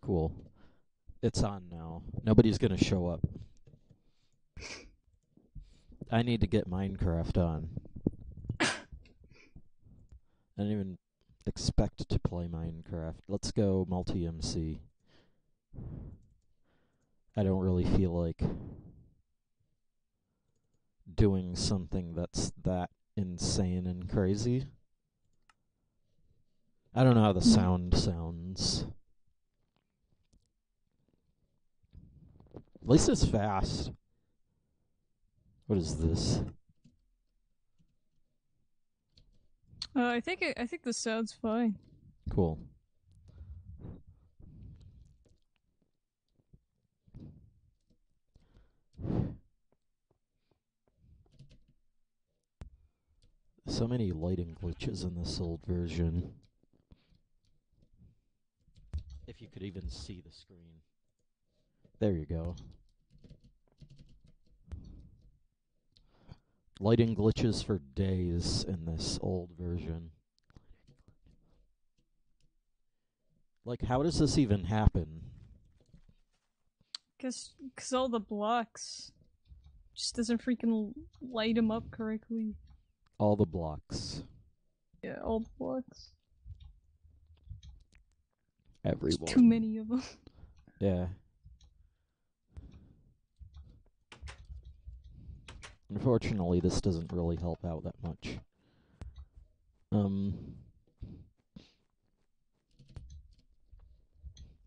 Cool. It's on now. Nobody's gonna show up. I need to get Minecraft on. I didn't even expect to play Minecraft. Let's go multi-MC. I don't really feel like doing something that's that insane and crazy. I don't know how the sound sounds. At least it's fast. What is this? I think the sound's fine. Cool. So many lighting glitches in this old version. If you could even see the screen. There you go. Lighting glitches for days in this old version. Like, how does this even happen? Cause all the blocks just doesn't freaking light them up correctly. All the blocks. Yeah, all the blocks. Everyone. There's too many of them. Yeah. Unfortunately, this doesn't really help out that much.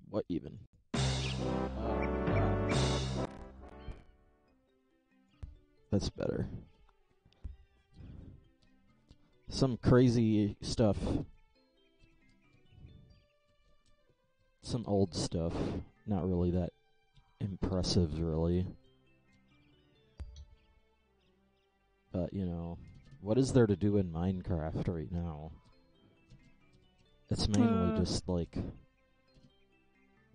What even? That's better. Some crazy stuff. Some old stuff. Not really that impressive, really. But, you know, what is there to do in Minecraft right now? It's mainly just, like,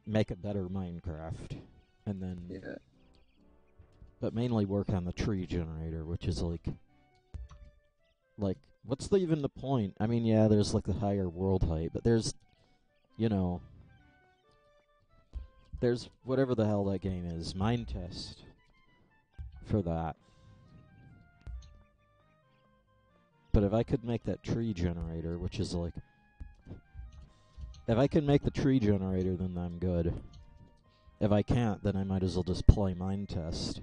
make a better Minecraft. And then... Yeah. But mainly work on the tree generator, which is, like, what's even the point? I mean, yeah, there's, like, the higher world height, but there's, you know... There's whatever the hell that game is. Mine Test. For that. But if I could make that tree generator, which is like... If I can make the tree generator, then I'm good. If I can't, then I might as well just play Mine Test.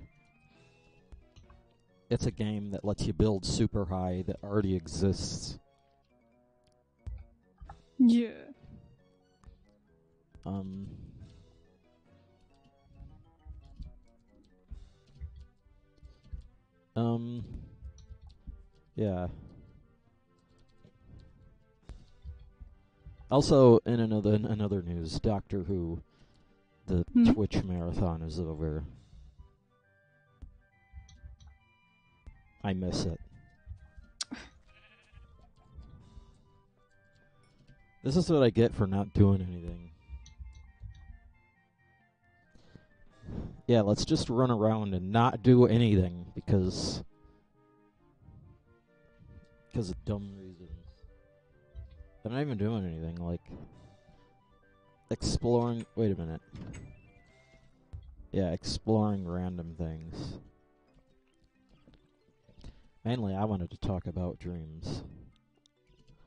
It's a game that lets you build super high that already exists. Yeah. Yeah. Also, in another news, Doctor Who, the Twitch marathon is over. I miss it. This is what I get for not doing anything. Yeah, let's just run around and not do anything because of dumb reasons. I'm not even doing anything, like exploring. Wait a minute. Yeah, exploring random things. Mainly, I wanted to talk about dreams.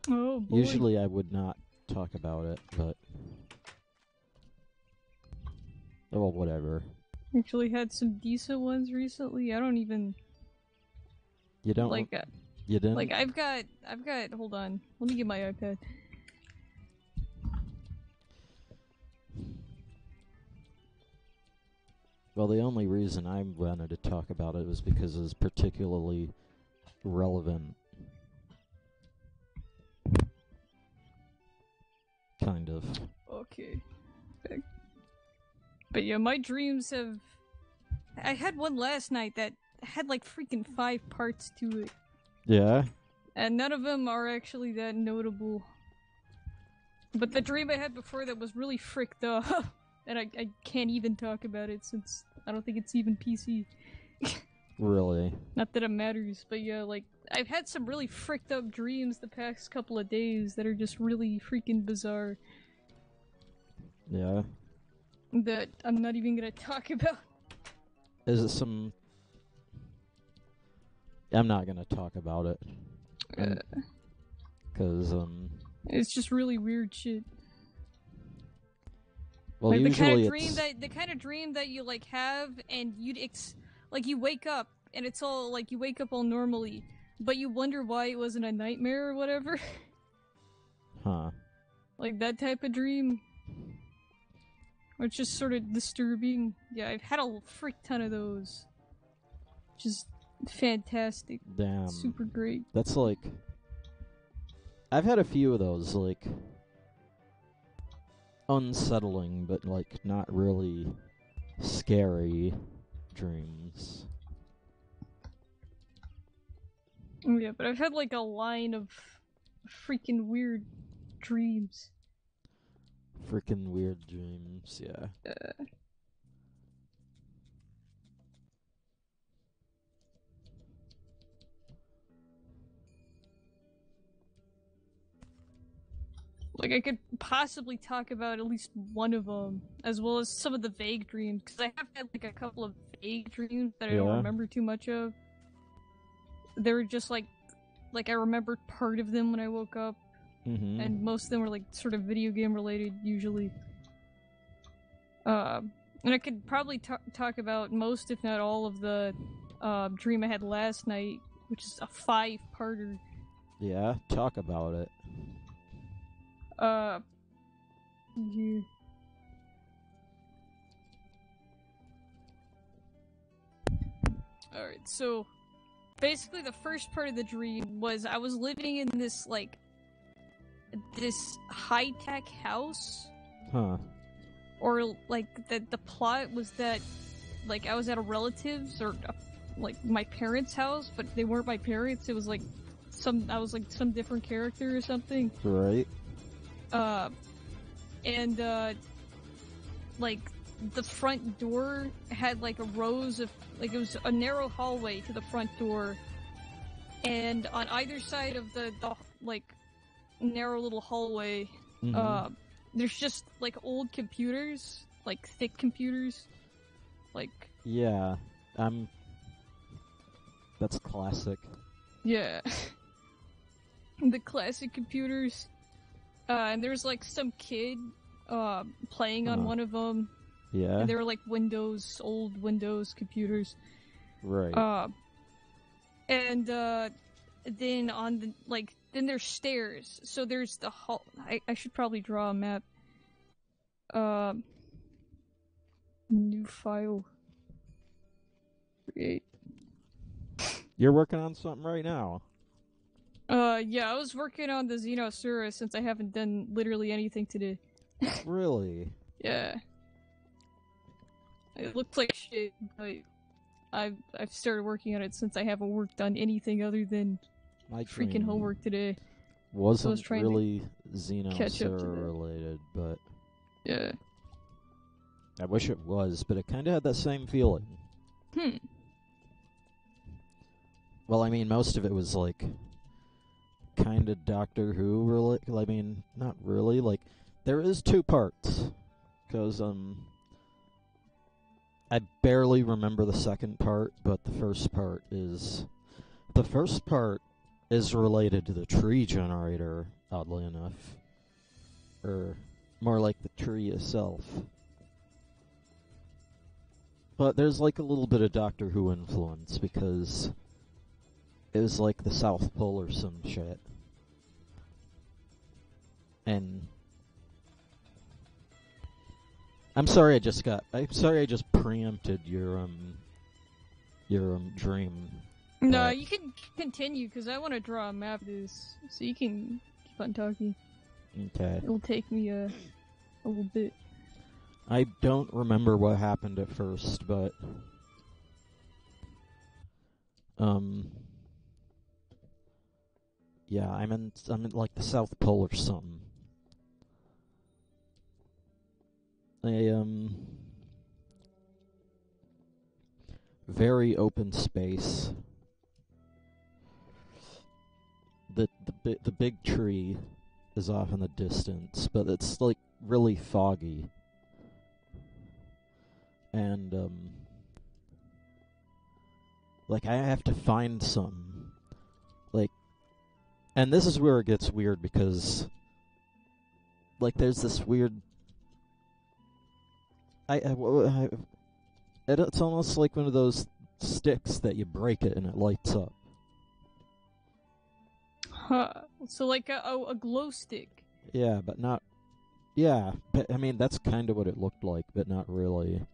Oh boy. Usually, I would not talk about it, but well, whatever. Actually had some decent ones recently. I don't even... You don't... Like, you didn't? Like, I've got... Hold on. Let me get my iPad. Well, the only reason I wanted to talk about it was because it was particularly relevant. Kind of. Okay. But yeah, my dreams have... I had one last night that had like freaking 5 parts to it. Yeah? And none of them are actually that notable. But the dream I had before that was really fricked up. And I can't even talk about it since I don't think it's even PC. Really? Not that it matters, but yeah, like, I've had some really fricked up dreams the past couple of days that are just really freaking bizarre. Yeah? that I'm not even gonna talk about. Is it some... I'm not gonna talk about it. Because, It's just really weird shit. well, like usually the kind of dream that you like have, and like you wake up and it's all like you wake up all normally, but you wonder why it wasn't a nightmare or whatever. Huh. Like that type of dream. Or it's just sort of disturbing. Yeah, I've had a frick ton of those. Just fantastic. Damn. Super great. That's like... I've had a few of those, like... unsettling, but like not really scary dreams. Yeah, but I've had like a line of freaking weird dreams. Freaking weird dreams, yeah. Like, I could possibly talk about at least one of them, as well as some of the vague dreams, because I have had like a couple of vague dreams that I don't remember too much of. They were just like I remembered part of them when I woke up, and most of them were like sort of video game related usually. And I could probably talk about most, if not all, of the dream I had last night, which is a 5-parter. Yeah, talk about it. Yeah. Alright, so basically the first part of the dream was I was living in this, like, this high-tech house. Huh. Or, like, the plot was that, like, I was at a relative's, or, like, my parents' house, but they weren't my parents. It was, like, I was, like, some different character or something. Right. Like, the front door had, like, a rows of, like, it was a narrow hallway to the front door, and on either side of the like, narrow little hallway, there's just, like, old computers, like, thick computers, like... Yeah, that's classic. Yeah. The classic computers. And there's, like, some kid, playing on one of them. Yeah? And they were, like, old Windows computers. Right. And, then on the, like, then there's stairs. So there's the hall. I should probably draw a map. New file. Create. You're working on something right now? Yeah, I was working on the Xenosaurus since I haven't done literally anything today. Really? Yeah. It looked like shit, but I've started working on it since I haven't worked on anything other than My freaking homework today. Wasn't really Xenosaur related, but yeah. I wish it was, but it kind of had that same feeling. Well, I mean, most of it was like kind of Doctor Who related. I mean, not really. Like, there is 2 parts, because I barely remember the second part, but the first part is related to the tree generator, oddly enough, or more like the tree itself. But there's like a little bit of Doctor Who influence, because it was like the South Pole or some shit. And I'm sorry I just preempted your dream. No, you can continue, because I want to draw a map of this, so you can keep on talking. Okay. It'll take me a little bit. I don't remember what happened at first, but yeah, I'm in like the South Pole or something. Very open space. The big tree is off in the distance, but it's like really foggy. And, like, I have to find some, like, and this is where it gets weird because, like, there's this weird, it's almost like one of those sticks that you break it and it lights up. Huh. So like a glow stick. Yeah, but not... Yeah, but, I mean, that's kind of what it looked like, but not really.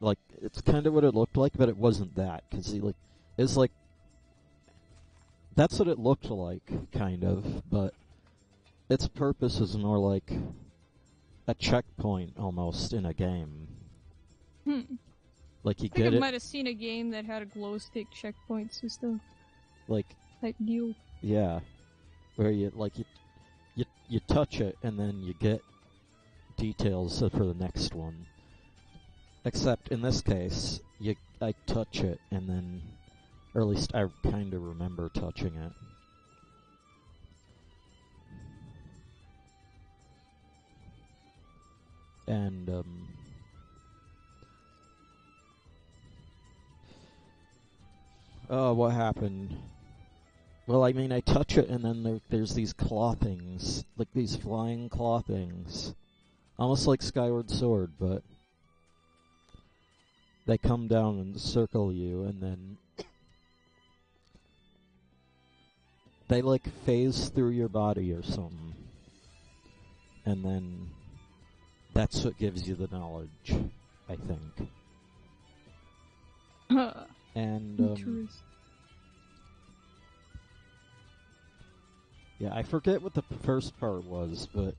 Like, it's kind of what it looked like, but it wasn't that, because it's like... That's what it looked like, kind of, but its purpose is more like a checkpoint, almost, in a game. Like, you I think get I it... might have seen a game that had a glow stick checkpoint system. Like... Type deal. Yeah. Where you touch it, and then you get details for the next one. Except, in this case, I touch it, and then... Or at least I kind of remember touching it. And, oh, what happened? Well, I mean, I touch it, and then there's these claw things. Like, these flying claw things. Almost like Skyward Sword, but... They come down and circle you, and then... They, like, phase through your body or something. And then... That's what gives you the knowledge, I think. And, Interesting. Yeah, I forget what the first part was, but...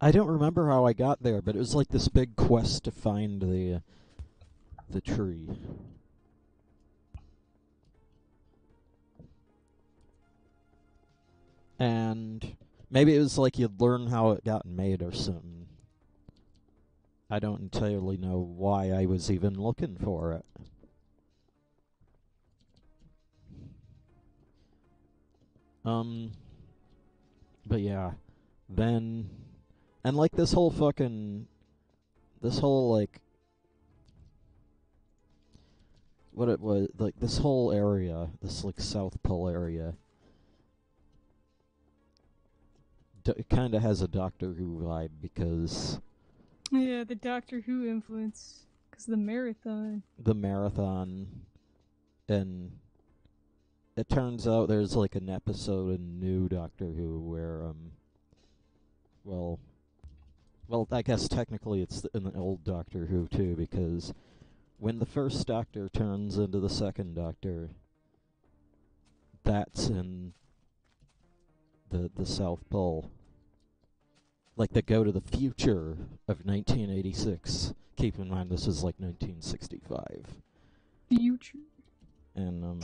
I don't remember how I got there, but it was like this big quest to find the tree. And maybe it was like you'd learn how it got made or something. I don't entirely know why I was even looking for it. But yeah, then... And like this whole, like... What it was, like this whole area, this like South Pole area... It kind of has a Doctor Who vibe because... Yeah, the Doctor Who influence. Because the marathon. The marathon. And it turns out there's like an episode in New Doctor Who where, well, I guess technically it's in the old Doctor Who too, because when the first Doctor turns into the second Doctor, that's in the South Pole. Like, they go to the future of 1986. Keep in mind, this is like 1965. Future. And,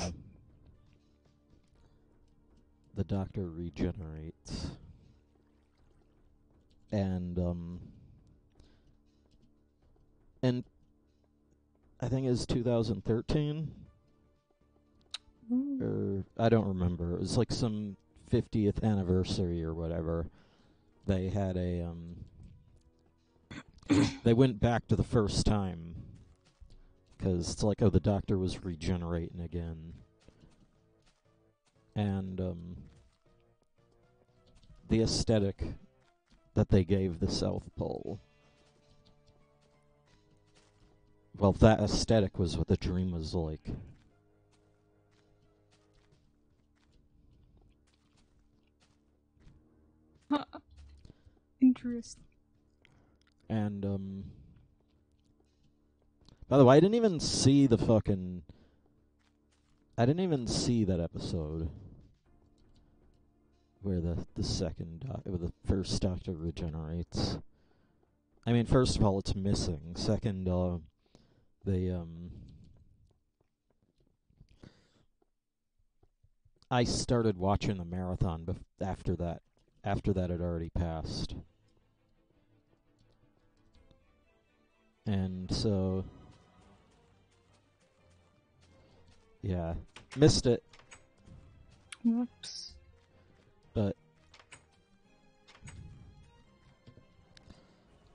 the Doctor regenerates. And I think it's 2013? Or, I don't remember. It was like some 50th anniversary or whatever. They had a, they went back to the first time. Because it's like, oh, the Doctor was regenerating again. And, the aesthetic that they gave the South Pole. Well, that aesthetic was what the dream was like. Huh. Interesting. And, by the way, I didn't even see the fucking... I didn't even see that episode where the first Doctor regenerates. I mean, first of all, it's missing. Second, I started watching the marathon after that. After that had already passed. And so, yeah, missed it. Whoops. But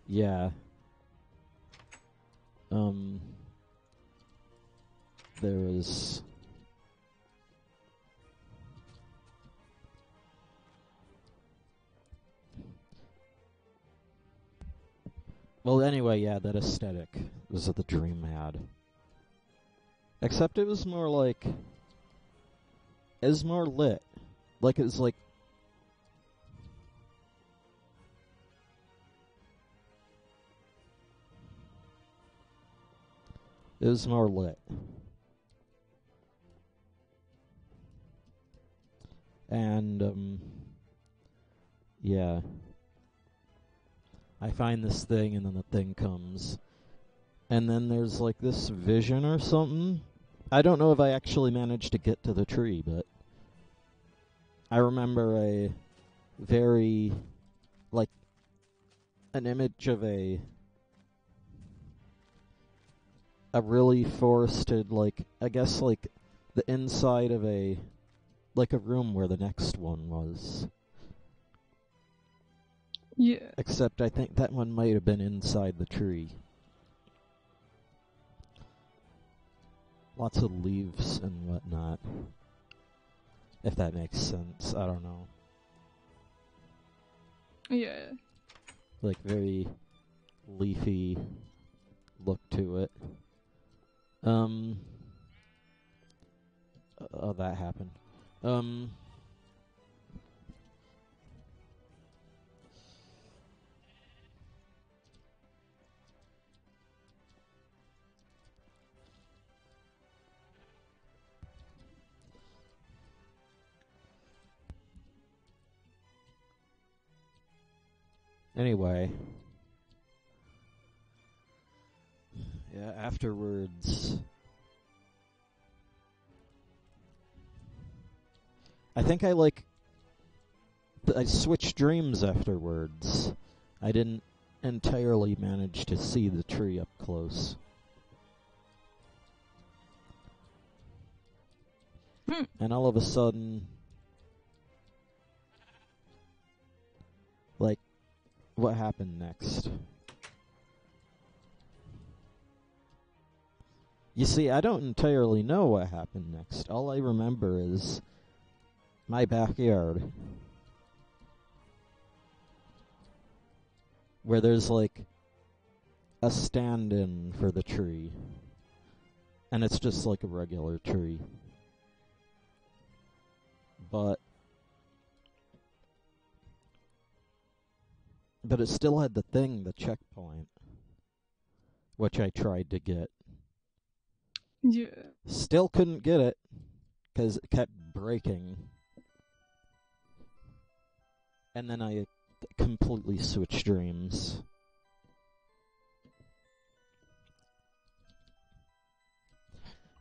yeah, there was. Well, anyway, yeah, that aesthetic was what the dream had. Except it was more like... It was more lit. Like, it was like... It was more lit. And, yeah. I find this thing, and then the thing comes. And then there's, like, this vision or something. I don't know if I actually managed to get to the tree, but... I remember a very... like... an image of a really forested, like... I guess, like, the inside of a... like a room where the next one was. Yeah. Except I think that one might have been inside the tree. Lots of leaves and whatnot. If that makes sense. I don't know. Yeah. Like, very leafy look to it. Oh, that happened. Anyway. Yeah, afterwards... I think I, like... I switched dreams afterwards. I didn't entirely manage to see the tree up close. And all of a sudden... like, what happened next? You see, I don't entirely know what happened next. All I remember is my backyard, where there's like a stand-in for the tree, and it's just like a regular tree. But it still had the thing, the checkpoint, which I tried to get. Yeah. Still couldn't get it, because it kept breaking. And then I completely switched dreams.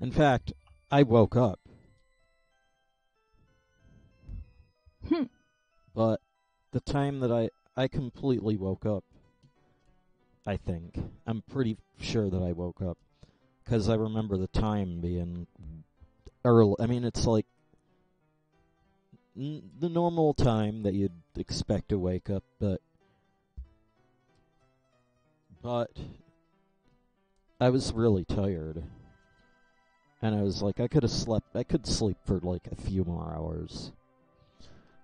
In fact, I woke up. But the time that I completely woke up, I think. I'm pretty sure that I woke up. Because I remember the time being early. I mean, it's like the normal time that you'd expect to wake up, but I was really tired. And I was like, I could sleep for like a few more hours.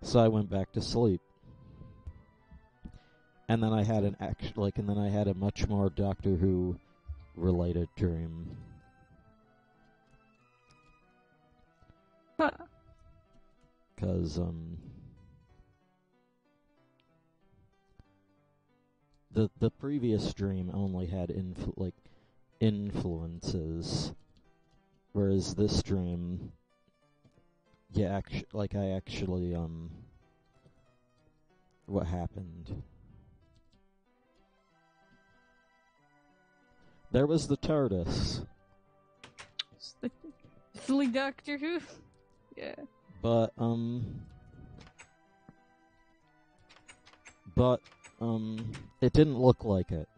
So I went back to sleep. And then I had a much more Doctor Who related dream. Because, the previous dream only had influences, whereas this dream, yeah, what happened? There was the TARDIS. It's the silly Doctor Who. Yeah. But it didn't look like it.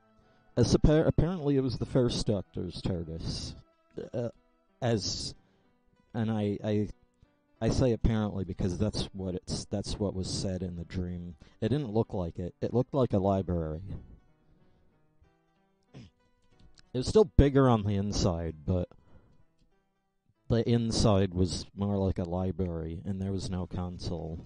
Apparently it was the first Doctor's TARDIS. And I say apparently because that's what was said in the dream. It didn't look like it. It looked like a library. It was still bigger on the inside, but the inside was more like a library, and there was no console.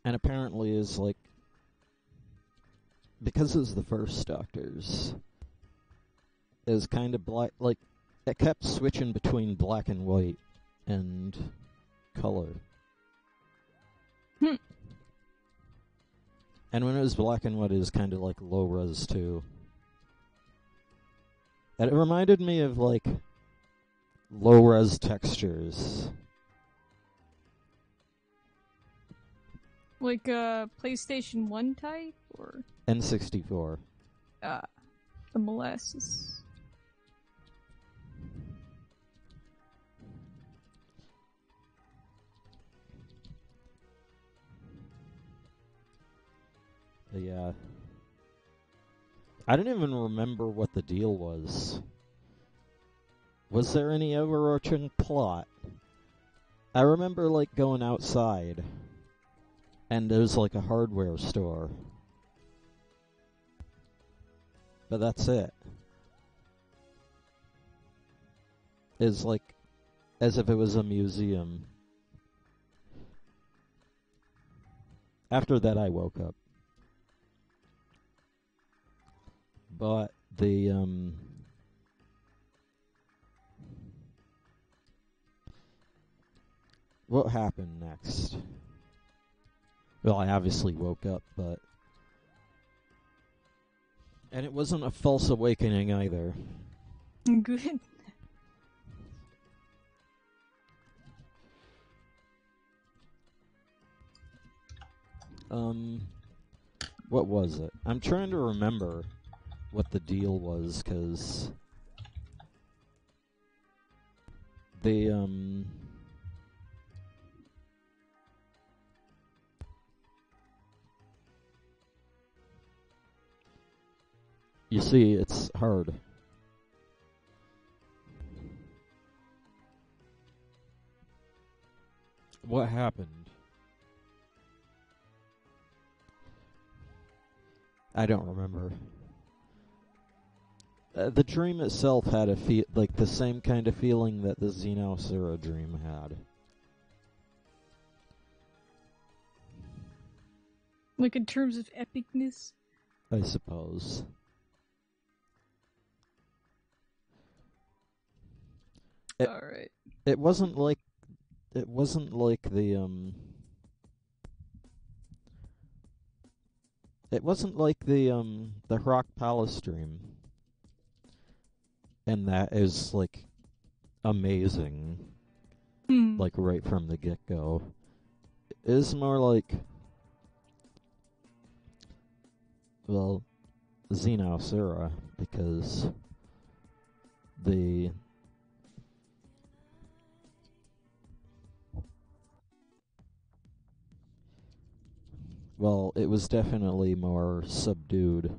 And apparently is like, because it was the first Doctor's, it was kind of black, like, it kept switching between black and white and color. And when it was black and white, it was kind of like low res too. And it reminded me of like low res textures. Like PlayStation 1 type or N64. The molasses. Yeah. I don't even remember what the deal was. Was there any overarching plot? I remember, like, going outside, and there's, like, a hardware store. But that's it. It's like, as if it was a museum. After that, I woke up. But the, what happened next? Well, I obviously woke up, but... And it wasn't a false awakening either. Good. What was it? I'm trying to remember what the deal was, because the, you see, it's hard. What happened? I don't remember. The dream itself had like the same kind of feeling that the Xenosaurus dream had. Like in terms of epicness? I suppose. Alright. It wasn't like the, it wasn't like the Rock Palace dream. And that is, like, amazing. Like, right from the get-go. It is more like, well, Xenosaurus, because the... Well, it was definitely more subdued.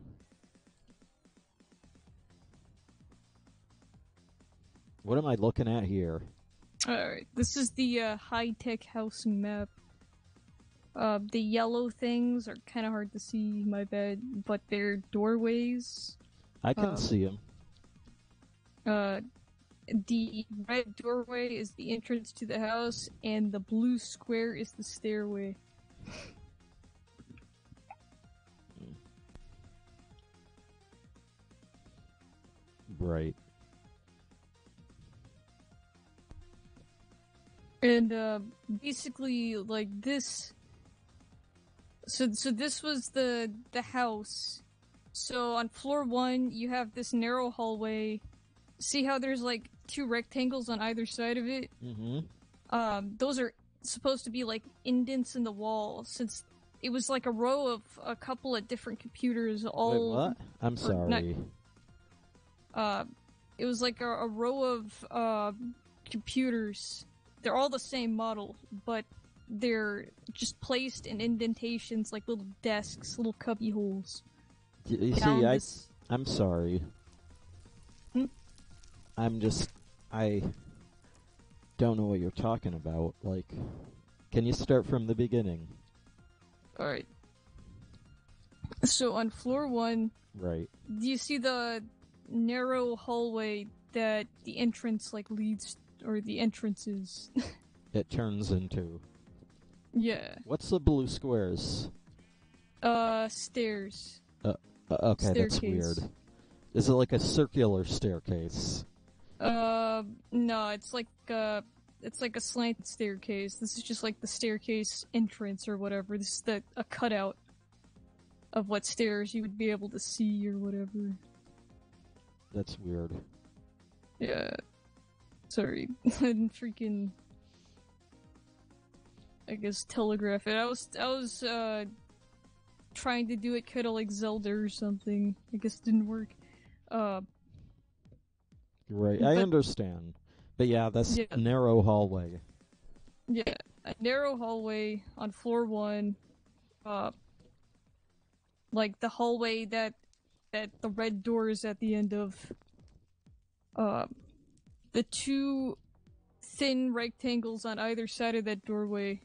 What am I looking at here? Alright, this is the high-tech house map. The yellow things are kind of hard to see, my bad, but they're doorways. I can see them. The red doorway is the entrance to the house, and the blue square is the stairway. Right. And basically, like this. So this was the house. So on floor 1, you have this narrow hallway. See how there's like 2 rectangles on either side of it? Mm-hmm. Those are supposed to be like indents in the wall, since it was like a row of a couple of different computers all. Wait, what? I'm sorry. it was like a row of computers. They're all the same model, but they're just placed in indentations like little desks, little cubby holes. You see, I'm sorry. I don't know what you're talking about. Like, can you start from the beginning? Alright. So on floor 1, right? Do you see the narrow hallway that the entrance leads, or the entrances? It turns into. Yeah. What's the blue squares? Stairs. Okay, Staircase. That's weird. Is it like a circular staircase? No, it's like a slanted staircase. This is just like the staircase entrance or whatever. This is a cutout of what stairs you would be able to see or whatever. That's weird. Yeah. Sorry. I didn't freaking... I guess telegraph it. I was trying to do it kinda like Zelda or something. I guess it didn't work. Right, I understand. But yeah, that's a narrow hallway. Yeah, a narrow hallway on floor 1. Like the hallway that the red door is at the end of. The 2 thin rectangles on either side of that doorway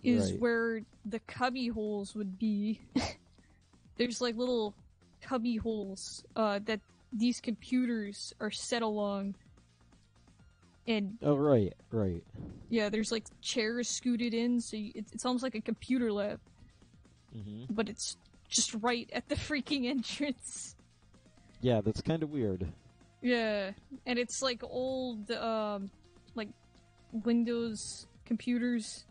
is where the cubby holes would be. There's like little cubby holes that these computers are set along. And right. Yeah, there's like chairs scooted in, so it's almost like a computer lab. But it's just right at the freaking entrance. Yeah, that's kind of weird. Yeah, and it's like old, like Windows computers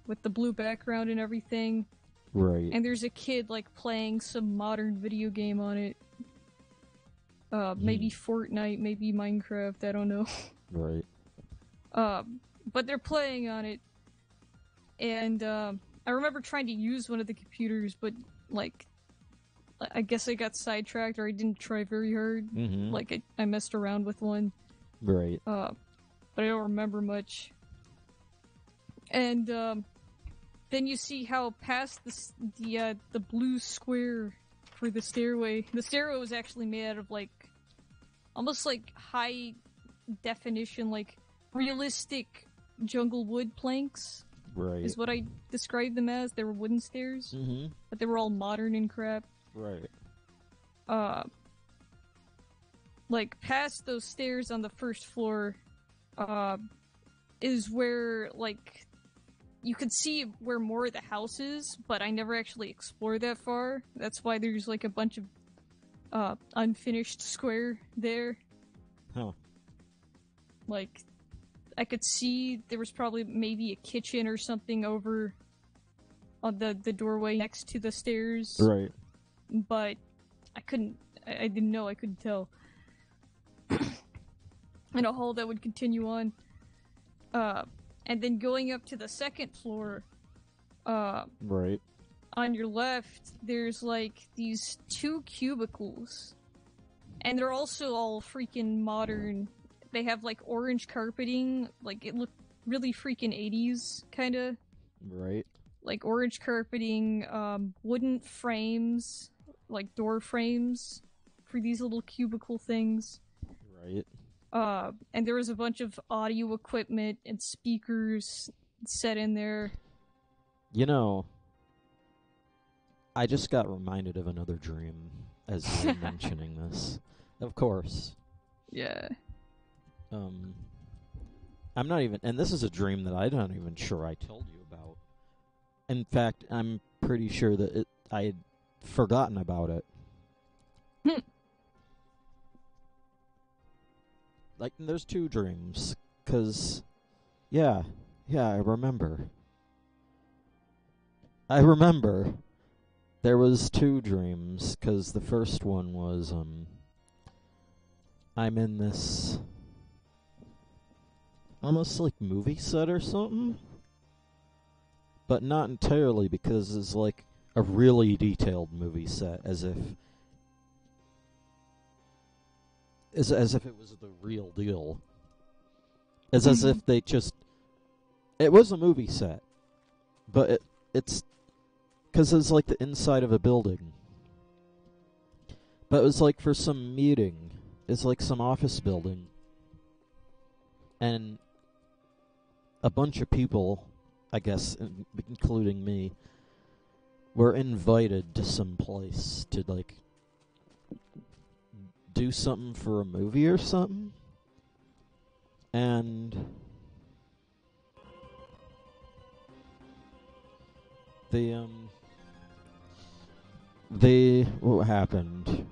with the blue background and everything. Right. And there's a kid like playing some modern video game on it. Maybe Fortnite, maybe Minecraft, I don't know. Right. But they're playing on it, and I remember trying to use one of the computers, but like, I guess I got sidetracked, or I didn't try very hard. Like I messed around with one. Right. But I don't remember much. And then you see how past the blue square for the stairway. The stairway was actually made out of like almost like high definition, like realistic jungle wood planks. Right. Is what I described them as. They were wooden stairs, but they were all modern and crap. Right. Like past those stairs on the first floor, is where like you could see where more of the house is, but I never actually explored that far. That's why there's like a bunch of unfinished square there. Huh. Like, I could see there was probably maybe a kitchen or something over on the doorway next to the stairs. Right. But I didn't know, I couldn't tell. And a hall that would continue on. And then going up to the second floor, right. On your left, there's like these 2 cubicles. And they're also all freaking modern. They have like orange carpeting, like it looked really freaking 80s, kinda. Right. Like orange carpeting, wooden frames, like door frames for these little cubicle things. Right. And there was a bunch of audio equipment and speakers set in there. You know, I just got reminded of another dream as you were mentioning this. Of course. Yeah. I'm not even, and this is a dream that I'm not even sure I told you about. In fact, I'm pretty sure that I had forgotten about it. Like, there's 2 dreams, 'cause, yeah, I remember. There was 2 dreams, 'cause the first one was, I'm in this almost like movie set or something, but not entirely, because it's like a really detailed movie set, as if as if it was the real deal. It's as if they just... It was a movie set, but it's... Because it's like the inside of a building. But it was like for some meeting. It's like some office building. And a bunch of people, I guess, including me, were invited to some place to, like, do something for a movie or something. And what happened?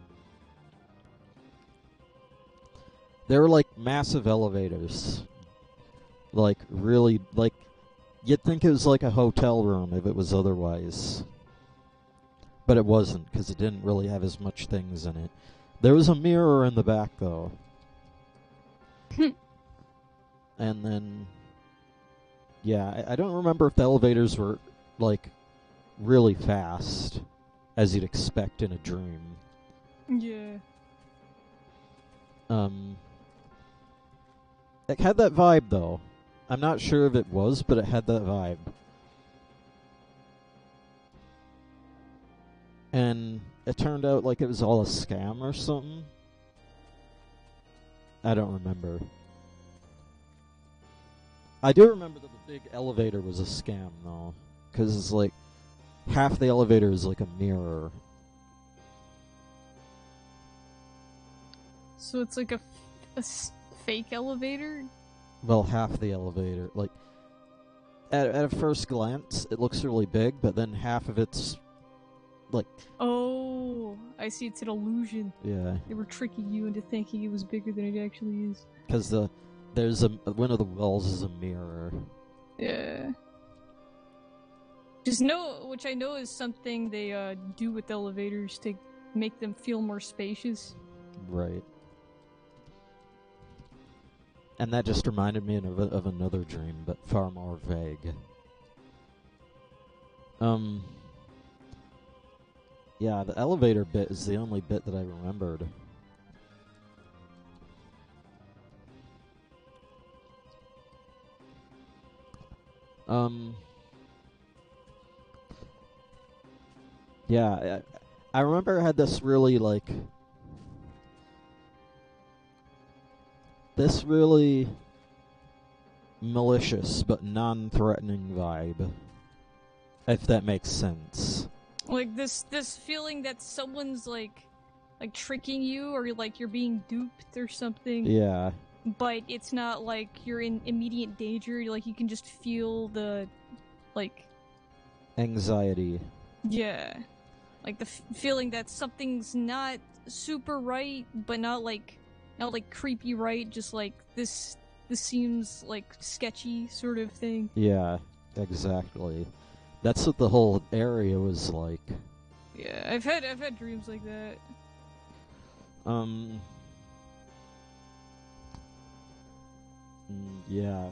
There were, like, massive elevators. Like, really, like, you'd think it was like a hotel room if it was otherwise. But it wasn't, because it didn't really have as much things in it. There was a mirror in the back, though. And then... Yeah, I don't remember if the elevators were, like, really fast, as you'd expect in a dream. Yeah. It had that vibe, though. I'm not sure if it was, but it had that vibe. And it turned out like it was all a scam or something. I don't remember. I do remember that the big elevator was a scam, though. Because it's like, half the elevator is like a mirror. So it's like a fake elevator? Well, half the elevator. Like, at a first glance, it looks really big, but then half of it's, like... Oh, I see, it's an illusion. Yeah. They were tricking you into thinking it was bigger than it actually is. Because there's one of the walls is a mirror. Yeah. Which I know is something they do with elevators to make them feel more spacious. Right. And that just reminded me of another dream, but far more vague. Yeah, the elevator bit is the only bit that I remembered. Yeah, I remember I had this really, like... This really malicious but non-threatening vibe, if that makes sense. Like this feeling that someone's like tricking you, or like you're being duped or something. Yeah. But it's not like you're in immediate danger. Like you can just feel the, like, anxiety. Yeah, like the feeling that something's not super right, but not like creepy right, just like this seems like sketchy sort of thing. Yeah, exactly. That's what the whole area was like. Yeah, I've had dreams like that. Yeah.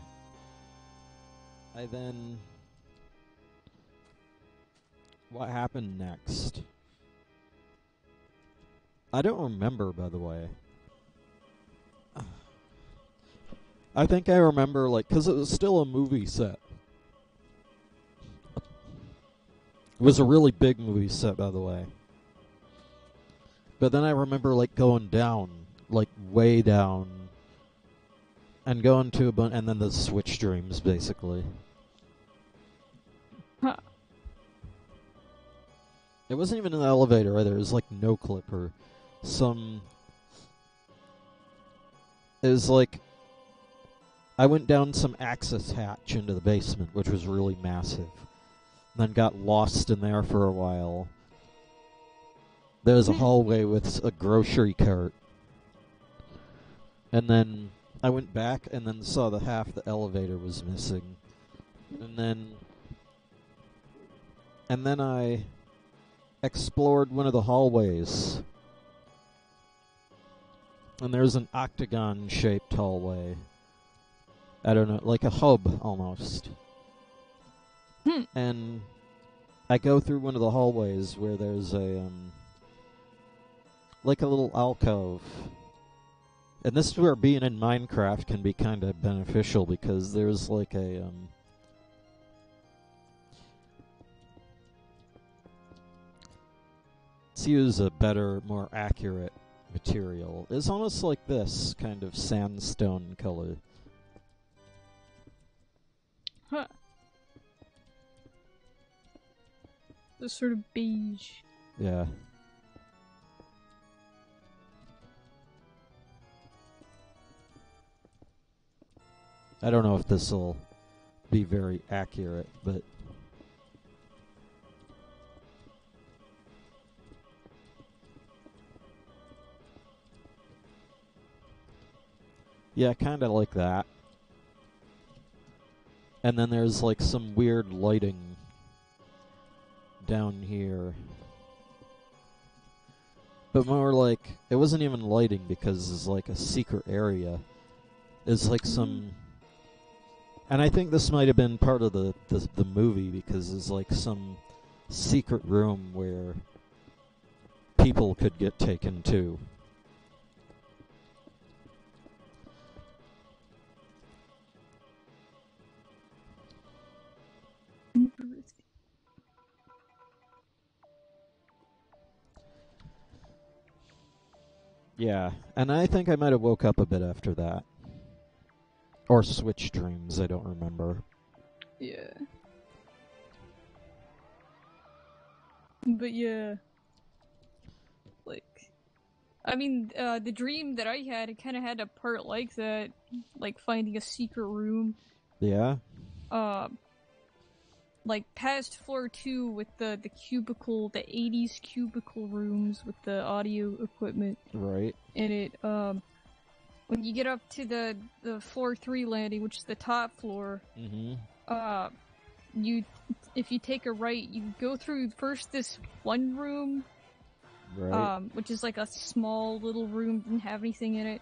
What happened next? I don't remember, by the way. I think I remember, like, because it was still a movie set. It was a really big movie set, by the way. But then I remember, like, going down, like, way down, and going to and then the switch dreams, basically. Huh. It wasn't even an elevator either. It was, like, no clipper. It was, like... I went down some access hatch into the basement, which was really massive. Then got lost in there for a while. There was a hallway with a grocery cart. And then I went back and then saw the half the elevator was missing. And then I explored one of the hallways. And there's an octagon-shaped hallway. I don't know, like a hub, almost. And I go through one of the hallways where there's a, like a little alcove. And this is where being in Minecraft can be kind of beneficial, because there's like a, let's use a better, more accurate material. It's almost like this kind of sandstone color. Huh. This sort of beige. Yeah. I don't know if this will be very accurate, but yeah, kind of like that. And then there's like some weird lighting down here. But more like, it wasn't even lighting because it's like a secret area. It's like some... And I think this might have been part of the movie, because it's like some secret room where people could get taken to. Yeah, and I think I might have woke up a bit after that. Or switched dreams, I don't remember. Yeah. But yeah. Like, I mean, the dream that I had, it kind of had a part like that, like finding a secret room. Yeah? Like past floor 2 with the cubicle, the 80s cubicle rooms with the audio equipment. Right. In it, when you get up to the floor 3 landing, which is the top floor, if you take a right, you go through first this one room, right. Which is like a small little room, didn't have anything in it,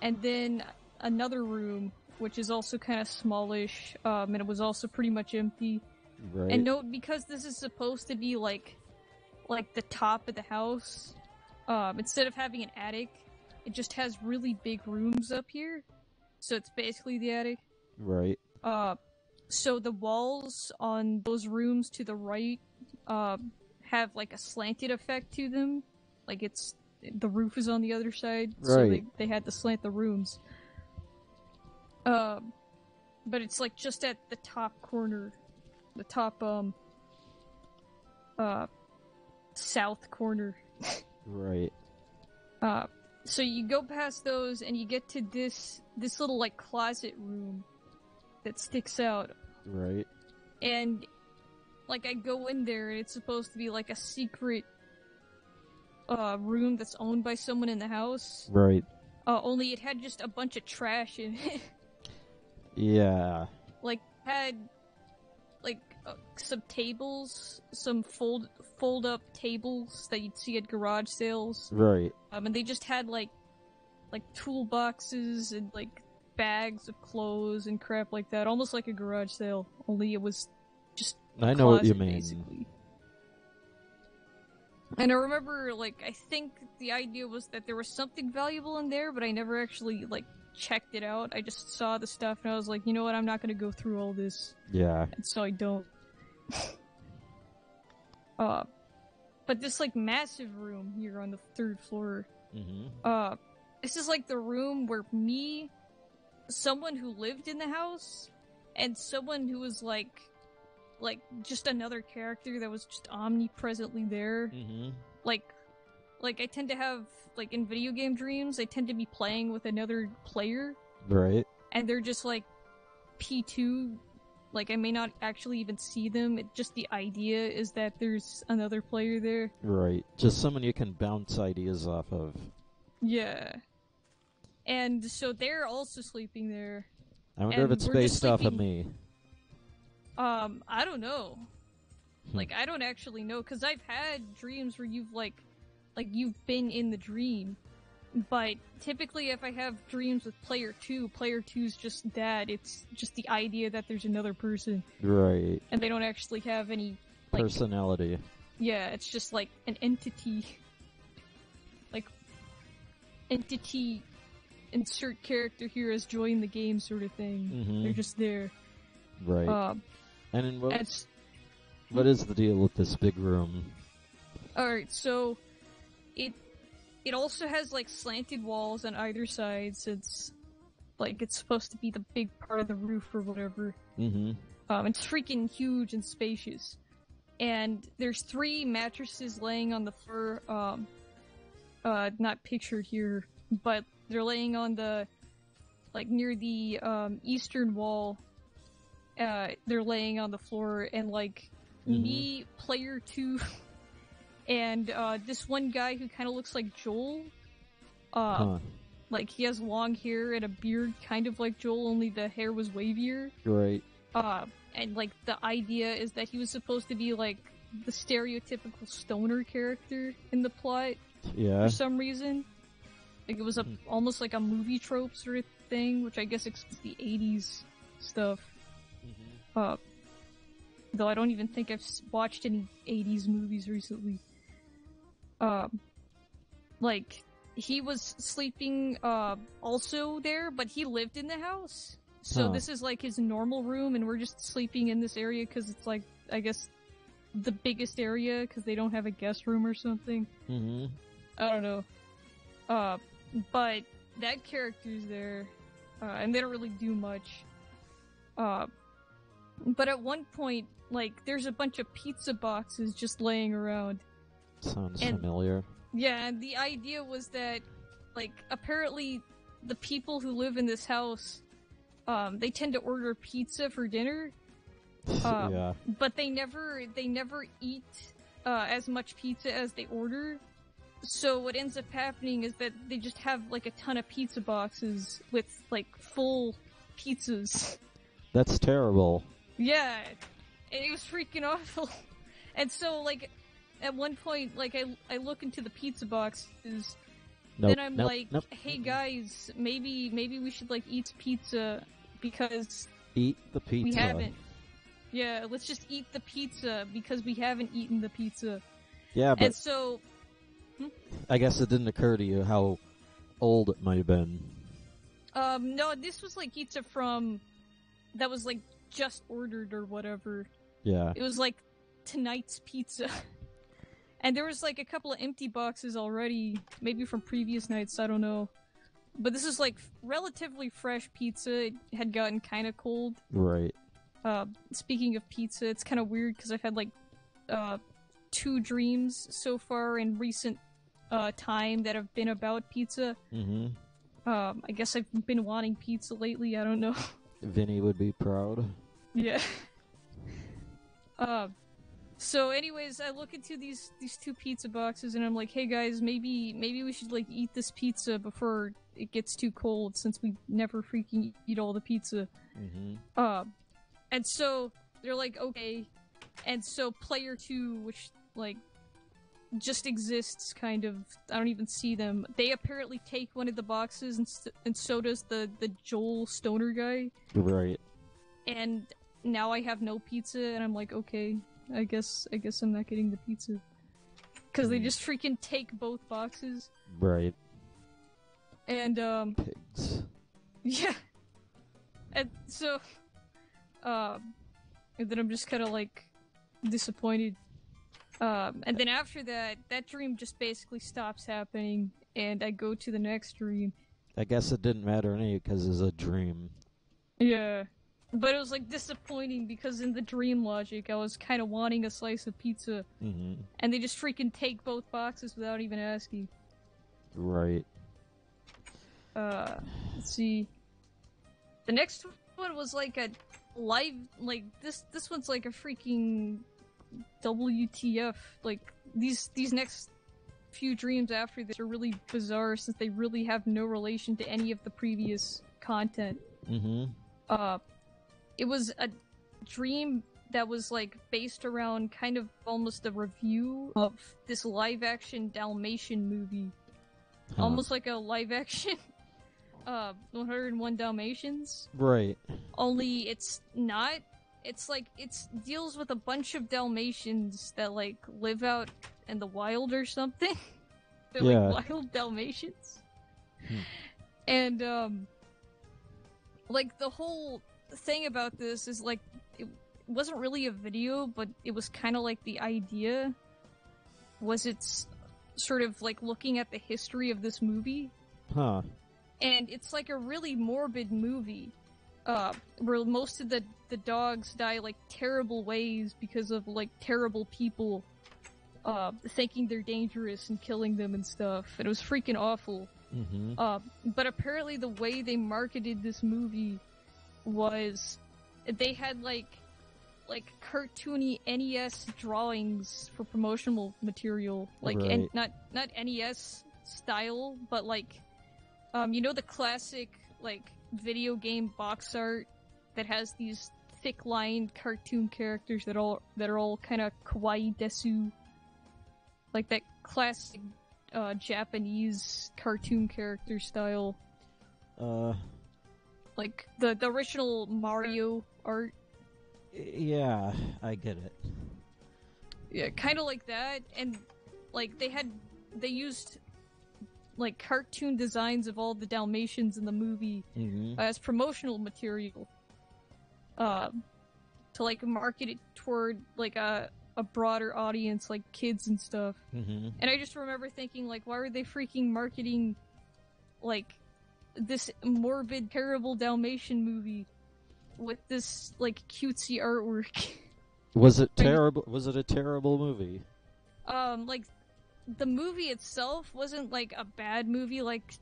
and then another room, which is also kind of smallish, and it was also pretty much empty. Right. And note, because this is supposed to be like the top of the house, instead of having an attic, it just has really big rooms up here, so it's basically the attic. Right. So the walls on those rooms to the right, have like a slanted effect to them, like the roof is on the other side, right. So they had to slant the rooms. But it's like just at the top corner, the top south corner. Right. So you go past those and you get to this little like closet room that sticks out. Right. And like I go in there and it's supposed to be like a secret room that's owned by someone in the house. Right. Only it had just a bunch of trash in it. Yeah. Like had like some tables, some fold up tables that you'd see at garage sales. Right. And they just had like toolboxes and like bags of clothes and crap like that, almost like a garage sale. Only it was just I know what you mean. Basically. And I remember, like, I think the idea was that there was something valuable in there, but I never actually like checked it out. I just saw the stuff and I was like, you know what, I'm not gonna go through all this. Yeah. And so I don't. But this like massive room here on the 3rd floor. This is like the room where me, someone who lived in the house, and someone who was like just another character that was just omnipresently there. Like I tend to have, like, in video game dreams, I tend to be playing with another player. Right. And they're just like P2. Like, I may not actually even see them. Just the idea is that there's another player there. Right. Just someone you can bounce ideas off of. Yeah. And so they're also sleeping there. I wonder if it's based off of me. I don't know. Like, I don't actually know, because I've had dreams where you've, like, you've been in the dream. But typically, if I have dreams with player 2's just that. It's just the idea that there's another person. Right. And they don't actually have any, like, personality. Yeah, it's just, like, an entity. Like, entity insert character here as join the game sort of thing. Mm-hmm. They're just there. Right. And in what And is the deal with this big room? Alright, so it also has like slanted walls on either side, since like it's supposed to be the big part of the roof or whatever. Mm-hmm. It's freaking huge and spacious. And there's 3 mattresses laying on the floor, not pictured here, but they're laying on the, like, near the, eastern wall. They're laying on the floor, and, like, me, player 2, and, this one guy who kind of looks like Joel, like, he has long hair and a beard kind of like Joel, only the hair was wavier. Right. And, like, the idea is that he was supposed to be, like, the stereotypical stoner character in the plot. Yeah. For some reason. Like, it was almost like a movie trope sort of thing, which I guess explains the 80s stuff. Though I don't even think I've watched any 80s movies recently. Like, he was sleeping, also there, but he lived in the house. So this is like his normal room, and we're just sleeping in this area because it's like, I guess, the biggest area because they don't have a guest room or something. Mm-hmm. I don't know. But that character's there, and they don't really do much. But at one point, like, there's a bunch of pizza boxes just laying around. Sounds familiar. Yeah, and the idea was that, like, apparently the people who live in this house, they tend to order pizza for dinner. Yeah. But they never eat as much pizza as they order. So what ends up happening is that they just have like a ton of pizza boxes with like full pizzas. That's terrible. Yeah, and it was freaking awful. And so like at one point, like I look into the pizza boxes. Nope, then I'm nope, like, nope. hey guys, maybe we should like eat pizza because Eat the pizza. we haven't. Yeah, let's just eat the pizza because we haven't eaten the pizza. Yeah, but And so, I guess it didn't occur to you how old it might have been. no, this was like pizza that was like just ordered or whatever. Yeah. It was like tonight's pizza. And there was like a couple of empty boxes already, maybe from previous nights, I don't know. But this is like relatively fresh pizza. It had gotten kind of cold. Right. Speaking of pizza, it's kind of weird because I've had like 2 dreams so far in recent time that have been about pizza. Mm-hmm. I guess I've been wanting pizza lately, I don't know. Vinny would be proud. Yeah. So anyways, I look into these 2 pizza boxes and I'm like, hey guys, maybe we should like eat this pizza before it gets too cold since we never freaking eat all the pizza. Mm-hmm. And so they're like, okay. And so player 2, which like just exists kind of, I don't even see them. They apparently take one of the boxes and so does the Joel Stoner guy. Right. And now I have no pizza and I'm like, okay, I guess I'm not getting the pizza. Cause they just freaking take both boxes. Right. And Pigs. yeah. And so and then I'm just kinda like disappointed. And then after that dream just basically stops happening, and I go to the next dream. I guess it didn't matter any because it's a dream. Yeah. But it was like disappointing because in the dream logic, I was kind of wanting a slice of pizza. Mm-hmm. And they just freaking take both boxes without even asking. Right. Let's see. The next one was like a live, like this one's like a freaking WTF. Like these next few dreams after this are really bizarre since they really have no relation to any of the previous content. Mm-hmm. It was a dream that was like based around kind of almost a review of this live action Dalmatian movie. Huh. Almost like a live action 101 Dalmatians. Right. Only it's not. It's like it deals with a bunch of Dalmatians that like live out in the wild or something. They're Yeah. like wild Dalmatians. And like the whole thing about this is like it wasn't really a video, but it was kind of like the idea was it's sort of like looking at the history of this movie. Huh. And it's like a really morbid movie, where most of the dogs die like terrible ways because of like terrible people thinking they're dangerous and killing them and stuff. And it was freaking awful. Mm-hmm. But apparently the way they marketed this movie was they had like cartoony NES drawings for promotional material, like Right. and not NES style, but like you know the classic like video game box art that has these thick-lined cartoon characters that are all kind of kawaii desu, like that classic Japanese cartoon character style. Like the original Mario art. Yeah, I get it. Yeah, kind of like that, and like they used like cartoon designs of all the Dalmatians in the movie as promotional material, to like market it toward like a broader audience, like kids and stuff. Mm-hmm. And I just remember thinking, like, why were they freaking marketing like this morbid, terrible Dalmatian movie with this like cutesy artwork? Was it terrible? Was it a terrible movie? Like the movie itself wasn't like a bad movie, like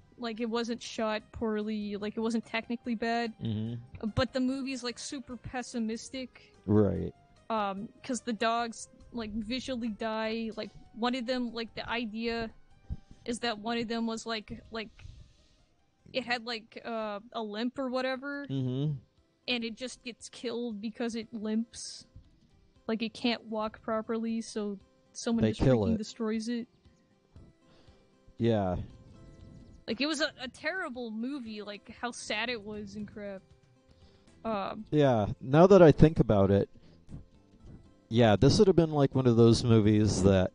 it wasn't shot poorly, like it wasn't technically bad. Mm-hmm. But the movie's like super pessimistic. Right. Because the dogs like visually die. Like one of them, like the idea is that one of them was like it had like a limp or whatever, Mm-hmm. and it just gets killed because it limps. Like it can't walk properly, so someone They just kill freaking it. destroys it. Yeah. Like it was a terrible movie, like how sad it was and crap. Yeah, now that I think about it, yeah, this would have been like one of those movies that,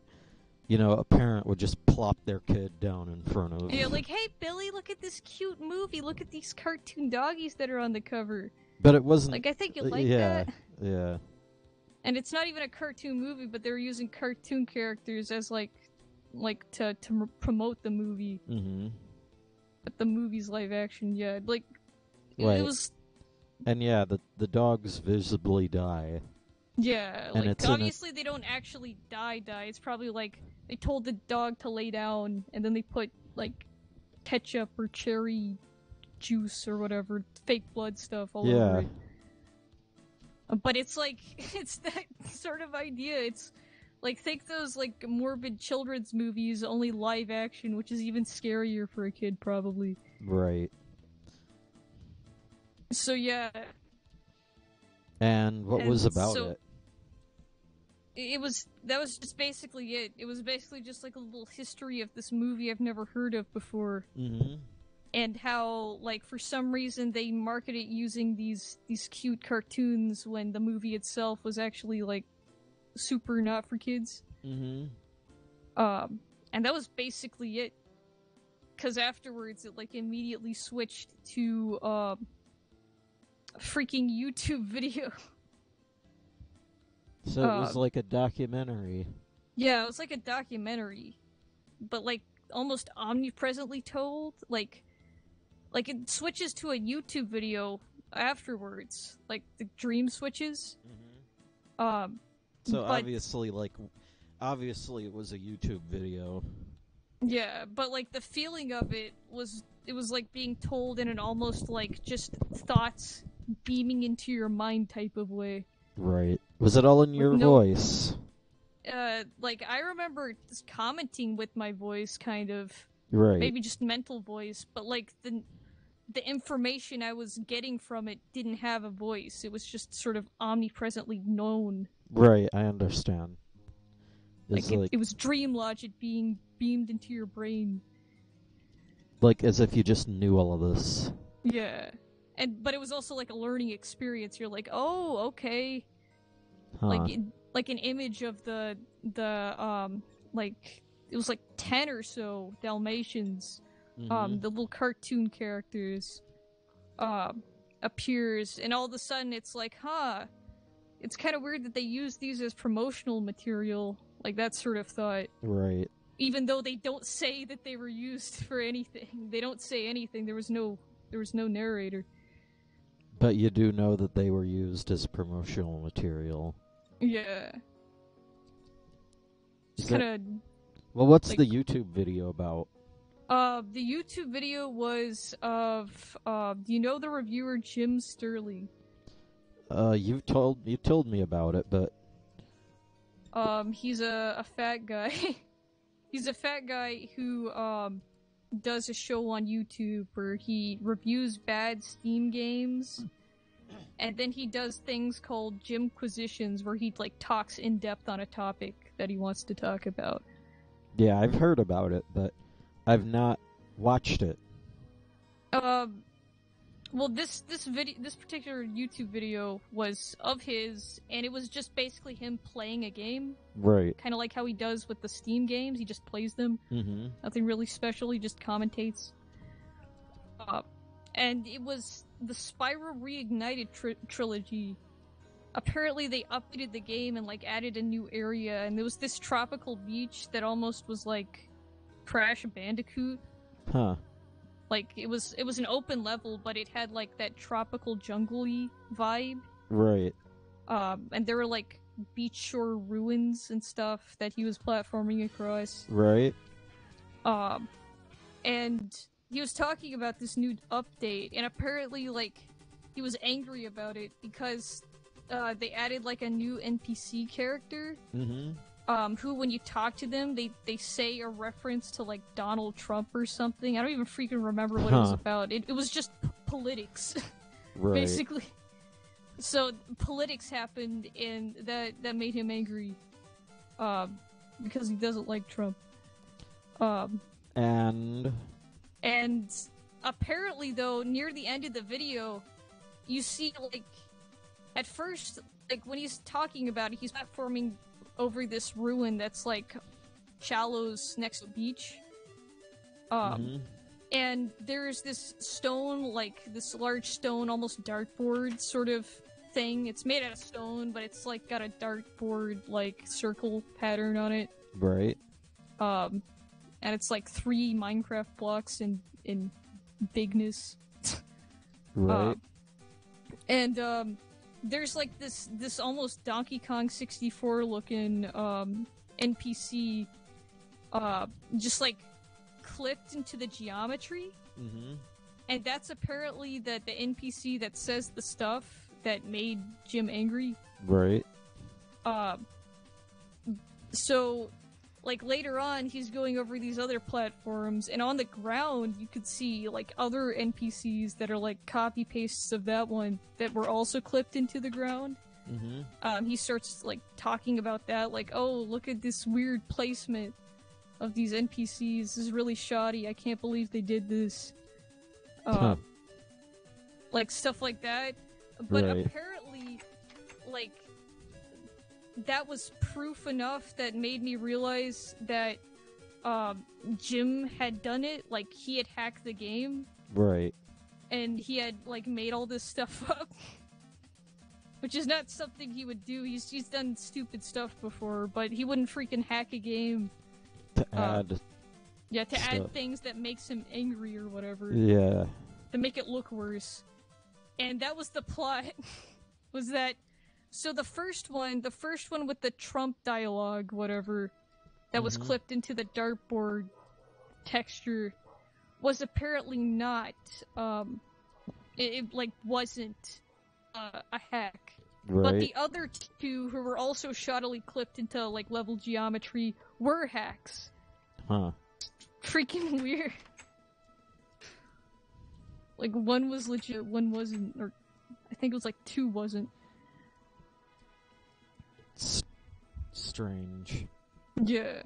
you know, a parent would just plop their kid down in front of. Yeah, like, hey, Billy, look at this cute movie. Look at these cartoon doggies that are on the cover. But it wasn't... Like, I think you'll like yeah, that. Yeah. And it's not even a cartoon movie, but they're using cartoon characters as, like to promote the movie. Mm-hmm. But the movie's live action, yeah. Like, Right. it was... And yeah, the dogs visibly die. Yeah, And like, it's obviously they don't actually die. It's probably like, they told the dog to lay down, and then they put, like, ketchup or cherry juice or whatever, fake blood stuff all over it. But it's like, it's that sort of idea. It's, like, think those, like, morbid children's movies, only live action, which is even scarier for a kid, probably. Right. So, yeah. And what was about it? That was just basically it. It was basically just like a little history of this movie I've never heard of before. Mm-hmm. And how, like, for some reason they market it using these cute cartoons when the movie itself was actually, like, super not for kids. Mm-hmm. And that was basically it. Because afterwards it, like, immediately switched to, a freaking YouTube video. So it was like a documentary. Yeah, it was like a documentary. But, like, almost omnipresently told. Like it switches to a YouTube video afterwards. Like, the dream switches. Mm-hmm. So but, obviously it was a YouTube video. Yeah, but, like, the feeling of it was like being told in an almost, like, just thoughts beaming into your mind type of way. Right. Was it all in your voice? Like, I remember just commenting with my voice, kind of. Right. Maybe just mental voice, but, like, the information I was getting from it didn't have a voice. It was just sort of omnipresently known. Right, I understand. It was dream logic being beamed into your brain. Like, as if you just knew all of this. Yeah. But it was also like a learning experience. You're like, oh, okay. Huh. Like an image of like, it was like 10 or so Dalmatians the little cartoon characters, appears, and all of a sudden it's like, it's kind of weird that they use these as promotional material, like that sort of thought. Right. Even though they don't say that they were used for anything. They don't say anything. There was no narrator. But you do know that they were used as promotional material. Yeah. Just kind of... Well, what's the YouTube video about? The YouTube video was of, do you know the reviewer Jim Sterling? You told me about it, but... He's a fat guy. He's a fat guy who, does a show on YouTube where he reviews bad Steam games, and then he does things called Jimquisitions, where he, like, talks in depth on a topic that he wants to talk about. Yeah, I've heard about it, but I've not watched it. Well, this particular YouTube video was of his, and it was just basically him playing a game. Right. Kind of like how he does with the Steam games. He just plays them. Mm-hmm. Nothing really special. He just commentates. And it was the Spyro Reignited trilogy. Apparently, they updated the game and like added a new area, and there was this tropical beach that almost was like Crash Bandicoot. Huh. Like, it was an open level, but it had, like, that tropical jungle-y vibe. Right. And there were, like, beach shore ruins and stuff that he was platforming across. Right. And he was talking about this new update, and apparently, like, he was angry about it because, they added, like, a new NPC character. Mm-hmm. Who, when you talk to them, they say a reference to, like, Donald Trump or something. I don't even freaking remember what it was about. It was just politics, right. basically. So, politics happened, and that made him angry, because he doesn't like Trump. And apparently, though, near the end of the video, you see, like, at first, like, when he's talking about it, he's platforming over this ruin that's like shallows next to a beach. And there's this stone, like this large stone, almost dartboard sort of thing. It's made out of stone, but it's like got a dartboard like circle pattern on it. Right. And it's like 3 Minecraft blocks in bigness. Right. And there's like this almost Donkey Kong 64 looking NPC just like clipped into the geometry. Mm-hmm. And that's apparently the NPC that says the stuff that made Jim angry. Right. So like later on he's going over these other platforms, and on the ground you could see like other NPCs that are like copy pastes of that one that were also clipped into the ground. Mm-hmm. He starts like talking about that, like, oh, look at this weird placement of these NPCs, this is really shoddy, I can't believe they did this. Like stuff like that. But right. Apparently, like, that was proof enough that made me realize that Jim had done it. Like, he had hacked the game. Right. And he had, like, made all this stuff up. Which is not something he would do. He's done stupid stuff before, but he wouldn't freaking hack a game. To add... Yeah, to stuff. add things that makes him angry or whatever. Yeah. To make it look worse. And that was the plot. Was that... So the first one with the Trump dialogue, whatever, that was clipped into the dartboard texture, was apparently not, it like wasn't a hack. Right. But the other 2, who were also shoddily clipped into like level geometry, were hacks. Huh. Freaking weird. Like, one was legit, one wasn't, or I think it was like 2 wasn't. Strange. Yeah.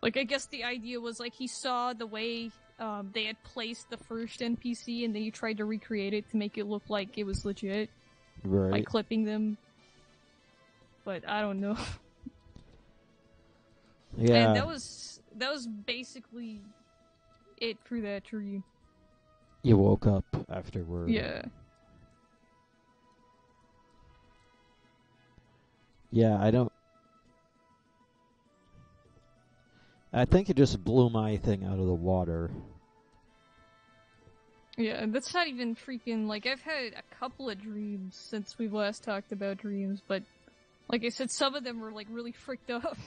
Like, I guess the idea was, like, he saw the way they had placed the first NPC, and then he tried to recreate it to make it look like it was legit. Right. By clipping them. But I don't know. Yeah. And that that was basically it for that dream. You woke up afterward. Yeah. Yeah, I think it just blew my thing out of the water. Yeah, and that's not even freaking, like, I've had a couple of dreams since we've last talked about dreams, but, like I said, some of them were, like, really freaked up.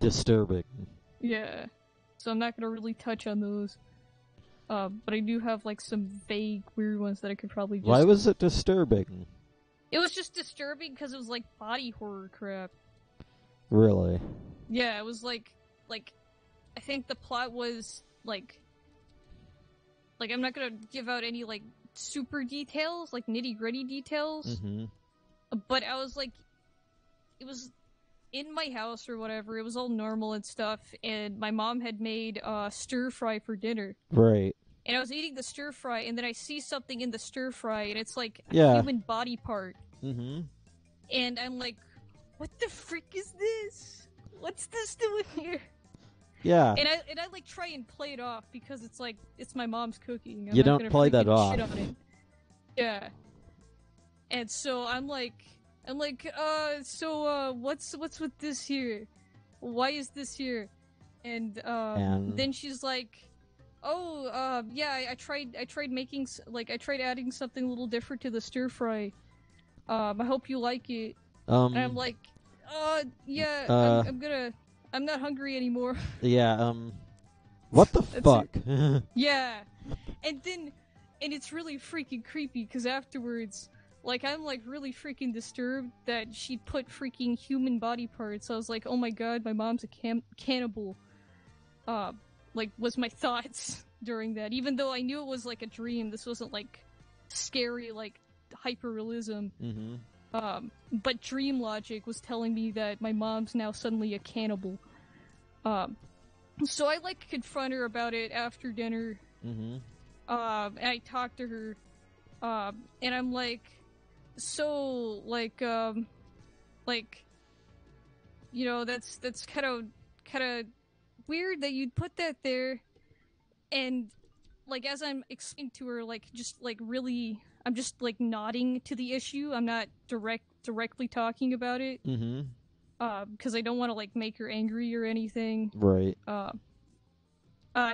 Disturbing. Yeah. So I'm not gonna really touch on those. But I do have, like, some vague, weird ones that I could probably just... Why was it disturbing? It was just disturbing because it was, like, body horror crap. Really? Yeah, it was, like, I think the plot was, like, I'm not gonna give out any, like, super details, like, nitty-gritty details. Mm-hmm. But I was, like, it was in my house or whatever, it was all normal and stuff, and my mom had made, stir-fry for dinner. Right. And I was eating the stir-fry, and then I see something in the stir-fry, and it's, like, a Yeah. human body part. Mm-hmm. And I'm like, what the frick is this? What's this doing here? Yeah. And I like try and play it off because it's like it's my mom's cooking. I'm You not don't gonna play that freaking shit off. on it. Yeah. And so I'm like, what's with this here? Why is this here? And then she's like, oh, yeah, I tried making I tried adding something a little different to the stir fry. I hope you like it. And I'm like, yeah, I'm not hungry anymore. Yeah, what the fuck? Yeah. And it's really freaking creepy, because afterwards, like, I'm, like, really freaking disturbed that she put freaking human body parts. I was like, oh my god, my mom's a cannibal. Like, was my thoughts during that. Even though I knew it was, like, a dream, this wasn't, like, scary, like, hyper-realism. Mm-hmm. But dream logic was telling me that my mom's now suddenly a cannibal. So I, like, confront her about it after dinner. Mm-hmm. And I talked to her, and I'm like, so, like, you know, that's kind of weird that you'd put that there. And, like, as I'm explaining to her, like, just, like, really, I'm just, like, nodding to the issue. I'm not directly talking about it. Mm-hmm. Because I don't want to, like, make her angry or anything. Right.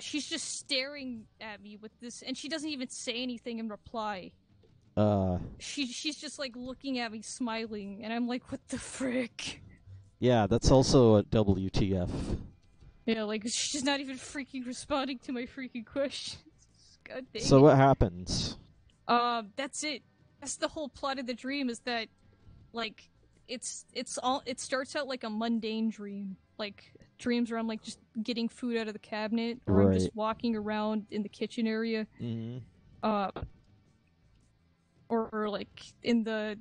She's just staring at me with this, and she doesn't even say anything in reply. She's just, like, looking at me, smiling, and I'm like, what the frick? Yeah, that's also a WTF. Yeah, like, she's not even freaking responding to my freaking questions. God dang So it. what happens? That's it. That's the whole plot of the dream, is that, like, it starts out like a mundane dream. Like, dreams where I'm, like, just getting food out of the cabinet, or I'm just walking around in the kitchen area. Mm-hmm. Or like, in the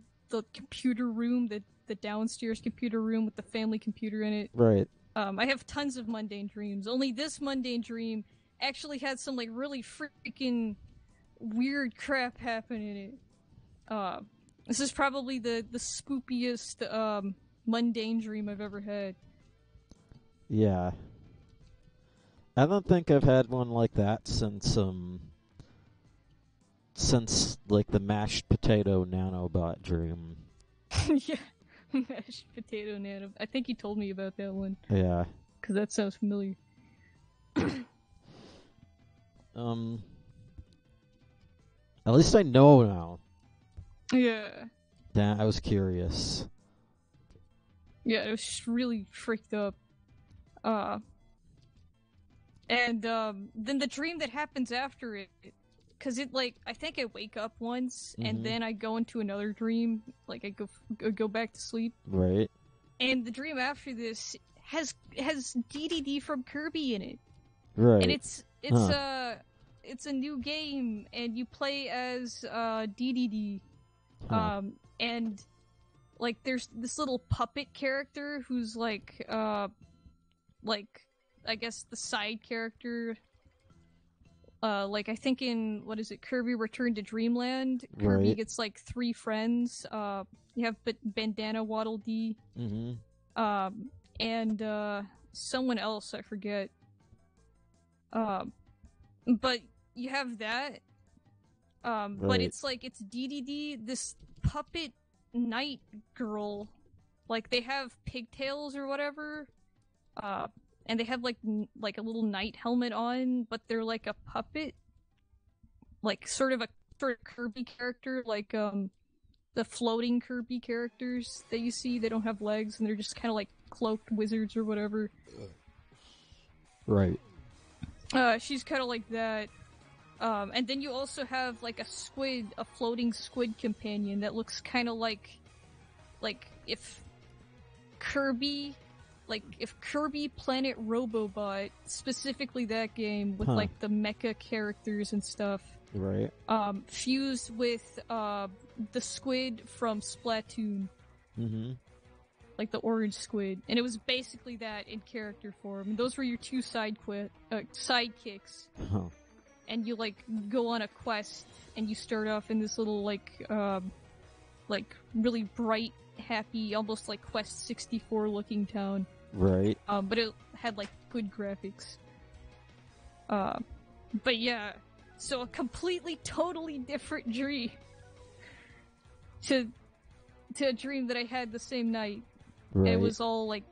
computer room, the downstairs computer room with the family computer in it. Right. I have tons of mundane dreams. Only this mundane dream actually had some, like, really freaking weird crap happen in it. This is probably the spookiest, mundane dream I've ever had. Yeah. I don't think I've had one like that since like the mashed potato nanobot dream. Yeah, mashed potato nano. I think you told me about that one. Yeah. Because that sounds familiar. At least I know now. Yeah. Damn, I was curious. Yeah, it was just really freaked up. And then the dream that happens after it, because it, like, I think I wake up once, and then I go into another dream, like, I go back to sleep. Right. And the dream after this has DDD from Kirby in it. Right. And it's a new game, and you play as DDD. And, like, there's this little puppet character who's, like, I guess the side character. Like, I think in, what is it, Kirby Return to Dreamland, Kirby gets, like, 3 friends. You have Bandana Waddle Dee. Mm-hmm. And, someone else, I forget. But you have that. But Right. it's like, it's DDD, this puppet night girl. Like, they have pigtails or whatever. And they have like a little knight helmet on, but they're like a puppet. Like, sort of Kirby character, like, the floating Kirby characters that you see. They don't have legs, and they're just kind of like cloaked wizards or whatever. Right. She's kind of like that. And then you also have like a floating squid companion that looks kind of like if Kirby Planet Robobot, specifically that game with like the mecha characters and stuff. Right. Fused with the squid from Splatoon. Mm-hmm. Like the orange squid. And it was basically that in character form. And those were your two sidekicks. Huh. And you like go on a quest, and you start off in this little like really bright, happy, almost like Quest 64 looking town. Right. But it had like good graphics. But yeah, so a completely, totally different dream to a dream that I had the same night. Right. And it was all like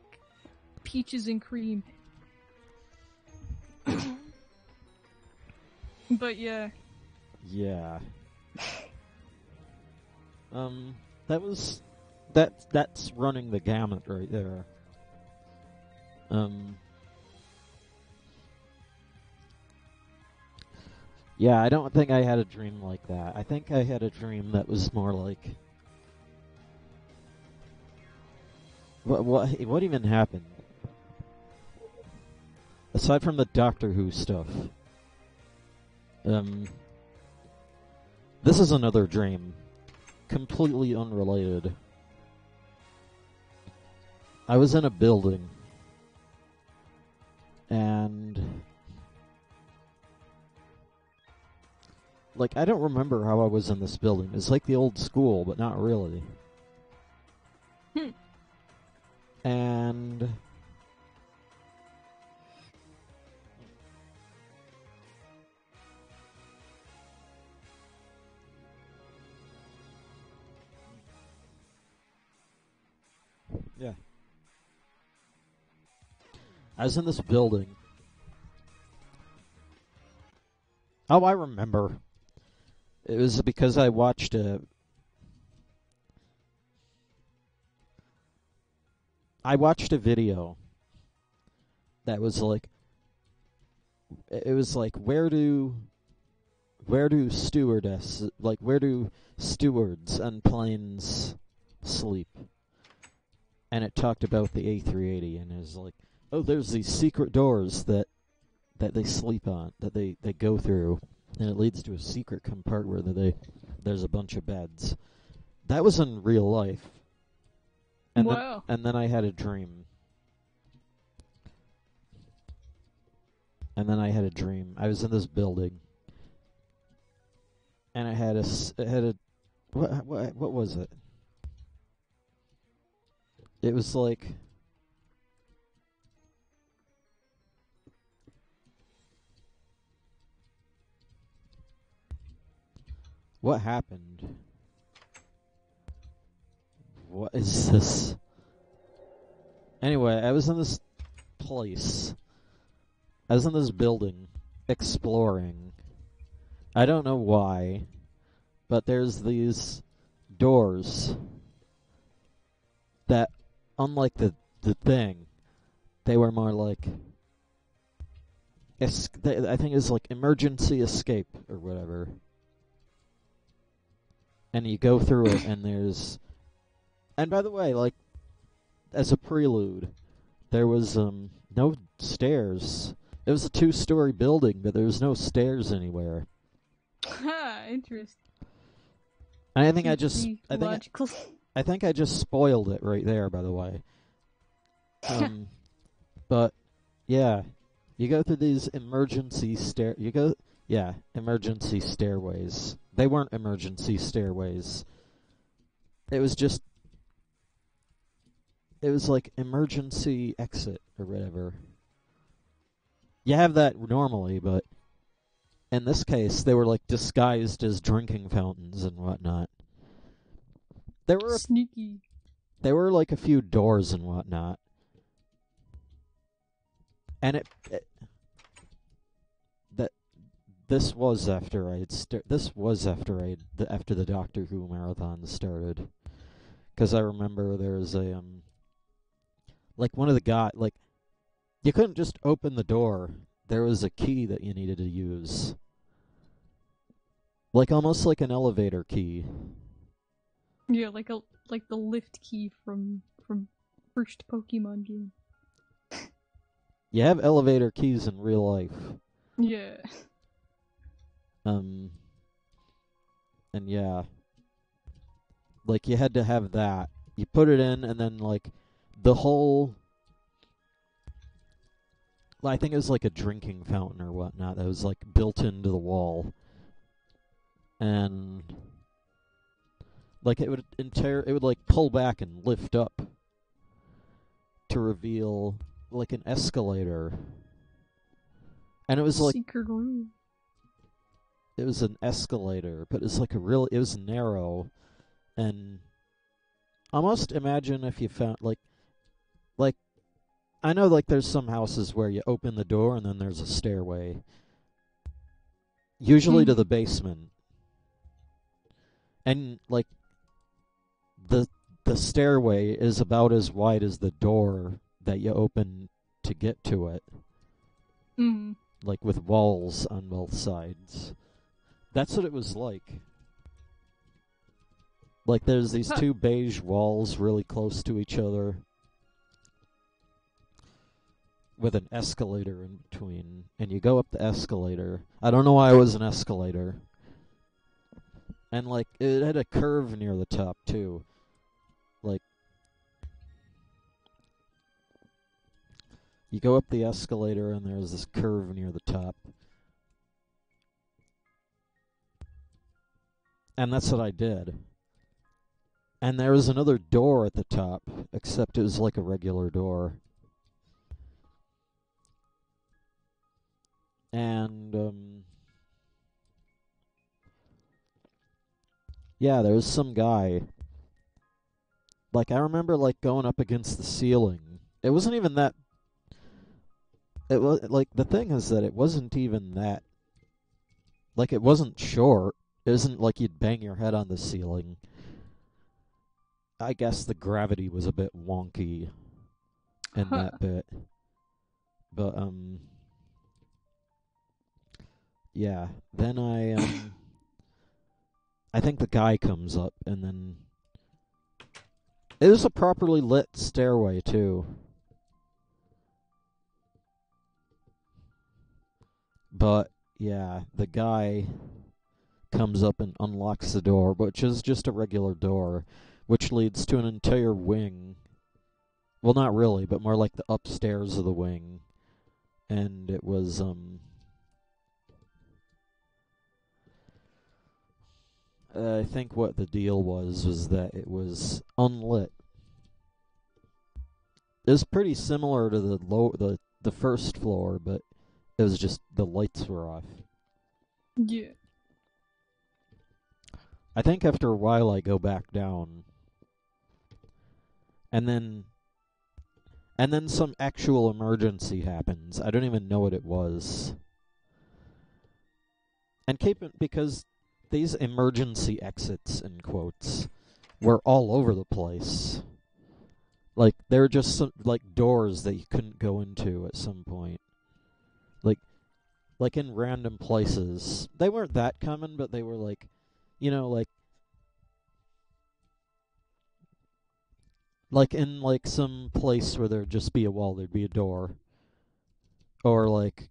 peaches and cream. But yeah. Yeah. That's running the gamut right there. Yeah, I don't think I had a dream like that. I think I had a dream that was more like... What even happened? Aside from the Doctor Who stuff. This is another dream. Completely unrelated. I was in a building. And... like, I don't remember how I was in this building. It's like the old school, but not really. And... yeah. I was in this building. Oh, I remember. It was because I watched a video that was like, it was like, where do stewards on planes sleep? And it talked about the A380, and it was like, oh, there's these secret doors that they sleep on, that they go through, and it leads to a secret compartment where there's a bunch of beds. That was in real life. And wow. Then I had a dream. I was in this building, and it had a what was it? It was like, what happened? What is this? Anyway, I was in this place. I was in this building, exploring. I don't know why, but there's these doors that, unlike the thing, they were more like... I think it's like emergency escape or whatever. And you go through it, and there's... And by the way, like, as a prelude, there was no stairs. It was a 2-story building, but there was no stairs anywhere. Interesting. And I think I think I just spoiled it right there, by the way. But yeah, you go through these emergency stairways. They weren't emergency stairways. It was just it was like emergency exit or whatever. You have that normally, but in this case, they were like disguised as drinking fountains and whatnot. Sneaky. There were like a few doors and whatnot, and that this was after after the Doctor Who marathon started, because I remember there was a like one of the like you couldn't just open the door. There was a key that you needed to use, like almost like an elevator key. Yeah, like the lift key from first Pokemon game. You have elevator keys in real life. Yeah. And yeah, like you had to have that. You put it in, and then like the whole, I think it was like a drinking fountain or whatnot that was like built into the wall, and like it would like pull back and lift up to reveal like an escalator, and it was like secret room. It was an escalator, but it's like it was narrow, and almost imagine if you found like I know like there's some houses where you open the door and then there's a stairway, usually to the basement, and like the stairway is about as wide as the door that you open to get to it. Like with walls on both sides. That's what it was like. Like there's these two beige walls really close to each other, with an escalator in between, and you go up the escalator. I don't know why it was an escalator. And like it had a curve near the top too. Like you go up the escalator and there's this curve near the top. And that's what I did. And there was another door at the top, except it was like a regular door. And yeah, there was some guy. Like I remember like going up against the ceiling. It wasn't even that. It was like the thing is that it wasn't even that. Like it wasn't short. It isn't like you'd bang your head on the ceiling. I guess the gravity was a bit wonky in that bit. But yeah, then I think the guy comes up, and then it was a properly lit stairway too. But yeah, the guy comes up and unlocks the door, which is just a regular door, which leads to an entire wing. Well, not really, but more like the upstairs of the wing. And it was I think what the deal was that it was unlit. It was pretty similar to the first floor, but it was just the lights were off. Yeah. I think after a while I go back down. And then some actual emergency happens. I don't even know what it was. And because these emergency exits, in quotes, were all over the place. Like, there were just some, like, doors that you couldn't go into at some point. Like in random places. They weren't that common, but they were like, like in like some place where there'd just be a wall, there'd be a door. Or like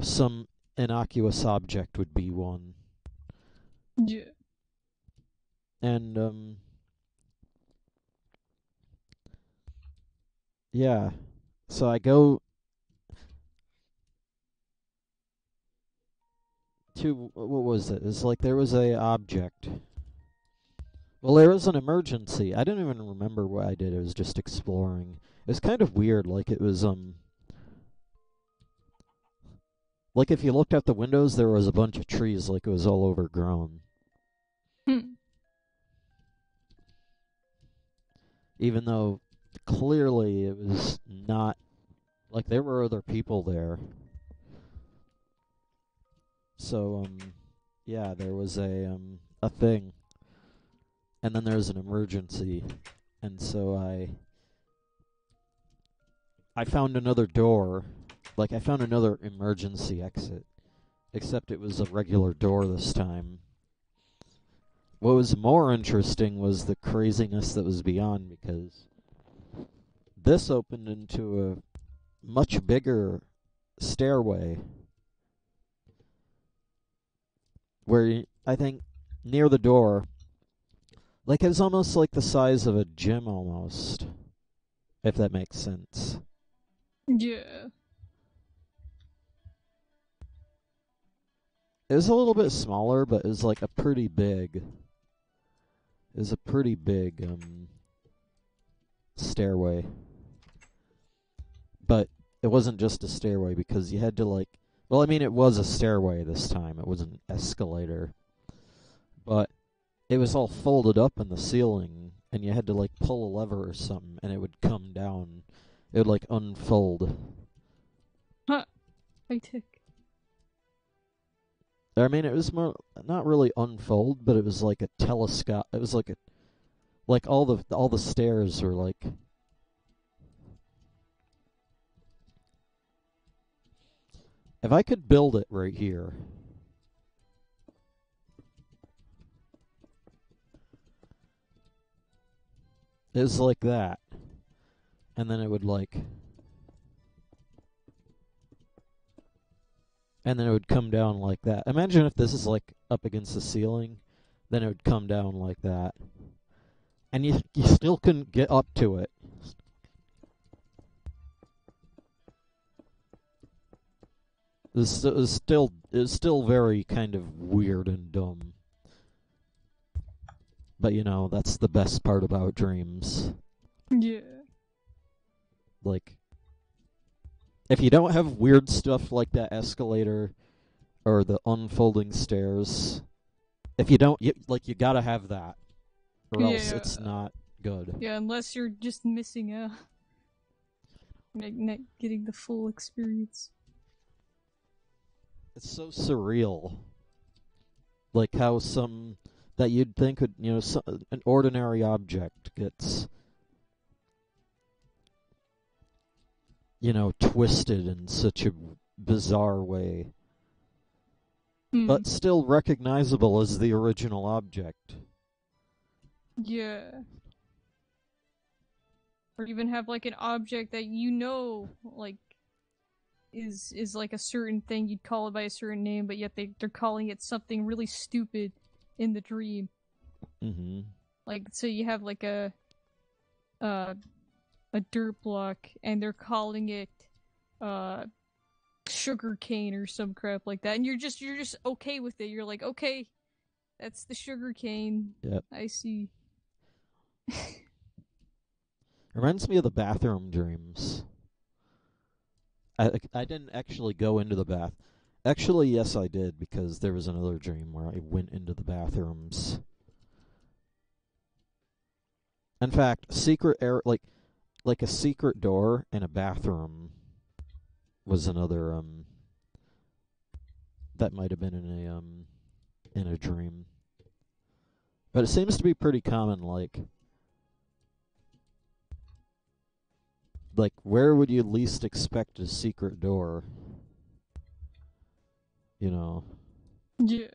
some innocuous object would be one. Yeah. And yeah. So I go to, what was it? It's like there was a object. Well, there was an emergency. I didn't even remember what I did. It was just exploring. It was kind of weird. Like it was like if you looked out the windows, there was a bunch of trees. Like it was all overgrown. Hmm. Even though clearly it was not. Like there were other people there. So yeah, there was a thing, and then there was an emergency, and so I found another door. Like, I found another emergency exit, except it was a regular door this time. What was more interesting was the craziness that was beyond, because this opened into a much bigger stairway, where I think near the door, like it was almost like the size of a gym almost, if that makes sense. Yeah. It was a little bit smaller, but it was like a pretty big. It was a pretty big stairway. But it wasn't just a stairway because you had to like. Well, I mean, it was a stairway this time. It was an escalator, but it was all folded up in the ceiling, and you had to like pull a lever or something, and it would come down. It would like unfold. Huh. High tech. I mean, it was more not really unfold, but it was like a telescope. It was like a like all the stairs were like. If I could build it right here. It's like that. And then it would like. And then it would come down like that. Imagine if this is like up against the ceiling, then it would come down like that. And you still couldn't get up to it. It was still very kind of weird and dumb. But you know, that's the best part about dreams. Yeah. Like, if you don't have weird stuff like that escalator or the unfolding stairs, if you don't, you gotta have that, or else it's not good. Yeah, unless you're just missing out. Not getting the full experience. It's so surreal. Like how that you'd think would, an ordinary object gets, twisted in such a bizarre way. But still recognizable as the original object. Yeah. Or even have like an object that like is like a certain thing, you'd call it by a certain name, but yet they're calling it something really stupid in the dream. Mm-hmm. Like, so you have like a dirt block, and they're calling it sugar cane or some crap like that, and you're just okay with it. You're like, okay, that's the sugar cane. Yep. I see. Reminds me of the bathroom dreams. I didn't actually go into the bath. Actually, yes, I did, because there was another dream where I went into the bathrooms. In fact, secret air, like a secret door in a bathroom was another that might have been in a dream. But it seems to be pretty common, like where would you least expect a secret door? Yeah.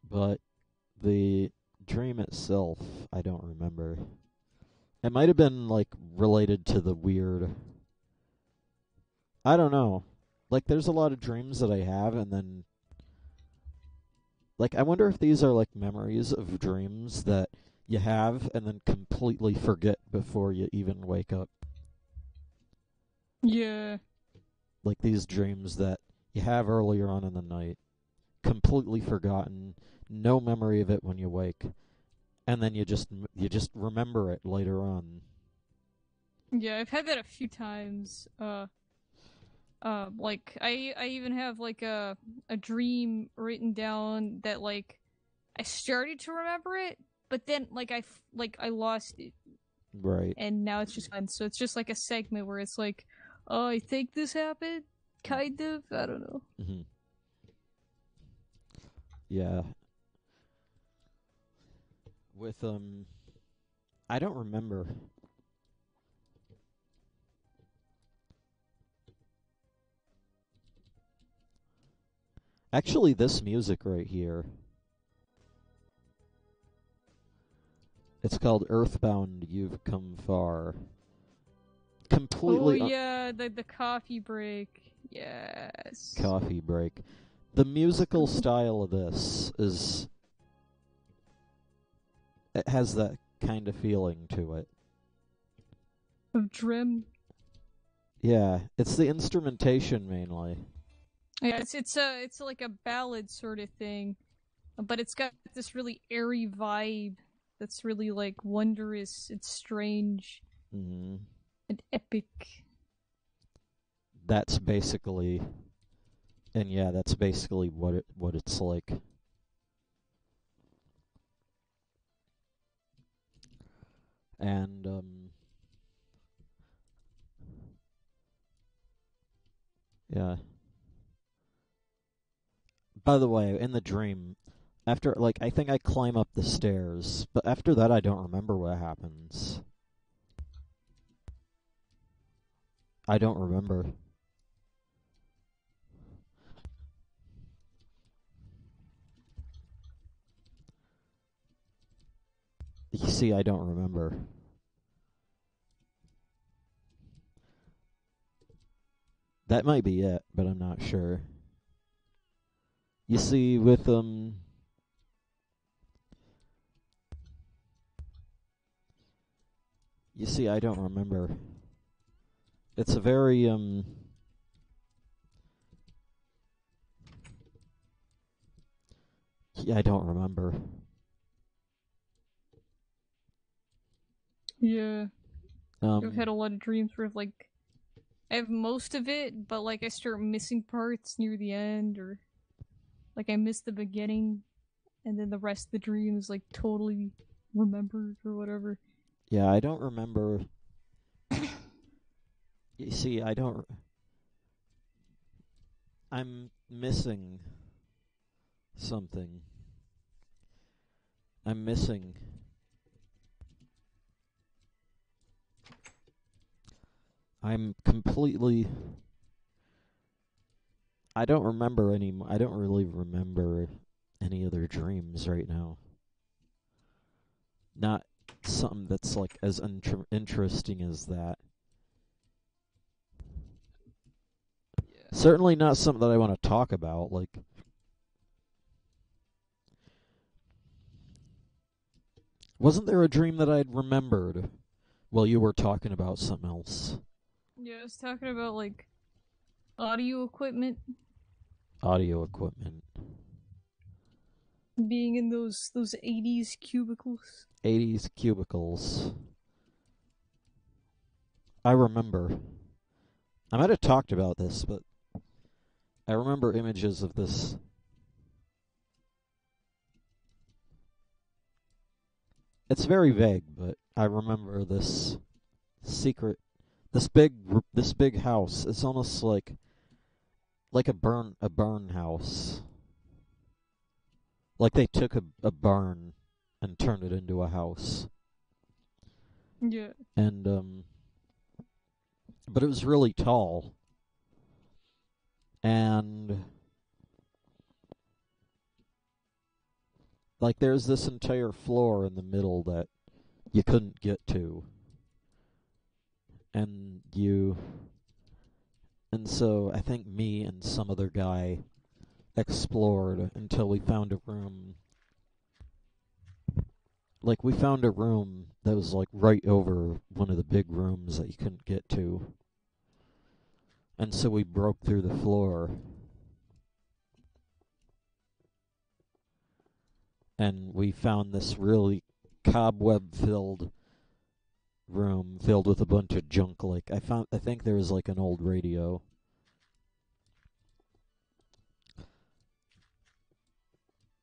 But the dream itself, I don't remember. It might have been like related to the weird. I don't know. Like, there's a lot of dreams that I have, and then like I wonder if these are like memories of dreams that you have and then completely forget before you even wake up. Yeah. Like these dreams that you have earlier on in the night, completely forgotten, no memory of it when you wake. and then you just remember it later on. Yeah, I've had that a few times. Like I even have like a dream written down that like I started to remember it, but then like I lost it, Right. and now it's just gone. So it's just like a segment where it's like, oh, I think this happened, kind of. I don't know. Hmm. Yeah. With I don't remember. Actually, this music right here. It's called Earthbound You've Come Far. Oh Completely yeah, the coffee break. Yes. coffee break. The musical style of this is it has that kind of feeling to it. Of Drim. Yeah, it's the instrumentation mainly. Yeah, it's like a ballad sort of thing, but it's got this really airy vibe that's really like wondrous. It's strange Hmm. and epic. That's basically, and yeah, that's basically what it's like. And yeah. By the way, in the dream, after like I think I climb up the stairs, but after that I don't remember what happens. I don't remember. You see, I don't remember. That might be it, but I'm not sure. You see, with you see, I don't remember. It's a very yeah, I don't remember. Yeah, I've Um, had a lot of dreams where like I have most of it, but like I start missing parts near the end, or like I miss the beginning, and then the rest of the dream is like totally remembered or whatever. yeah, I don't remember. You see, I don't. I'm missing something. I'm missing. I'm completely. I don't remember any. I don't really remember any other dreams right now. Not something that's like as interesting as that. Yeah. Certainly not something that I want to talk about. Like, wasn't there a dream that I'd remembered while you were talking about something else? Yeah, I was talking about like audio equipment Audio equipment. being in those 80s cubicles. 80s cubicles. I remember. I might have talked about this, but I remember images of this. It's very vague, but I remember this secret, this big house. It's almost like a burn house. Like they took a barn and turned it into a house. Yeah. And but it was really tall. And like there's this entire floor in the middle that you couldn't get to. And so I think me and some other guy explored until we found a room. Like we found a room that was like right over one of the big rooms that you couldn't get to. And so we broke through the floor. And we found this really cobweb-filled room filled with a bunch of junk. Like I think there was like an old radio.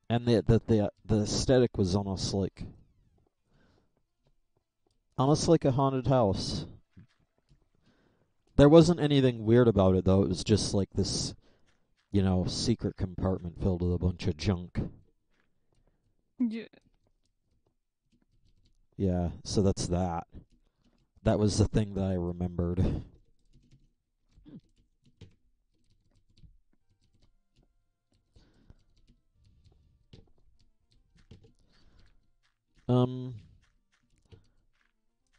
And the aesthetic was almost like a haunted house. There wasn't anything weird about it though. It was just like this, secret compartment filled with a bunch of junk. Yeah. Yeah, so that's that. That was the thing that I remembered.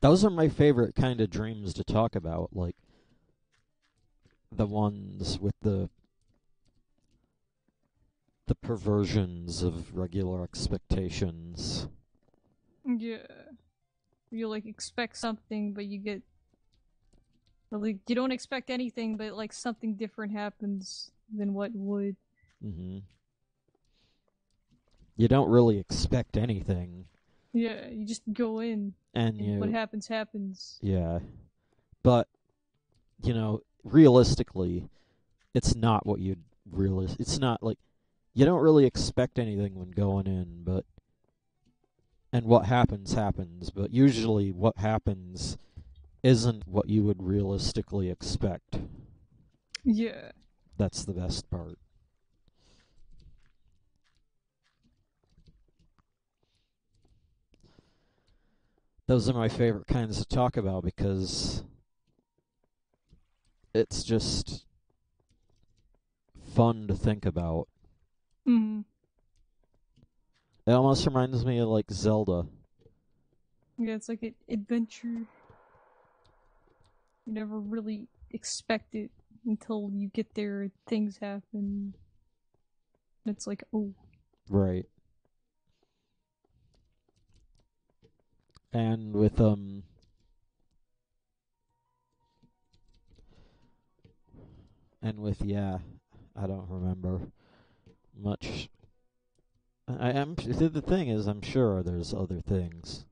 Those are my favorite kind of dreams to talk about, like the ones with the perversions of regular expectations. Yeah. You like expect something, but you get like you don't expect anything, but like something different happens than what would. Mm-hmm. You don't really expect anything. Yeah, you just go in, and what happens happens. Yeah, but realistically, it's not what you'd really. It's not like you don't really expect anything when going in, and what happens happens. But usually, what happens isn't what you would realistically expect. Yeah, that's the best part. Those are my favorite kinds to talk about because it's just fun to think about. Mm-hmm. It almost reminds me of like Zelda. Yeah, it's like an adventure. You never really expect it until you get there, things happen. It's like, oh. Right. And with I don't remember much. I am the thing is I'm sure there's other things.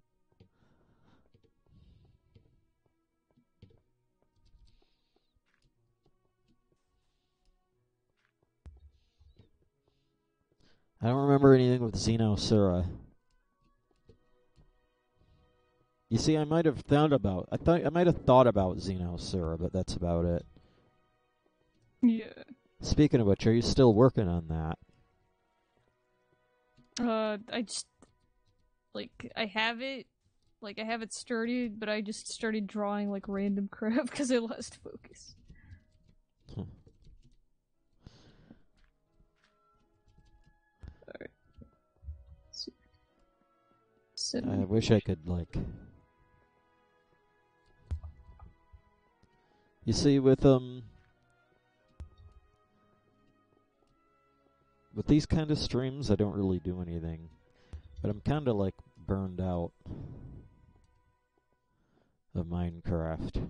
I don't remember anything with Xenosura. You see, I might have thought about Xenosura, but that's about it. Yeah. Speaking of which, are you still working on that? I just I have it started, but I just started drawing like random crap because I lost focus. Alright. I wish I could You see, with these kind of streams, I don't really do anything, but I'm kind of like burned out of Minecraft.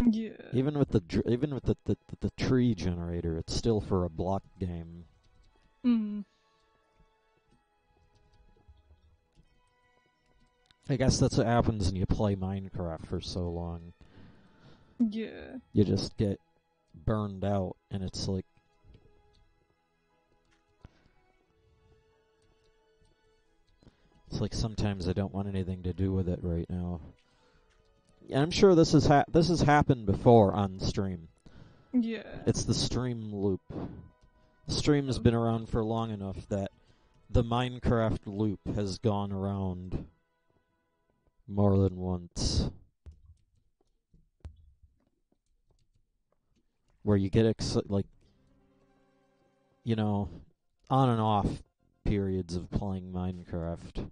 Yeah. Even with the tree generator, it's still for a block game. Mm. I guess that's what happens when you play Minecraft for so long. Yeah. You just get burned out, and it's like sometimes I don't want anything to do with it right now. And I'm sure this has happened before on stream. Yeah. It's the stream loop. The stream's been around for long enough that the Minecraft loop has gone around more than once. Where you get on and off periods of playing Minecraft.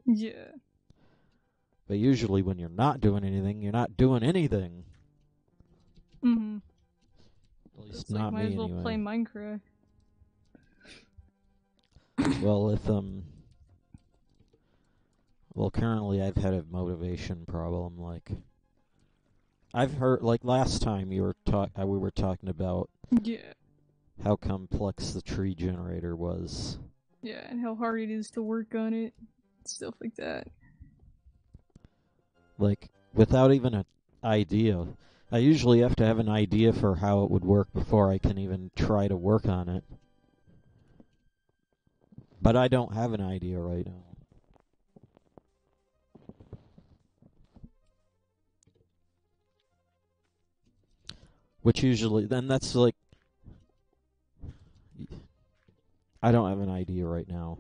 Yeah. But usually when you're not doing anything, you're not doing anything. Mm-hmm. At least it's not might me as well anyway. play Minecraft. Well, currently I've had a motivation problem. I've heard, last time we were talking about Yeah. how complex the tree generator was. Yeah, and how hard it is to work on it. Stuff like that. Like, without even an idea. I usually have to have an idea for how it would work before I can even try to work on it. But I don't have an idea right now. Which usually, then that's like, I don't have an idea right now.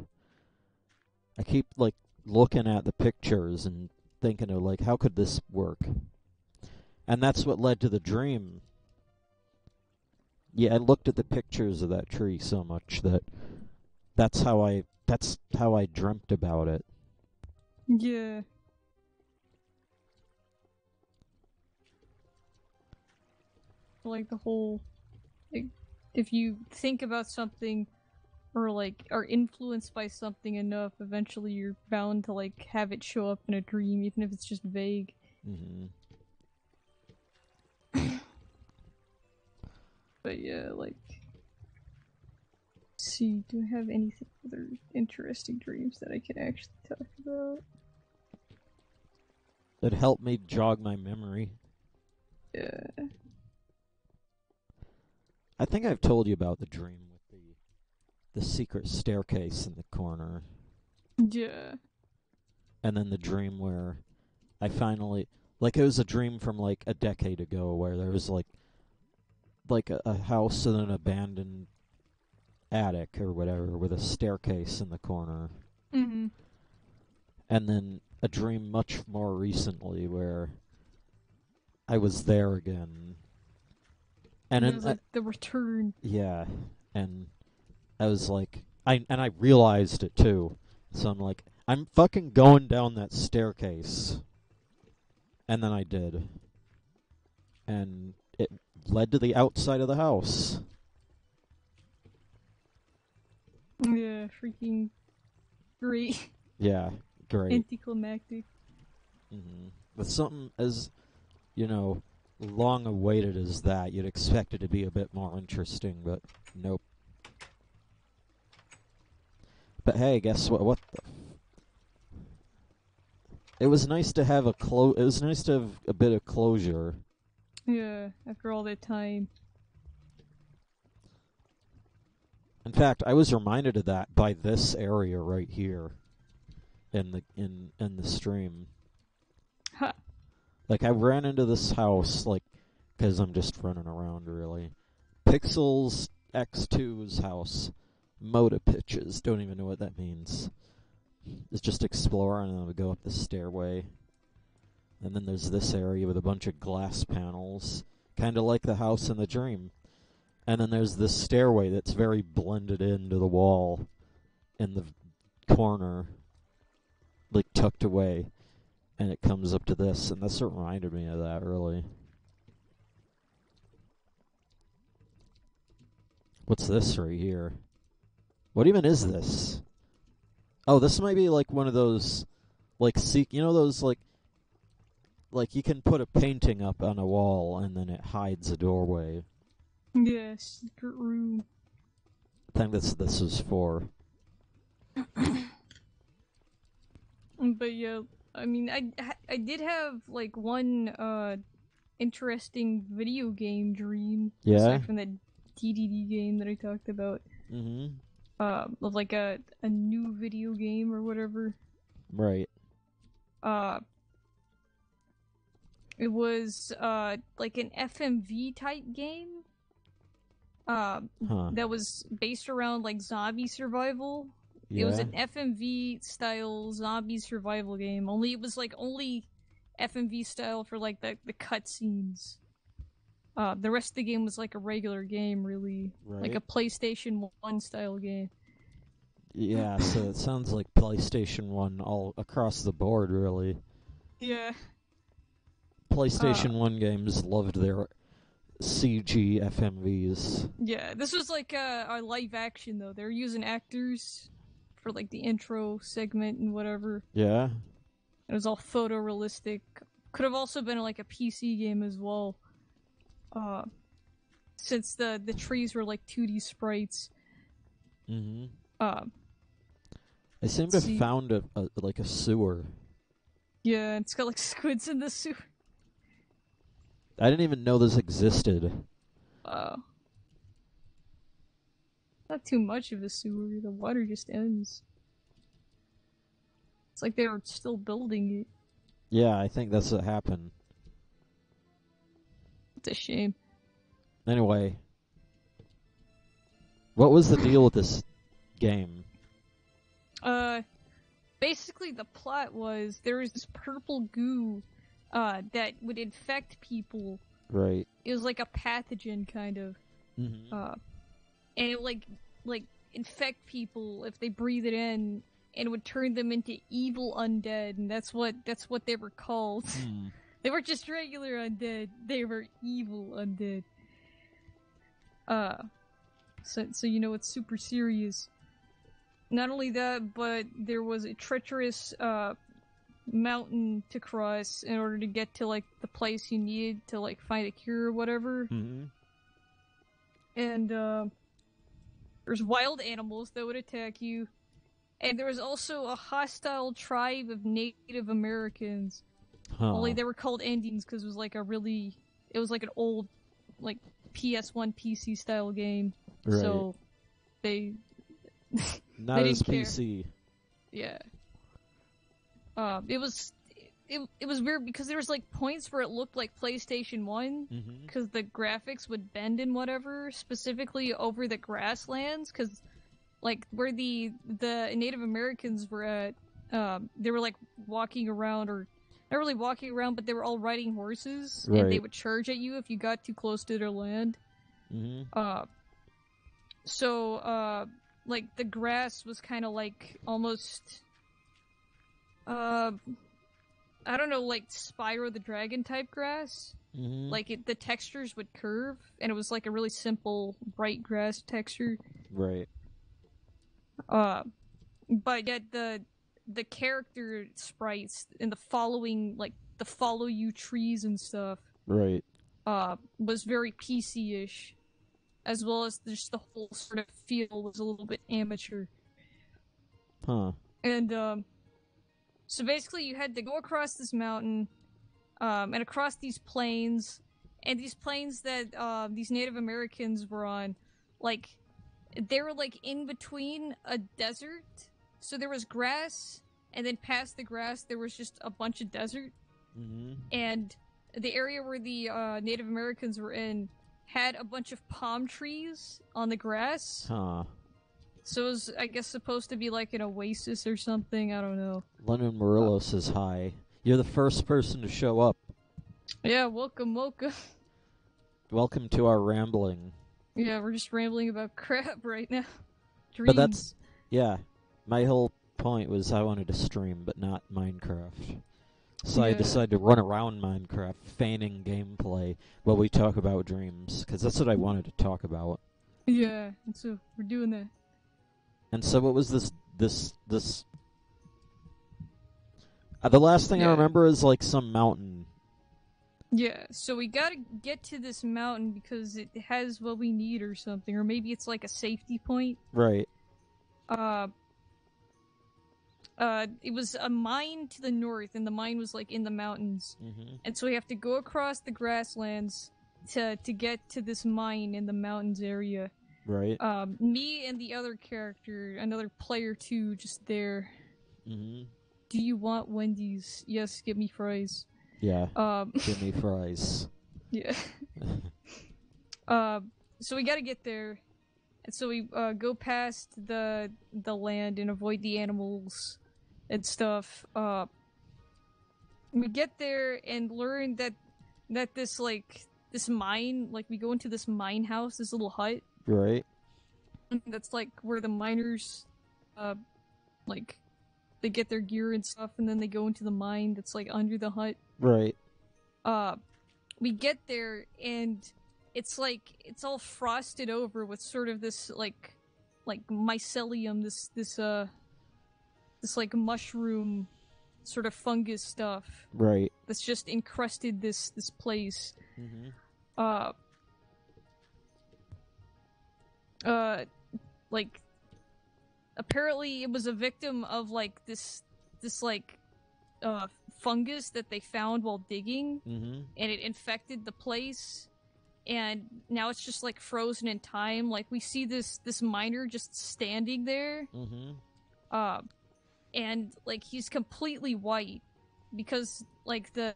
I keep, like, looking at the pictures and thinking of, like, how could this work? And that's what led to the dream. Yeah, I looked at the pictures of that tree so much that that's how I dreamt about it. Yeah. Like the whole, like, if you think about something or like are influenced by something enough, eventually you're bound to like have it show up in a dream, even if it's just vague. Mm-hmm. But yeah, like, let's see, do I have anything other interesting dreams that I can actually talk about? It helped me jog my memory. Yeah. I think I've told you about the dream with the secret staircase in the corner. Yeah. And then the dream where I finally, like, it was a dream from like a decade ago where there was like a house in an abandoned attic or whatever with a staircase in the corner. Mm-hmm. And then a dream much more recently where I was there again. And It was like the return. yeah, and I was like, I realized it too. So I'm like, I'm fucking going down that staircase. And then I did. And it led to the outside of the house. Yeah, freaking great. Yeah, great. Anticlimactic. Mm-hmm. With something as, long awaited as that, you'd expect it to be a bit more interesting, but nope. But hey, guess what? What the? It was nice to have It was nice to have a bit of closure. Yeah, after all that time. In fact, I was reminded of that by this area right here in the stream. Ha! Like, I ran into this house, like, because I'm just running around, really. Pixels X2's house. Moda pitches. Don't even know what that means. It's just exploring, and then we go up the stairway. And then there's this area with a bunch of glass panels. Kind of like the house in the dream. And then there's this stairway that's very blended into the wall in the corner, like tucked away. And it comes up to this, and that's what reminded me of that, really. What's this right here? What even is this? Oh, this might be like one of those, like, those, like you can put a painting up on a wall, and then it hides a doorway. Yeah, secret room. I think this is for. But yeah, I mean, I did have like one interesting video game dream. Yeah? Aside from that DDD game that I talked about. Mm-hmm. Of like a new video game or whatever. Right. It was like an FMV type game. That was based around like zombie survival. Yeah. It was an FMV style zombie survival game. Only it was like only FMV style for like the cutscenes. The rest of the game was like a regular game, really, Right. like a PlayStation 1 style game. Yeah, so it sounds like PlayStation 1 all across the board, really. Yeah. PlayStation 1 games loved their CG FMVs. Yeah, this was like a live action though. They were using actors for like the intro segment and whatever. Yeah? It was all photorealistic. Could have also been like a PC game as well. Since the trees were like 2D sprites. Mm-hmm. I seem to have found a sewer. Yeah, it's got like squids in the sewer. I didn't even know this existed. Not too much of a sewer. The water just ends. It's like they were still building it. Yeah, I think that's what happened. It's a shame. Anyway, what was the deal with this game? Basically the plot was there was this purple goo, that would infect people. Right. It was like a pathogen, kind of. Mm-hmm. And it like infect people if they breathe it in, and it would turn them into evil undead, and that's what they were called. They weren't just regular undead, they were evil undead. So you know, it's super serious. Not only that, but there was a treacherous mountain to cross in order to get to like the place you needed to like find a cure or whatever. Mm-hmm. And there's wild animals that would attack you, and there was also a hostile tribe of Native Americans. Only they were called Indians because it was like an old like PS1 PC style game. Right. So they not they as didn't care. PC. Yeah. It was weird because there was like points where it looked like PlayStation 1 because the graphics would bend and whatever, specifically over the grasslands, because like where the Native Americans were at, they were like walking around, or not really walking around, but they were all riding horses, right. and they would charge at you if you got too close to their land. So like the grass was kind of like almost I don't know, like Spyro the Dragon type grass. Like the textures would curve, and it was like a really simple bright grass texture. Right. But yet the character sprites and the following, like the follow you trees and stuff, right, was very PC-ish, as well as just the whole sort of feel was a little bit amateur. And so basically you had to go across this mountain, and across these plains, and these plains that these Native Americans were on, like, they were like in between a desert. So there was grass, and then past the grass there was just a bunch of desert. And the area where the Native Americans were in had a bunch of palm trees on the grass. So it was, I guess, supposed to be like an oasis or something, I don't know. Lennon Morillo is hi. You're the first person to show up. Yeah, welcome. Welcome to our rambling. Yeah, we're just rambling about crap right now. Dreams. But that's, yeah, my whole point was I wanted to stream, but not Minecraft. So I decided to run around Minecraft, feigning gameplay, while we talk about dreams, because that's what I wanted to talk about. Yeah, and so we're doing that. And so what was this the last thing I remember is like some mountain. Yeah, so we gotta get to this mountain because it has what we need or something, or maybe it's like a safety point. Right. It was a mine to the north, and the mine was like in the mountains. And so we have to go across the grasslands to get to this mine in the mountains area. Right. Me and the other character, another player 2, just there. Do you want Wendy's? Yes, get me fries. Yeah. Give me fries. Yeah. So we gotta get there, and so we go past the land and avoid the animals and stuff. We get there and learn that this mine, like we go into this mine house, this little hut. Right. That's like where the miners, like, they get their gear and stuff, and then they go into the mine that's like under the hut. Right. We get there, and it's like, it's all frosted over with sort of this, like mycelium, this like mushroom sort of fungus stuff. Right. That's just encrusted this place. Like, apparently it was a victim of like this like fungus that they found while digging, and it infected the place, and now it's just like frozen in time. Like we see this miner just standing there, and like he's completely white because like the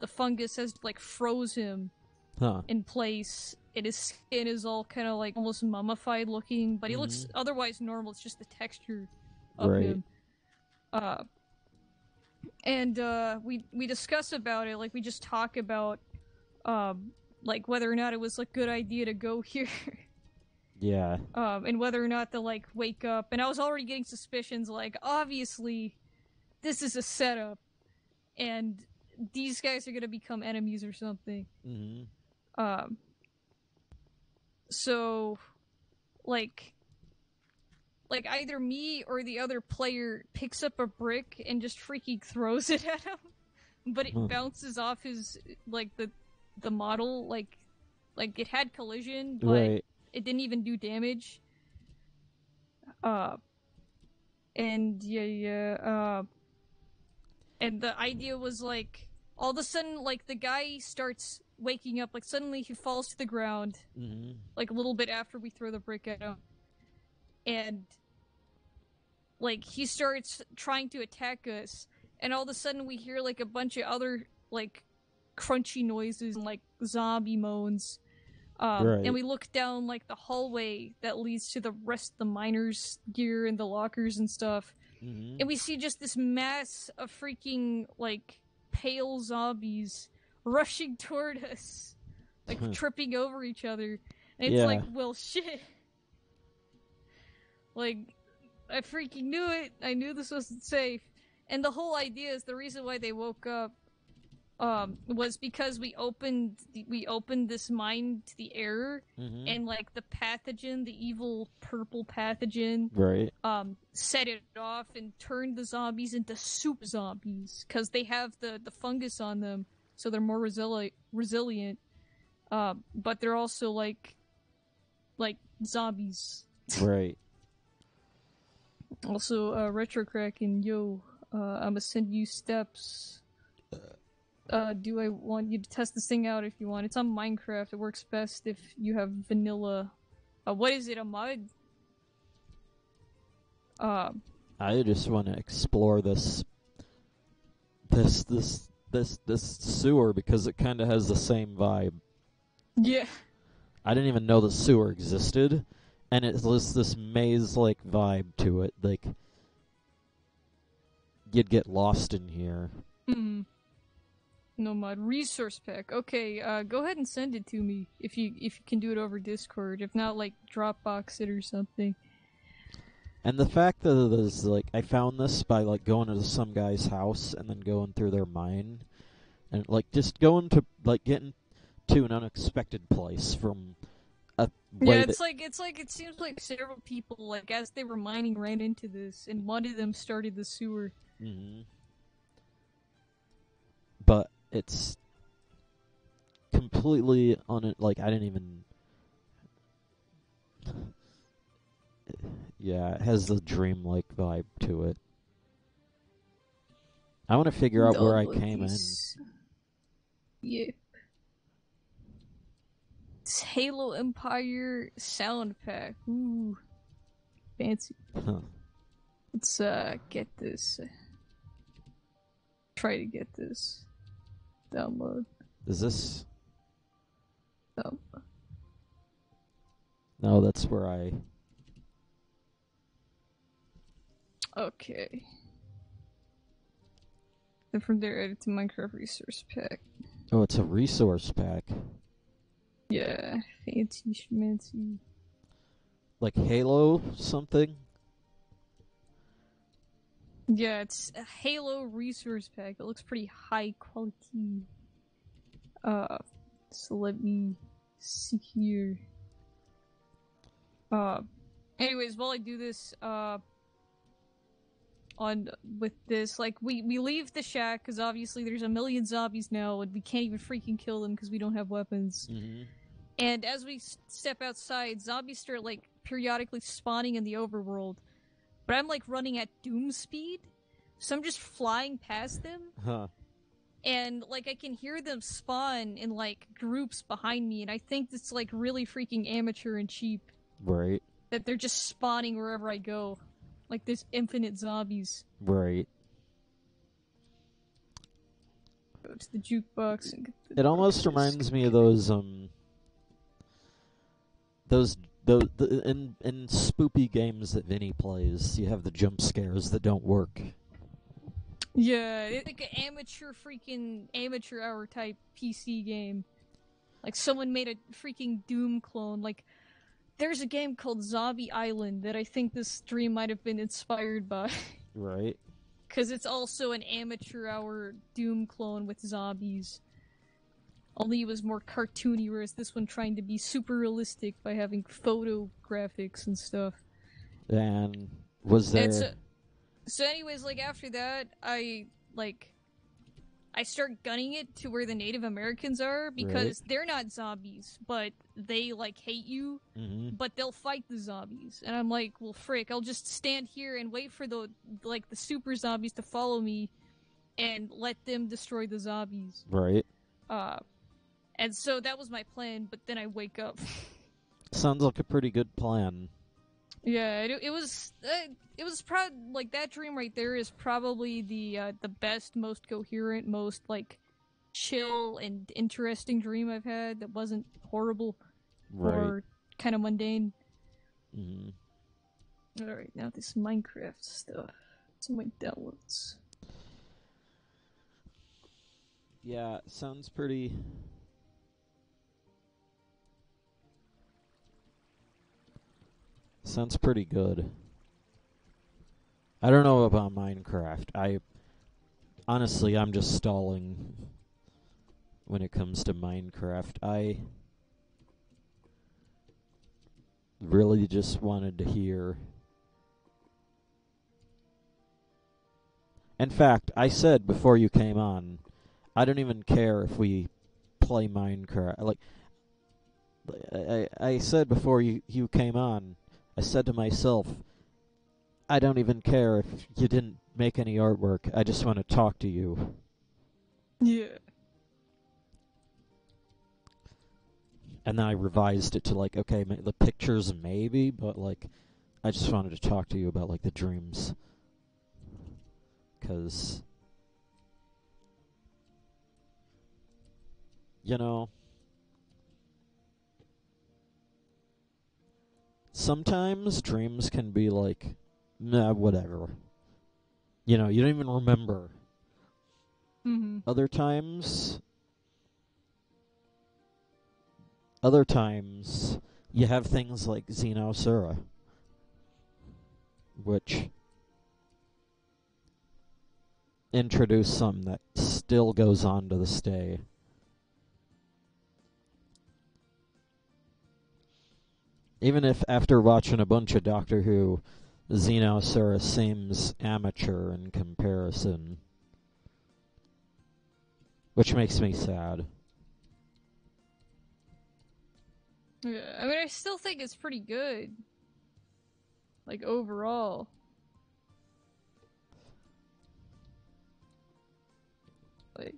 fungus has like froze him in place, and his skin is all kind of like almost mummified looking, but he looks otherwise normal. It's just the texture of him. And we discuss about it, like we just talk about like whether or not it was a good idea to go here. Yeah. And whether or not to like wake up. And I was already getting suspicions, like obviously this is a setup and these guys are gonna become enemies or something. So like either me or the other player picks up a brick and just freaking throws it at him, but it bounces off his like the model, like it had collision, but it didn't even do damage. And and the idea was like all of a sudden like the guy starts waking up, like suddenly he falls to the ground, like a little bit after we throw the brick at him. And like he starts trying to attack us, and all of a sudden we hear like a bunch of other like crunchy noises and like zombie moans. And we look down like the hallway that leads to the rest of the miners' gear and the lockers and stuff. And we see just this mass of freaking like pale zombies rushing toward us, like tripping over each other. And it's like, well, shit. Like, I freaking knew it. I knew this wasn't safe. And the whole idea is the reason why they woke up was because we opened this mine to the air, and like the pathogen, the evil purple pathogen, set it off and turned the zombies into soup zombies because they have the fungus on them, so they're more resilient. But they're also like zombies. Right. Also, Retro Kraken, yo, I'ma send you steps. Do I want you to test this thing out if you want? It's on Minecraft. It works best if you have vanilla. What is it, a mod? I just want to explore this sewer because it kind of has the same vibe. Yeah. I didn't even know the sewer existed, and it was this maze-like vibe to it. Like, you'd get lost in here. No mod resource pack. Okay, go ahead and send it to me if you can do it over Discord. If not, like Dropbox it or something. And the fact that it is like I found this by like going to some guy's house and then going through their mine, and like just going to like getting to an unexpected place from a way it seems like several people like as they were mining ran into this, and one of them started the sewer. But it's completely like I didn't even. Yeah, it has the dreamlike vibe to it. I want to figure out where I came in. Yep. It's Halo Empire sound pack. Ooh. Fancy. Let's get this. Try to get this. Download. Is this? No. No, that's where I... Okay. Then from there, edit to Minecraft resource pack. Oh, it's a resource pack. Yeah, fancy schmancy. Like Halo something? Yeah, it's a Halo resource pack. It looks pretty high quality. So let me see here. Anyways, while I do this, with this, like, we leave the shack, because obviously there's a million zombies now, and we can't even freaking kill them because we don't have weapons. And as we step outside, zombies start, like, periodically spawning in the overworld. but I'm like running at doom speed, so I'm just flying past them. Huh. And, like, I can hear them spawn in, like, groups behind me, and I think it's, like, really freaking amateur and cheap. Right. That they're just spawning wherever I go. Like, there's infinite zombies. Right. Go to the jukebox and get the It almost disc. reminds me of those in spoopy games that Vinny plays, you have the jump scares that don't work. Yeah, it's like an amateur hour type PC game. Like, someone made a freaking Doom clone. Like, there's a game called Zombie Island that I think this stream might have been inspired by. Right. Because it's also an amateur hour Doom clone with zombies. Only it was more cartoony, whereas this one trying to be super realistic by having photo graphics and stuff. And was there... So anyways, like, after that, I start gunning it to where the Native Americans are, because they're not zombies, but they, like, hate you, but they'll fight the zombies. And I'm like, well, frick, I'll just stand here and wait for the super zombies to follow me and let them destroy the zombies. Right. And so that was my plan, but then I wake up. Sounds like a pretty good plan. Yeah, it was probably, like, that dream right there is probably the best, most coherent, most, like, chill and interesting dream I've had that wasn't horrible or kind of mundane. Alright, now this Minecraft stuff. It's in my downloads. Yeah, sounds pretty... Sounds pretty good. I don't know about Minecraft. Honestly, I'm just stalling when it comes to Minecraft. I really just wanted to hear... In fact, I said before you came on, I don't even care if we play Minecraft. Like, I said before you came on, I said to myself, I don't even care if you didn't make any artwork. I just want to talk to you. Yeah. And then I revised it to, like, okay, the pictures maybe, but, like, I just wanted to talk to you about, like, the dreams. 'Cause, you know, sometimes dreams can be like, nah, whatever. You know, you don't even remember. Other times, you have things like Xenosura, which introduce something that still goes on to this day. Even if after watching a bunch of Doctor Who, Xenosura seems amateur in comparison. Which makes me sad. Yeah, I mean, I still think it's pretty good. Like, overall. Like...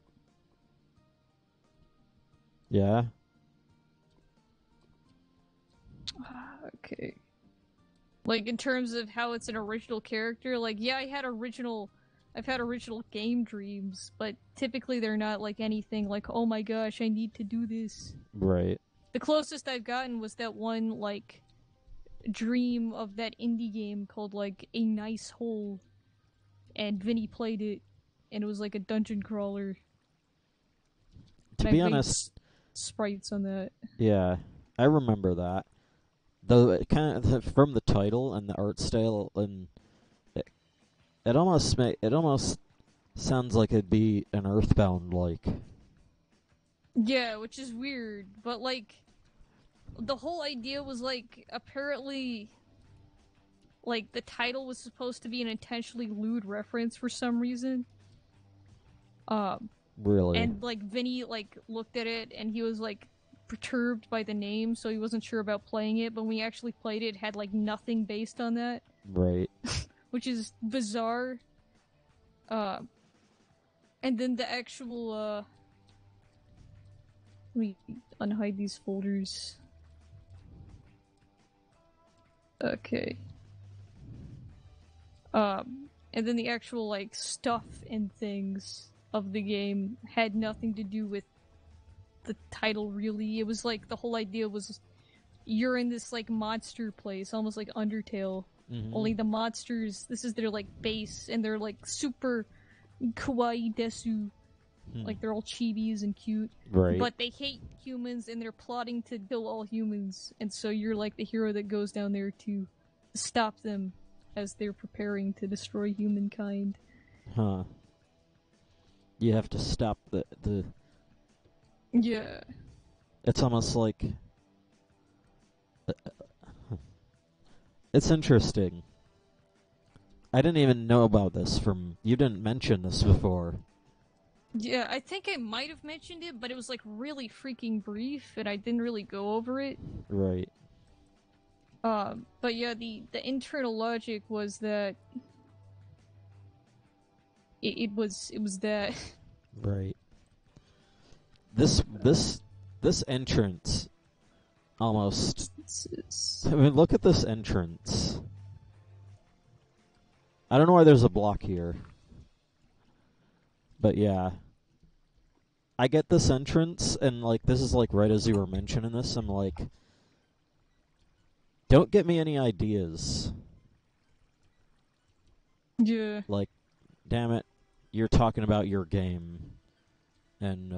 Yeah? Okay. Like, in terms of how it's an original character, like, yeah, I've had original game dreams, but typically they're not like anything like, oh my gosh, I need to do this. Right. The closest I've gotten was that one, like, dream of that indie game called, like, A Nice Hole, and Vinny played it, and it was like a dungeon crawler. To be honest, sprites on that. Yeah, I remember that. Though it kind of from the title and the art style, and it almost sounds like it'd be an Earthbound like. Yeah, which is weird, but like the whole idea was like apparently like the title was supposed to be an intentionally lewd reference for some reason. Really? And like Vinny like looked at it and he was like perturbed by the name, so he wasn't sure about playing it, but when we actually played it, it had like nothing based on that. Right. which is bizarre. And then the actual, let me unhide these folders. Okay. And then the actual, like, stuff and things of the game had nothing to do with the title, really. It was like, the whole idea was you're in this, like, monster place, almost like Undertale. Only the monsters, this is their, like, base, and they're, like, super kawaii desu. Like, they're all chibis and cute. Right. But they hate humans, and they're plotting to kill all humans. And so you're, like, the hero that goes down there to stop them as they're preparing to destroy humankind. Huh. You have to stop the... Yeah. It's almost like... It's interesting. I didn't even know about this from... You didn't mention this before. Yeah, I think I might have mentioned it, but it was, like, really freaking brief, and I didn't really go over it. Right. But yeah, the internal logic was that... It was that... Right. This entrance... Almost... I mean, look at this entrance. I don't know why there's a block here. But yeah. I get this entrance, and, like, this is, like, right as you were mentioning this, I'm like... Don't get me any ideas. Yeah. Like, damn it, you're talking about your game. And,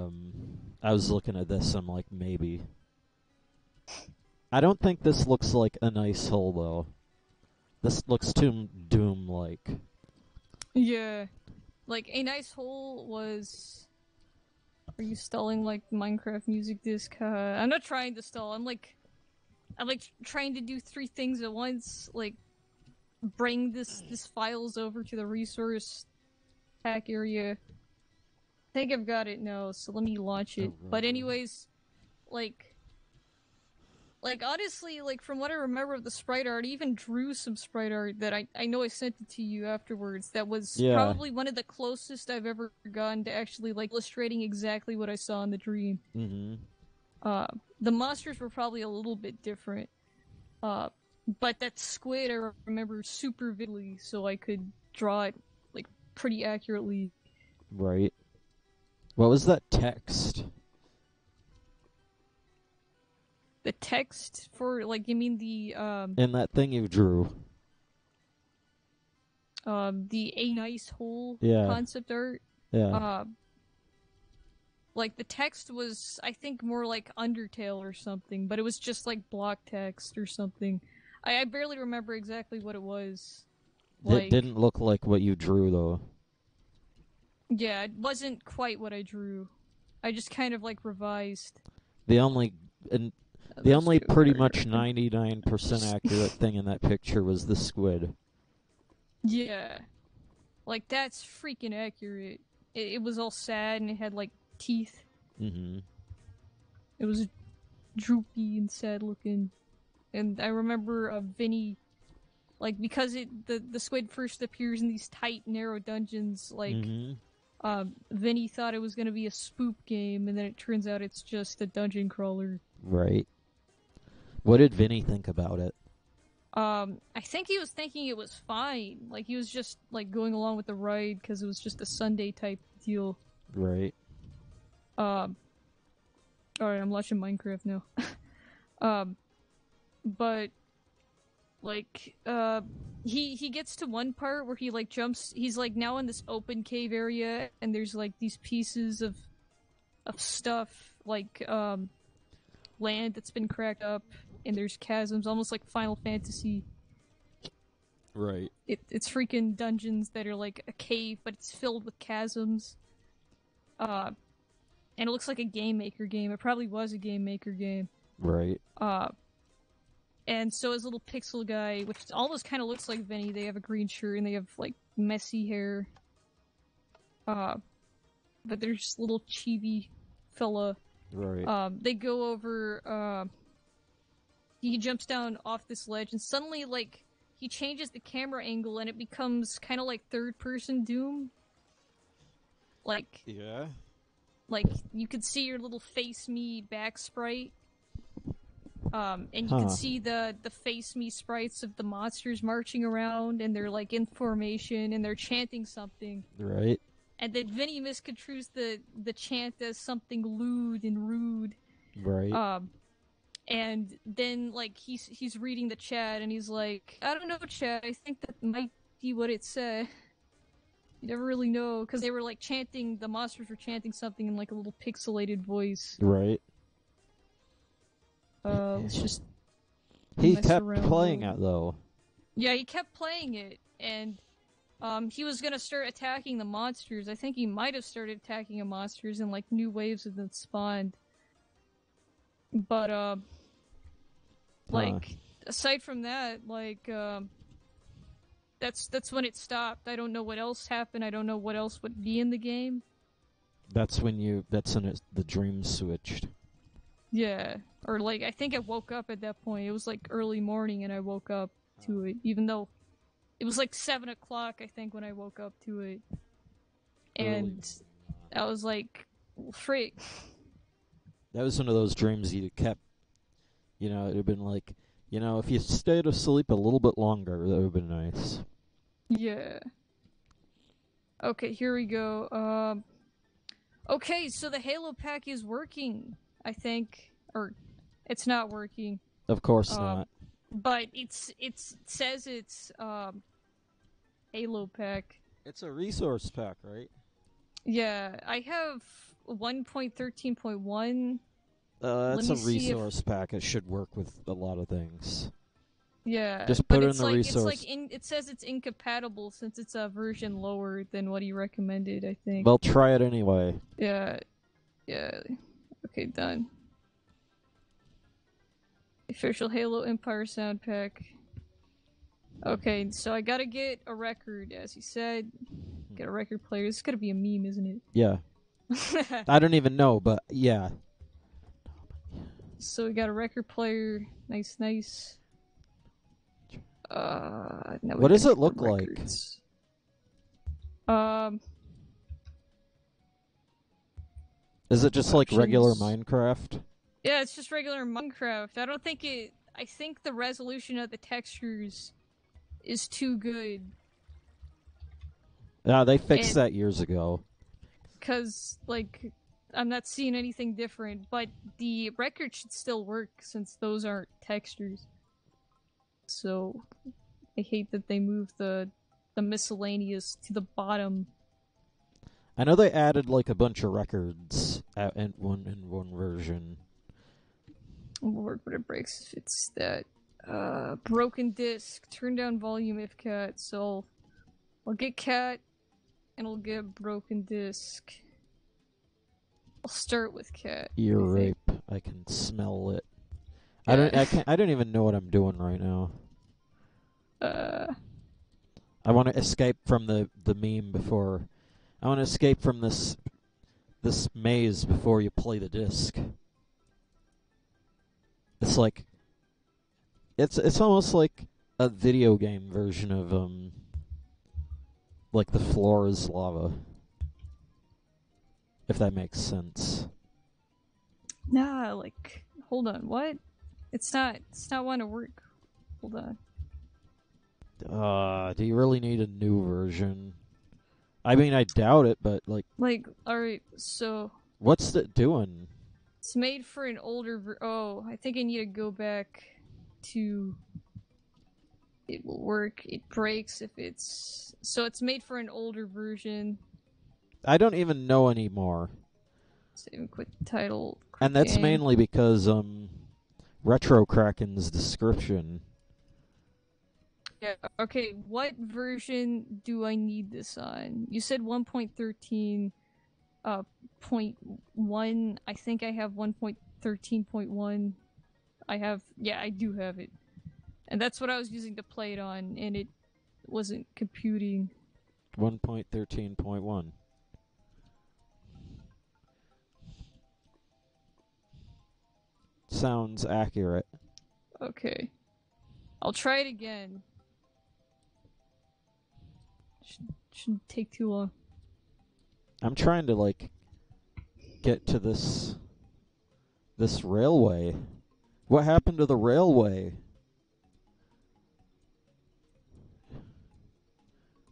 I was looking at this, I'm like, maybe. I don't think this looks like a nice hole, though. This looks too Doom-like. Yeah. Like, a nice hole was... Are you stalling, like, Minecraft music disc? I'm not trying to stall, I'm trying to do 3 things at once, like, bring this files over to the resource pack area. I think I've got it now, so let me launch it. But anyways, like, honestly, like, from what I remember of the sprite art, I even drew some sprite art that I know I sent it to you afterwards. That was probably one of the closest I've ever gotten to actually, like, illustrating exactly what I saw in the dream. The monsters were probably a little bit different. But that squid I remember super vividly, so I could draw it, like, pretty accurately. Right. What was that text? The text for, like, you mean the, In that thing you drew. the A nice hole concept art? Yeah. Like, the text was, I think, more like Undertale or something, but it was just, like, block text or something. I barely remember exactly what it was. Like, It didn't look like what you drew, though. Yeah, it wasn't quite what I drew. I just kind of, like, revised. The only pretty much 99% accurate thing in that picture was the squid. Yeah. Like, that's freaking accurate. It was all sad and it had, like, teeth. It was droopy and sad looking. And I remember Vinny, like, because the squid first appears in these tight, narrow dungeons, like, Vinny thought it was gonna be a spook game, and then it turns out it's just a dungeon crawler. Right. What did Vinny think about it? I think he was thinking it was fine. Like, he was just, like, going along with the ride because it was just a Sunday type deal. Right. Alright, I'm watching Minecraft now. But, like, he gets to one part where he, like, jumps, he's, like, now in this open cave area, and there's, like, these pieces of stuff, like, land that's been cracked up, and there's chasms, almost like Final Fantasy. Right. It's freaking dungeons that are, like, a cave, but it's filled with chasms. And it looks like a Game Maker game. It probably was a Game Maker game. Right. And so his little pixel guy, which almost kind of looks like Vinny, they have a green shirt and they have, like, messy hair. But they're just little chibi fella. Right. They go over, he jumps down off this ledge and suddenly, like, he changes the camera angle and it becomes kind of like third-person Doom. Like, yeah. Like, you could see your little face me back sprite. And you could see the face me sprites of the monsters marching around, and they're like in formation, and they're chanting something. Right. And then Vinny misconstrues the chant as something lewd and rude. Right. And then like he's reading the chat, and he's like, I don't know, chat. I think that might be what it said. You never really know, because they were like chanting. The monsters were chanting something in like a little pixelated voice. Right. Let's just. He kept playing it though. Yeah, he kept playing it, and he was gonna start attacking the monsters. I think he might have started attacking the monsters, and like new waves of them spawned. But like aside from that, like that's when it stopped. I don't know what else happened. I don't know what else would be in the game. That's when the dream switched. Yeah, or like I think I woke up at that point. It was like early morning, and I woke up to it, even though it was like 7 o'clock. I think when I woke up to it, and I was like, "Frick." That was one of those dreams you kept. It would have been like, if you stayed asleep a little bit longer, that would have been nice. Yeah. Okay, here we go. Okay, so the Halo pack is working, I think. Or, it's not working. Of course not. But it says it's, Halo pack. It's a resource pack, right? Yeah, I have 1.13.1. That's a resource pack. It should work with a lot of things. Yeah, just put it in the resource. It's like it says it's incompatible since it's a version lower than what he recommended, I think. Well, try it anyway. Yeah. Okay, done. Official Halo Empire sound pack. Okay, so I gotta get a record, as he said. Get a record player. This is gonna be a meme, isn't it? Yeah. I don't even know, but yeah. So we got a record player. Nice. What does it look like? Is it just like regular Minecraft? Yeah, it's just regular Minecraft. I think the resolution of the textures is too good. Yeah, they fixed that years ago. Because, like, I'm not seeing anything different, but the record should still work since those aren't textures. So, I hate that they moved the miscellaneous to the bottom. I know they added like a bunch of records in one version. We'll work when it breaks. It's that broken disc. Turn down volume if cat. So I'll get cat, and I'll get broken disc. I'll start with cat. Ear rape. I can smell it. Yeah. I don't even know what I'm doing right now. I want to escape from the meme before. I want to escape from this maze before you play the disc. It's like it's almost like a video game version of like the floor is lava. If that makes sense. Nah, like hold on, what? It's not want to work. Hold on. Do you really need a new version? I mean, I doubt it, but like alright, so what's it doing? It's made for an older oh, I think I need to go back to it will work. It breaks if it's so it's made for an older version. I don't even know anymore. Save and quit title. And that's mainly because Retro Kraken's description. Yeah, okay, what version do I need this on? You said 1.13 .1. I think I have 1.13.1. I do have it. And that's what I was using to play it on, and it wasn't computing. 1.13.1. Sounds accurate. Okay. I'll try it again. Shouldn't take too long. I'm trying to, like, get to this railway. What happened to the railway?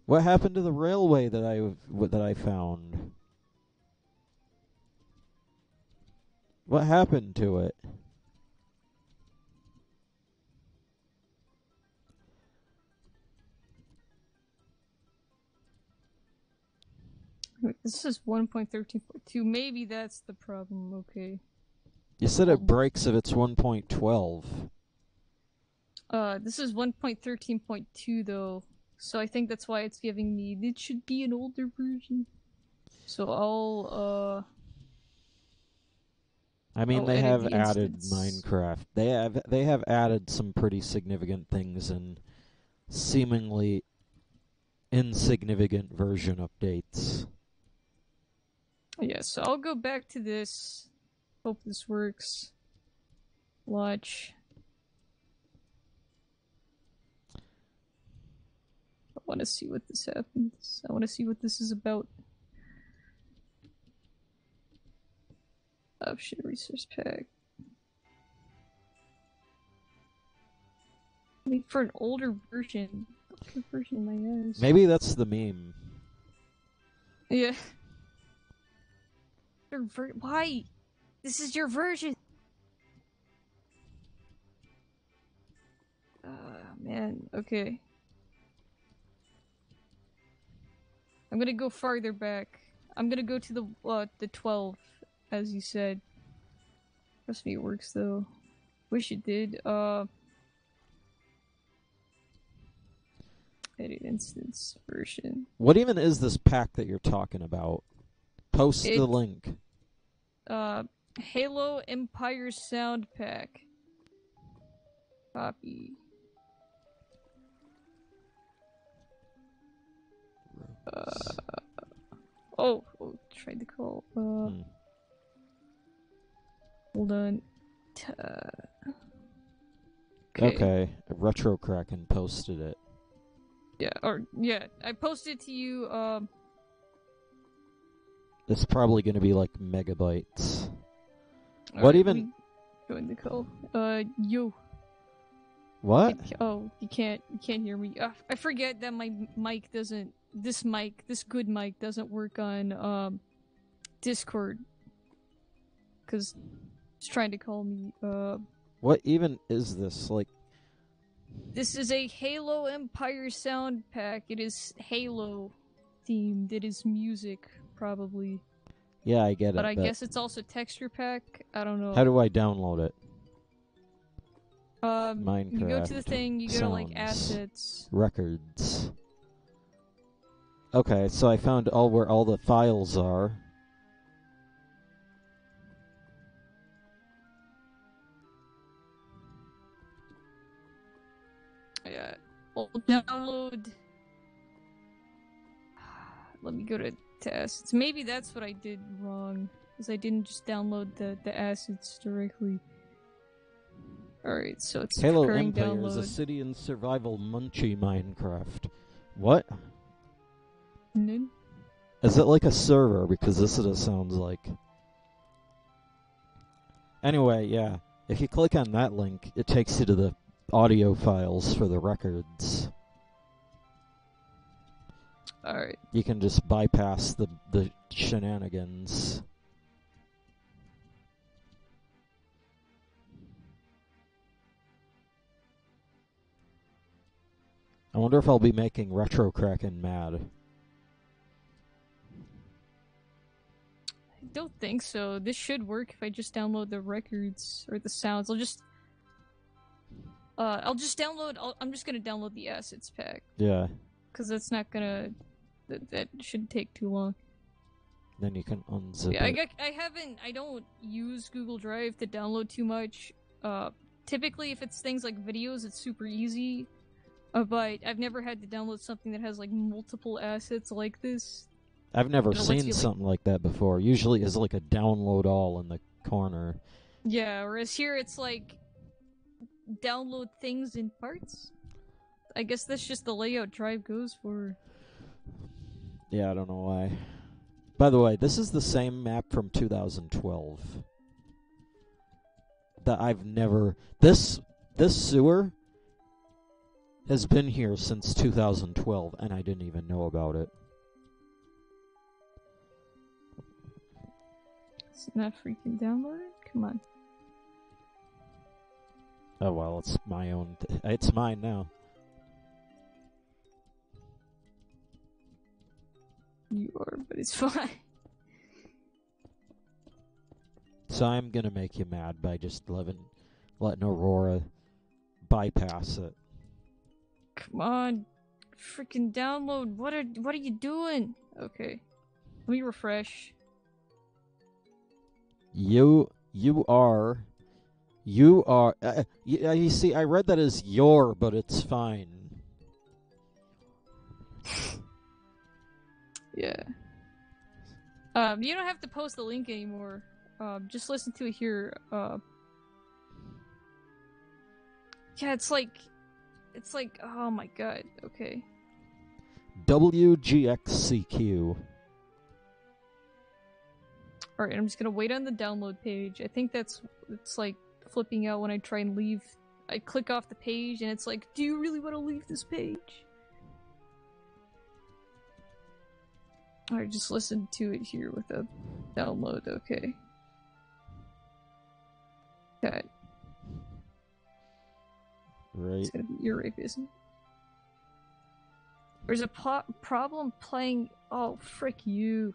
What happened to the railway that I found? What happened to it? This is 1.13.2. Maybe that's the problem. Okay. You said it breaks if it's 1.12. This is 1.13.2 though, so I think that's why it's giving me. It should be an older version. So I'll I mean, they edit have the added instance. Minecraft. They have added some pretty significant things and seemingly insignificant version updates. Yeah, so I'll go back to this. Hope this works. Watch. I want to see what this happens. I want to see what this is about. Option resource pack. I mean, for an older version. Older version of my ass. Maybe that's the meme. Yeah. Why? This is your version. Man. Okay. I'm gonna go farther back. I'm gonna go to the 12, as you said. Trust me, it works though. Wish it did. Edit instance version. What even is this pack that you're talking about? Post the link. Halo Empire Sound Pack. Copy. Tried to call. Hold on. Okay. Retro Kraken posted it. Yeah, I posted to you, It's probably gonna be like megabytes. What right, even? Join the call. You. What? You can't hear me. I forget that my mic doesn't. This good mic doesn't work on Discord. Cause it's trying to call me. What even is this? Like, this is a Halo Empire sound pack. It is Halo themed. It is music, probably. yeah, I get it. But I guess it's also texture pack. I don't know. How do I download it? Minecraft. You go to the thing. You go to like Sounds. assets. Records. Okay, so I found where all the files are. Yeah. Well, download. Let me go to assets. Maybe that's what I did wrong, because I didn't just download the assets directly. Alright, so it's Halo preparing Empire download. is a city and survival munchie Minecraft. What? None? Is it like a server? Because this is what it sounds like. Anyway, yeah. If you click on that link, it takes you to the audio files for the records. Alright. You can just bypass the shenanigans. I wonder if I'll be making Retro Kraken mad. I don't think so. This should work if I just download the records or the sounds. I'm just gonna download the assets pack. Yeah. Because that's not gonna... That shouldn't take too long. Then you can unzip Yeah, it. I don't use Google Drive to download too much. Typically if it's things like videos, it's super easy. But I've never had to download something that has like multiple assets like this. I've never It lets seen you, something like that before. Usually it's like a download all in the corner. Yeah, whereas here it's like download things in parts. I guess that's just the layout Drive goes for. Yeah, I don't know why. By the way, this is the same map from 2012. That I've never... This sewer has been here since 2012, and I didn't even know about it. It's not freaking downloaded? Come on. Oh, well, it's my own... it's mine now. You are, but it's fine. So I'm gonna make you mad by just letting Aurora bypass it. Come on. Freaking download. What are you doing? Okay. Let me refresh. You are... you see, I read that as your, but it's fine. Yeah. You don't have to post the link anymore. Just listen to it here. Yeah, it's like, oh my god. Okay. WGXCQ. Alright, I'm just gonna wait on the download page. I think it's like flipping out when I try and leave. I click off the page and it's like, do you really want to leave this page? Alright, just listen to it here with a download, okay. Okay. Right. It's gonna be your rape, isn't it? There's a problem playing... Oh, frick you.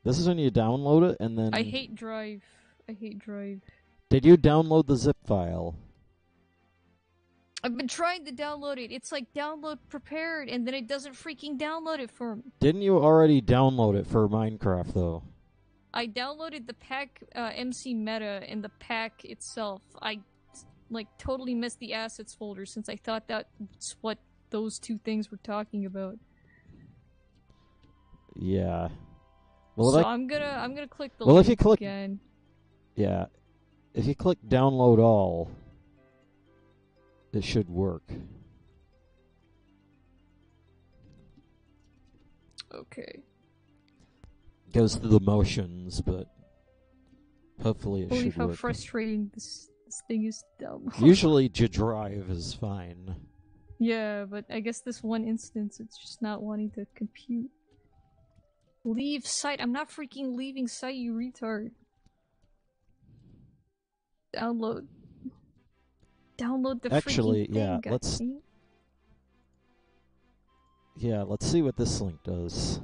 This is when you download it, and then... I hate Drive. I hate Drive. Did you download the zip file? I've been trying to download it. It's like download prepared, and then it doesn't freaking download it for me. Didn't you already download it for Minecraft, though? I downloaded the pack MC Meta and the pack itself. I, like, totally missed the assets folder since I thought that's what those two things were talking about. Yeah. Well, so I'm gonna click the well, link if you click again. Yeah. If you click download all, it should work. Okay. Goes through the motions, but hopefully it Holy should how work. frustrating this thing is to download. Usually J-Drive is fine. Yeah, but I guess this one instance it's just not wanting to compute. Leave site. I'm not freaking leaving site, you retard. Download. Download the Actually, freaking yeah, thing, let's... Yeah, let's see what this link does.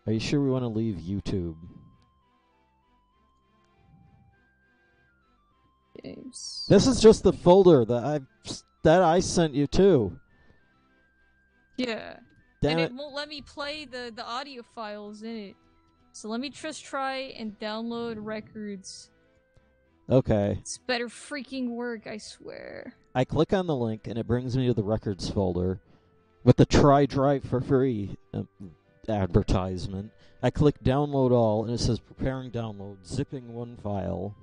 Are you sure we want to leave YouTube? Games. This is just the folder that I sent you to. Yeah. Damn and it. it won't let me play the audio files in it. So let me just try and download records. Okay. It's better freaking work, I swear. I click on the link and it brings me to the records folder with the try drive for free advertisement. I click download all and it says preparing download, zipping one file.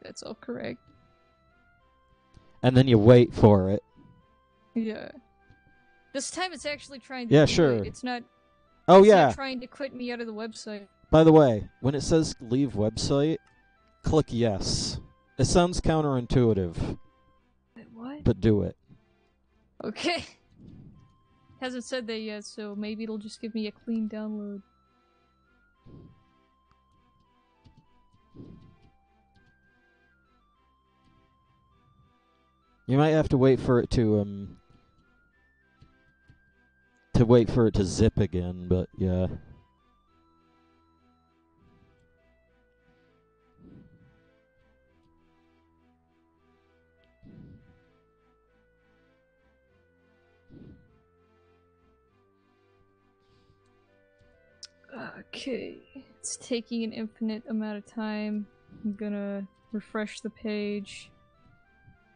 That's all correct. And then you wait for it. Yeah. This time it's actually trying to Yeah, do sure. it. It's not Oh, it's yeah. not trying to quit me out of the website. By the way, when it says leave website, click yes. It sounds counterintuitive, Wait, what? but do it. Okay. Hasn't said that yet, so maybe it'll just give me a clean download. You might have to wait for it to zip again, but yeah. Okay. It's taking an infinite amount of time. I'm gonna refresh the page.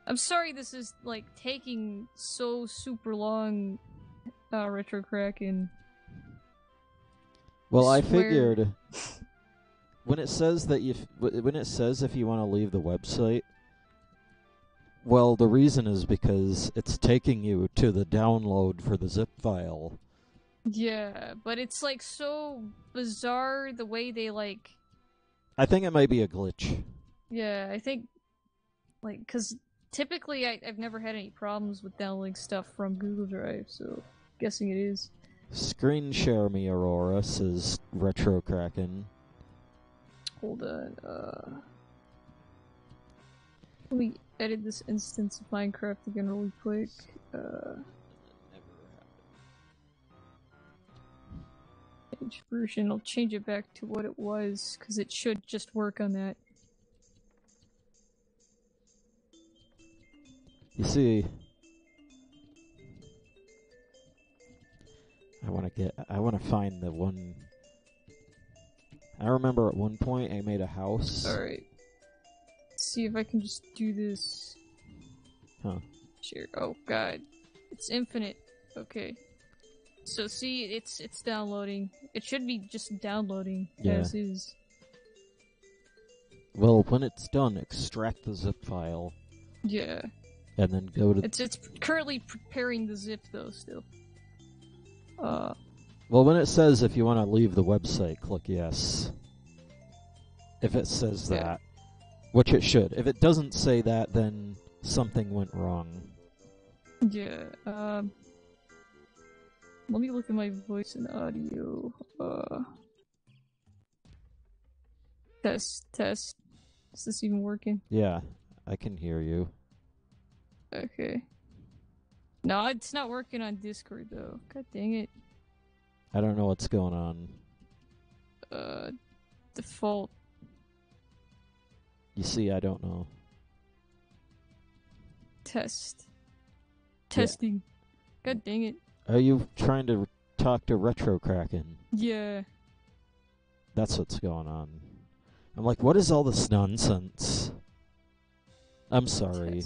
I'm sorry this is, like, taking so super long, Retro Kraken. Well, I Swear. figured when it says that if you want to leave the website, Well, the reason is because it's taking you to the download for the zip file. Yeah, but it's like so bizarre the way they like... I think it might be a glitch. Yeah, I think, like, because typically I've never had any problems with downloading stuff from Google Drive, so guessing it is. Screen share me, Aurora, says Retro Kraken. Hold on, let me edit this instance of Minecraft again really quick. Change version, I'll change it back to what it was, because it should just work on that. You see, I want to find the one. I remember at one point I made a house. Alright. Let's see if I can just do this. Huh. Share. Oh god. It's infinite. Okay. So see, it's downloading. It should be just downloading as is. Well, when it's done, extract the zip file. Yeah. And then go to... It's currently preparing the zip though still. Well, when it says if you want to leave the website, click yes. If it says that. Which it should. If it doesn't say that, then something went wrong. Yeah, let me look at my voice and audio. Test. Is this even working? Yeah, I can hear you. Okay. No, it's not working on Discord though. God dang it. I don't know what's going on. Default. You see, I don't know. Test. Testing. God dang it. Are you trying to talk to Retro Kraken? Yeah. That's what's going on. I'm like, what is all this nonsense? I'm sorry.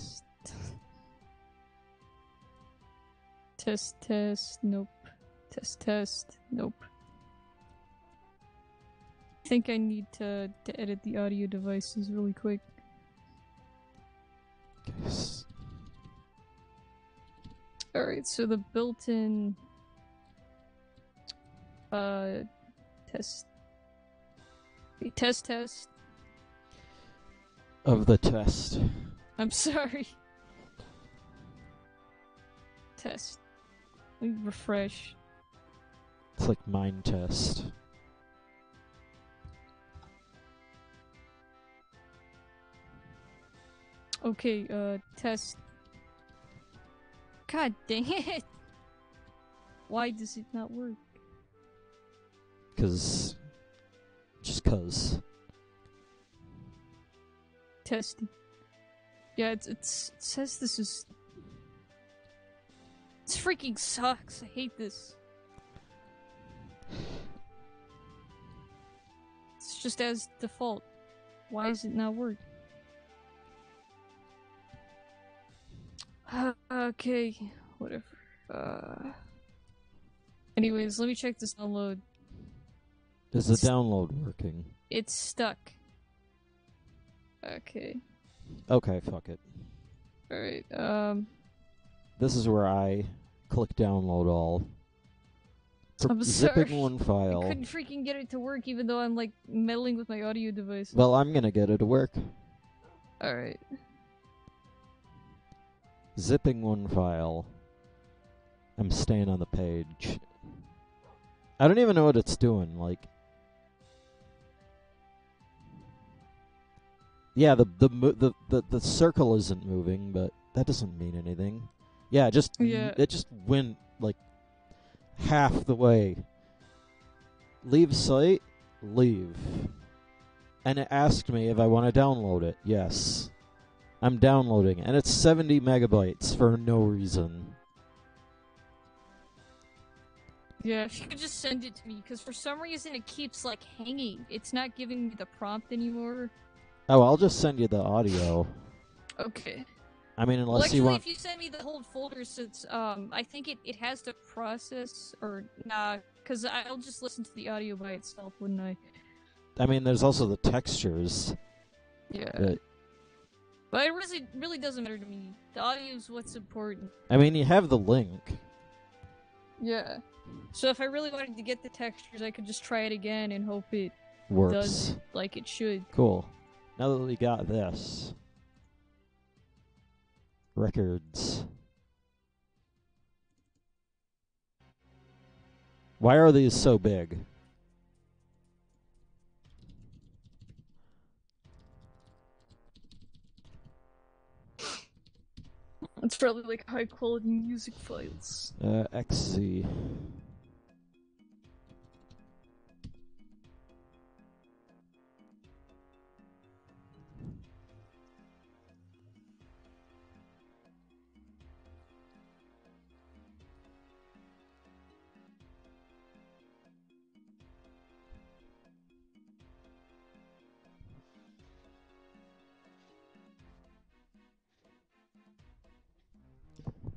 Test. Nope. Test. Nope. I think I need to edit the audio devices really quick. Yes. Alright, so the built-in test. Test. Of the test. I'm sorry. Test. Let me refresh. It's like mind test. Okay, test. God dang it! Why does it not work? Just cause. Testing. Yeah, it says this is... This freaking sucks. I hate this. It's just as default. Why does it not work? Okay, whatever. Anyways, let me check this download. Is the download working? It's stuck. Okay. Okay, fuck it. Alright, This is where I click download all. I'm sorry. Zipping one file. I couldn't freaking get it to work even though I'm like meddling with my audio device. Well, I'm gonna get it to work. Alright. Zipping one file. I'm staying on the page. I don't even know what it's doing, like... Yeah, the circle isn't moving, but that doesn't mean anything. Yeah, it just went, like, half the way. Leave site? Leave. And it asked me if I want to download it. Yes. I'm downloading it, and it's 70 megabytes for no reason. Yeah, if you could just send it to me, because for some reason it keeps, like, hanging. It's not giving me the prompt anymore. Oh, I'll just send you the audio. Okay. I mean, unless actually, you want... if you send me the whole folder, since, I think it has to process, or, nah, because I'll just listen to the audio by itself, wouldn't I? I mean, there's also the textures. Yeah. That But it really doesn't matter to me. The audio is what's important. I mean, you have the link. Yeah. So if I really wanted to get the textures, I could just try it again and hope it Works. does like it should. Cool. Now that we got this. Records. Why are these so big? It's probably like high quality music files. XZ.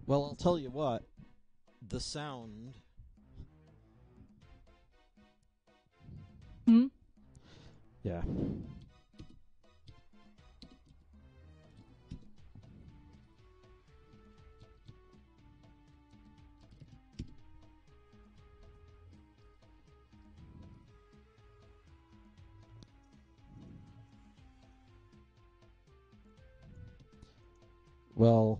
Well, I'll tell you what. The sound... Hmm? Yeah. Well...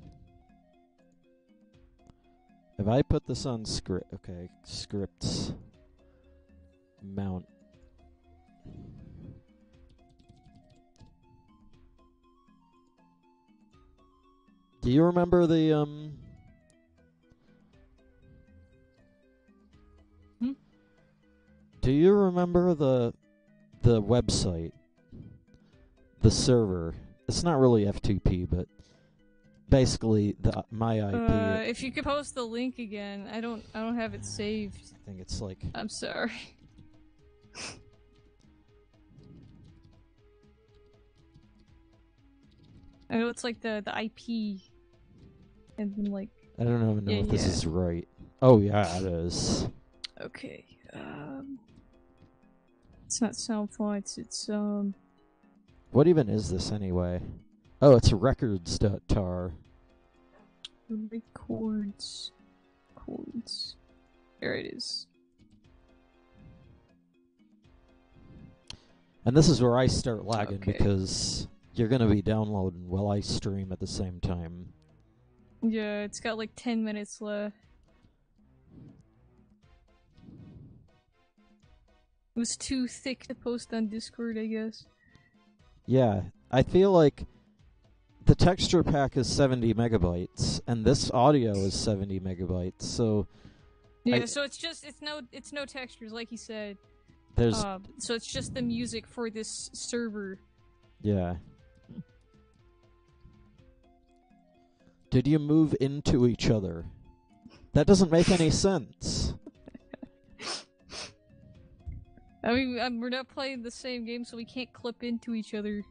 If I put this on script... Okay, scripts... Mount... Do you remember the, Do you remember the website? The server? It's not really FTP, but basically my IP... If you could post the link again, I don't have it saved. I think it's like... I'm sorry. I know it's like the IP, and then like... I don't even know if this is right. Oh yeah, it is. Okay, it's not sound fonts, it's What even is this anyway? Oh, it's records.tar. Records. Chords. There it is. And this is where I start lagging because you're gonna be downloading while I stream at the same time. Yeah, it's got like 10 minutes left. It was too thick to post on Discord, I guess. Yeah, I feel like the texture pack is 70 megabytes, and this audio is 70 megabytes, so... Yeah, so it's no textures, like he said. There's... So it's just the music for this server. Yeah. Did you move into each other? That doesn't make any sense. I mean, we're not playing the same game, so we can't clip into each other.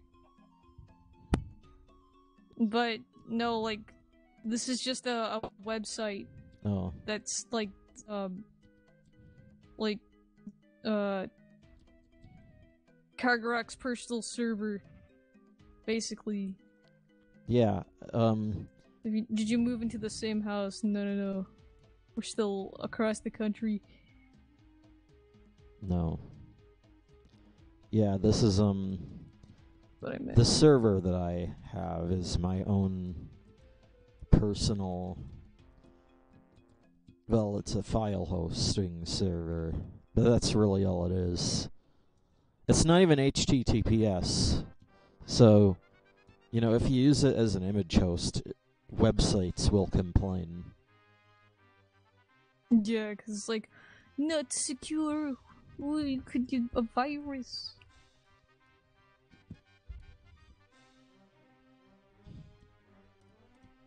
But, no, like, this is just a website. Oh. That's, like, Kargaroc's personal server, basically. Yeah, Did you move into the same house? No. We're still across the country. No. Yeah, this is, What I meant. the server that I have is my own personal... Well, it's a file hosting server, but that's really all it is. It's not even HTTPS, so, you know, if you use it as an image host, websites will complain. Yeah, because it's like, not secure. Ooh, could you a virus?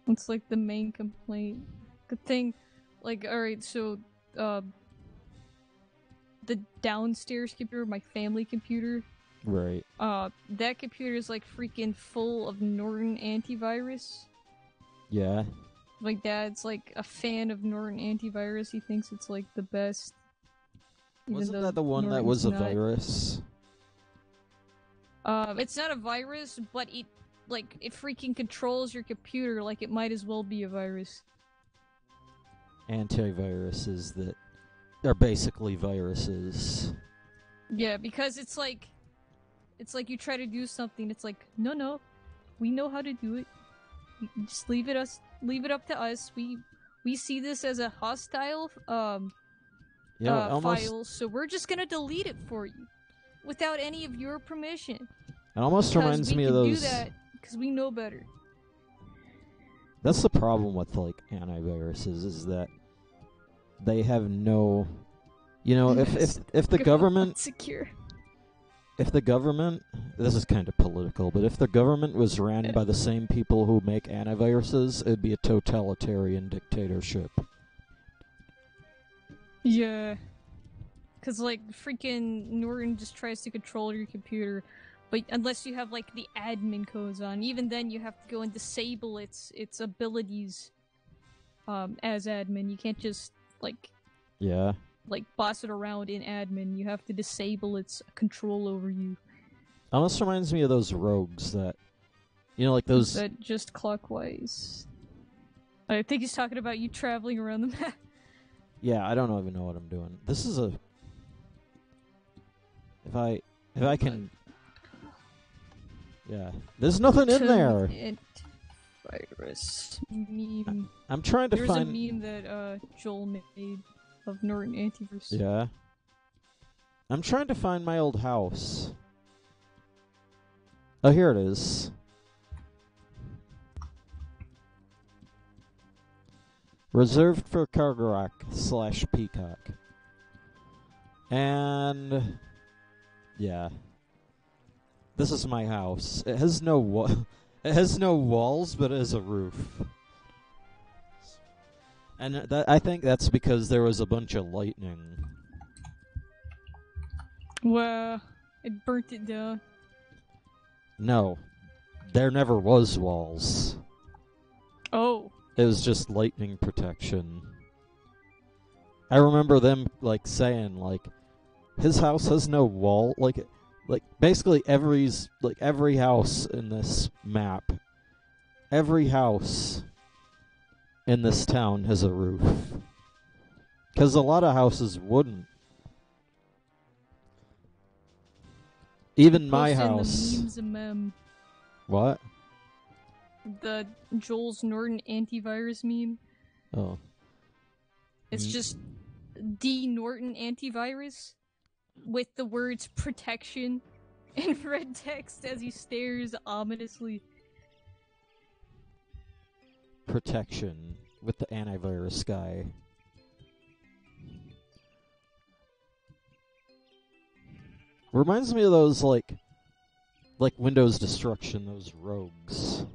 It's like the main complaint. Good thing, like, alright, so, the downstairs computer, my family computer, Right. that computer is like freaking full of Norton antivirus. Yeah. My dad's like a fan of Norton antivirus. He thinks it's like the best. Wasn't that the one that was a virus? It's not a virus, but like, it freaking controls your computer, like it might as well be a virus. Antiviruses that are basically viruses. Yeah, because it's like you try to do something, it's like, no, we know how to do it. Just leave it up to us. We see this as a hostile file, so we're just gonna delete it for you without any of your permission. It almost reminds me of those. We can do that because we know better. That's the problem with like antiviruses, is that they have no, you know, if the government secure. If the government, this is kind of political, but if the government was ran by the same people who make antiviruses, it'd be a totalitarian dictatorship. Yeah. Because, like, freaking Norton just tries to control your computer, but unless you have, like, the admin codes on, even then you have to go and disable its abilities as admin. You can't just, like... Yeah. Like, boss it around in admin. You have to disable its control over you. Almost reminds me of those rogues that, you know, like those... That just clockwise. I think he's talking about you traveling around the map. Yeah, I don't even know what I'm doing. This is a... If I can... Yeah. There's nothing in there! Virus meme. I'm trying to find... There's a meme that Joel made of Norton Antivirus. Yeah. I'm trying to find my old house. Oh, here it is. Reserved for Kargaroc / Peacock. And... yeah. This is my house. It has no it has no walls, but it has a roof. And I think that's because there was a bunch of lightning. Well, it burnt it down. No. There never was walls. Oh. It was just lightning protection. I remember them, like, saying, like, his house has no wall. Like basically every house in this map, every house in this town has a roof. Because a lot of houses wouldn't. Even my house. The memes and meme. What? The Joel's Norton antivirus meme. Oh. It's just D Norton antivirus with the words protection in red text as he stares ominously. Protection with the antivirus guy. Reminds me of those like Windows destruction, those rogues.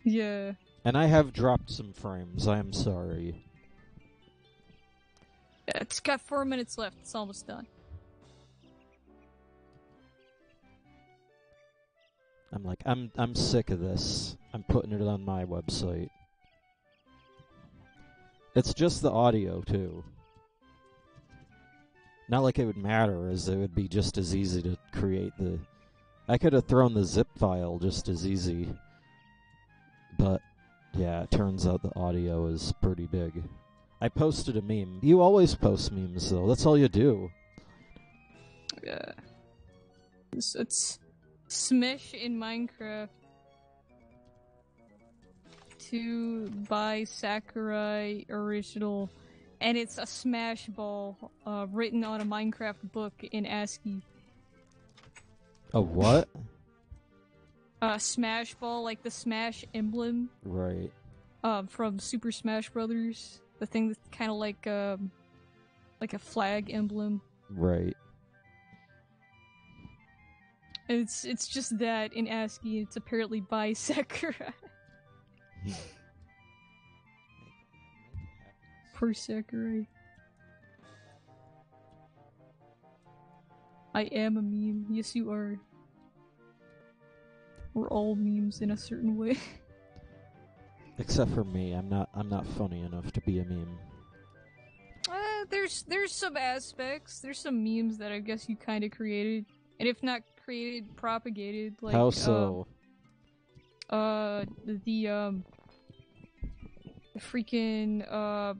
Yeah. And I have dropped some frames, I am sorry. Yeah, it's got 4 minutes left, it's almost done. I'm sick of this. I'm putting it on my website. It's just the audio, too. Not like it would matter, as it would be just as easy to create the... I could have thrown the zip file just as easy. But, yeah, it turns out the audio is pretty big. I posted a meme. You always post memes, though. That's all you do. Yeah. It's Smish in Minecraft. To buy Sakurai original, and it's a smash ball written on a Minecraft book in ASCII. A what? Smash ball, like the Smash emblem. Right. From Super Smash Brothers. The thing that's kind of like a flag emblem. Right. It's just that in ASCII. It's apparently by Sakurai. Poor Sakurai. I am a meme. Yes, you are. We're all memes in a certain way. Except for me, I'm not funny enough to be a meme. there's some aspects, there's some memes that I guess you kind of created, and if not created, propagated. Like how so? The freaking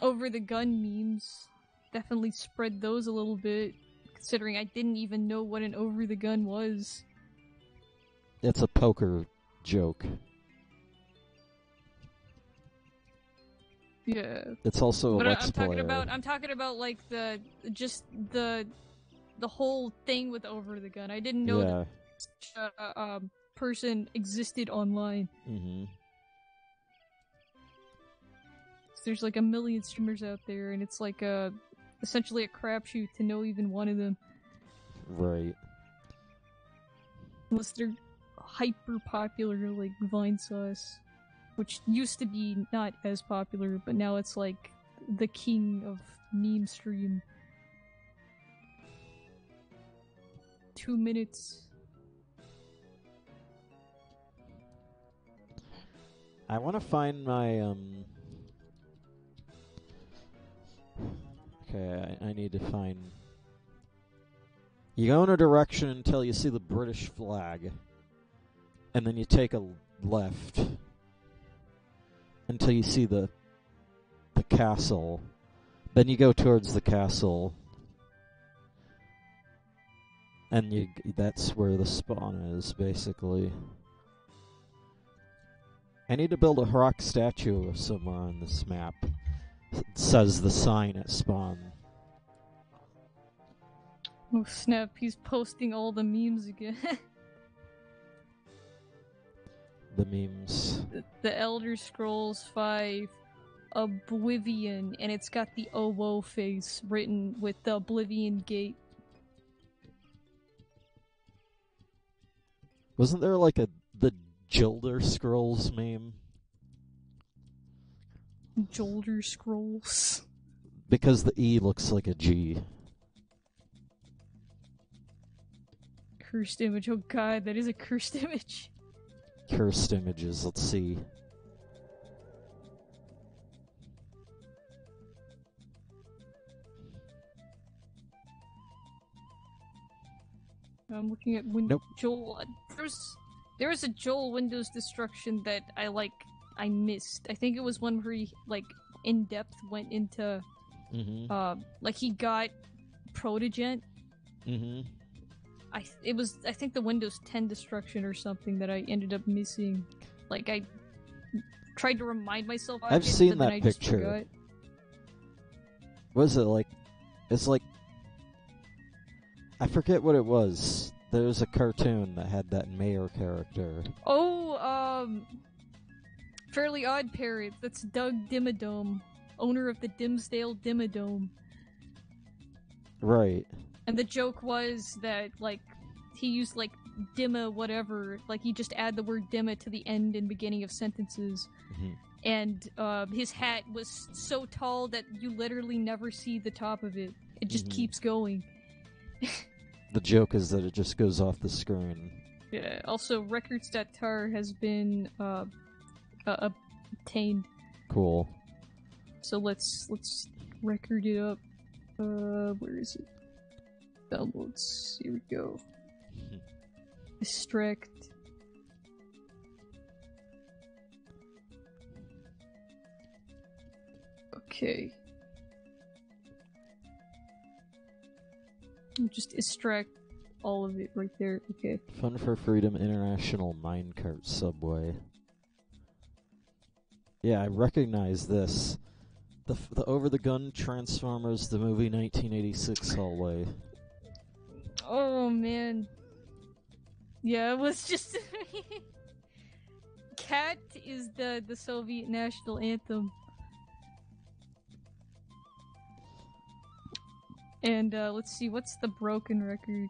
over the gun memes definitely spread those a little bit, considering I didn't even know what an over the gun was. It's a poker joke. Yeah. It's also a But Lex I'm talking player. I'm talking about like the whole thing with over the gun. I didn't know that such a person existed online. Mm-hmm. There's like a million streamers out there, and it's like essentially a crapshoot to know even one of them. Right. Unless they're hyper popular like Vine Sauce, which used to be not as popular, but now it's like the king of meme stream. 2 minutes. I want to find my Okay, I need to find. You go in a direction until you see the British flag, and then you take a left until you see the castle. Then you go towards the castle, and that's where the spawn is, basically. I need to build a rock statue somewhere on this map. It says the sign at spawn. Oh snap, he's posting all the memes again. The memes. The Elder Scrolls 5 Oblivion, and it's got the OWO face written with the Oblivion Gate. Wasn't there like the Elder Scrolls meme? Elder Scrolls. Because the E looks like a G. Cursed image. Oh god, that is a cursed image. Cursed images, let's see. I'm looking at Nope. Joel. There was a Joel Windows destruction that I missed. I think it was one where he in depth went into he got Protogent. I think the Windows 10 destruction or something that I ended up missing. Like I tried to remind myself of I've it, seen but then that I just picture. forgot. What is it like? It's like I forget what it was. There was a cartoon that had that mayor character. Oh, Fairly Odd Parrots. That's Doug Dimmadome, owner of the Dimsdale Dimmadome. Right. And the joke was that, he used, dimma whatever, he just add the word dimma to the end and beginning of sentences. And, his hat was so tall that you literally never see the top of it. It just keeps going. The joke is that it just goes off the screen. Yeah, also, records.tar has been, obtained. Cool. So let's record it up. Where is it? Downloads. Here we go. Extract. Okay. Just extract all of it right there. Okay. Fun for Freedom International Minecart Subway. Yeah, I recognize this. The over-the-gun Transformers, the movie 1986 hallway. Oh, man. Yeah, it was just... Cat is the Soviet national anthem. And, let's see, what's the broken record?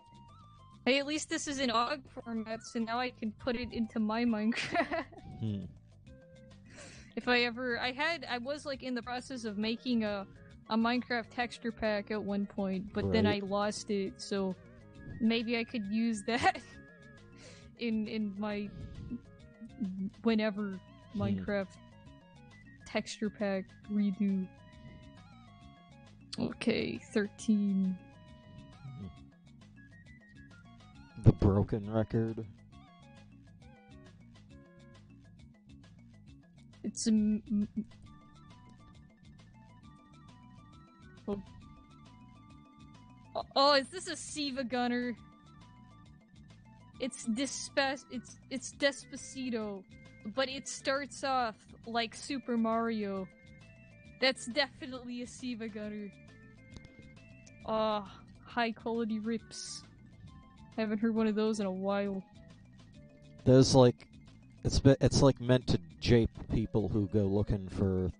Hey, at least this is in OGG format, so now I can put it into my Minecraft. If I was in the process of making a Minecraft texture pack at one point, but then I lost it, so maybe I could use that in my whenever Minecraft texture pack redo. Okay, 13. The broken record. It's a... Oh, is this a Siva Gunner? It's Despacito, but it starts off like Super Mario. That's definitely a Siva Gunner. High quality rips. Haven't heard one of those in a while. There's like, it's like meant to jape people who go looking for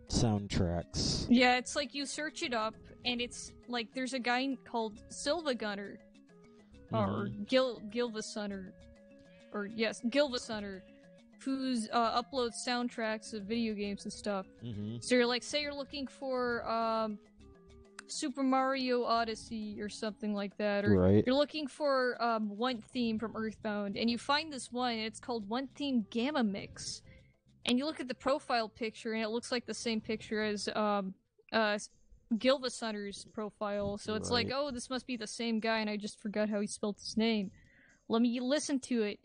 soundtracks. Yeah, it's like you search it up, and it's like there's a guy called Silva Gunner, or Gilvasunner, who's uploads soundtracks of video games and stuff. So you're like, say you're looking for Super Mario Odyssey or something like that, or you're looking for one theme from Earthbound, and you find this one, and it's called One Theme Gamma Mix, and you look at the profile picture, and it looks like the same picture as Gilvasunner's profile, so it's like, oh, this must be the same guy, and I just forgot how he spelled his name. Let me listen to it,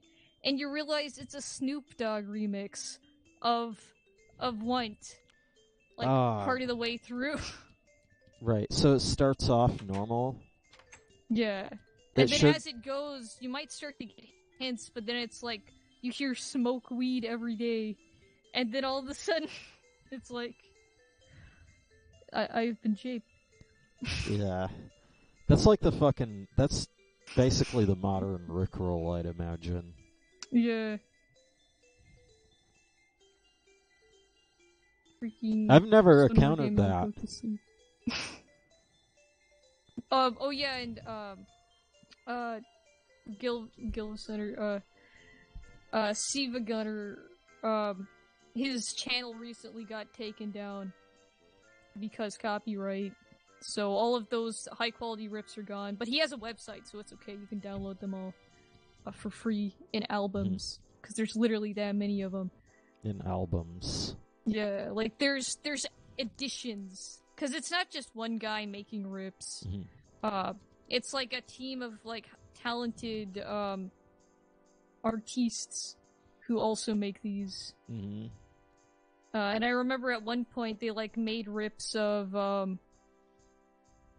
and you realize it's a Snoop Dogg remix of Want, like part of the way through. Right, so it starts off normal. Yeah. And then as it goes, you might start to get hints, but then it's like, you hear smoke weed every day, and then all of a sudden, it's like, I've been japed. Yeah. That's like that's basically the modern Rickroll, I'd imagine. Yeah. Freaking... I've never encountered that. Oh yeah, and Gil Center, Siva Gunner, his channel recently got taken down because copyright. So all of those high quality rips are gone, but he has a website, so it's okay. You can download them all for free in albums, because there's literally that many of them. In albums. Yeah, like there's editions. Because it's not just one guy making rips. It's like a team of like talented artists who also make these. And I remember at one point they like made rips of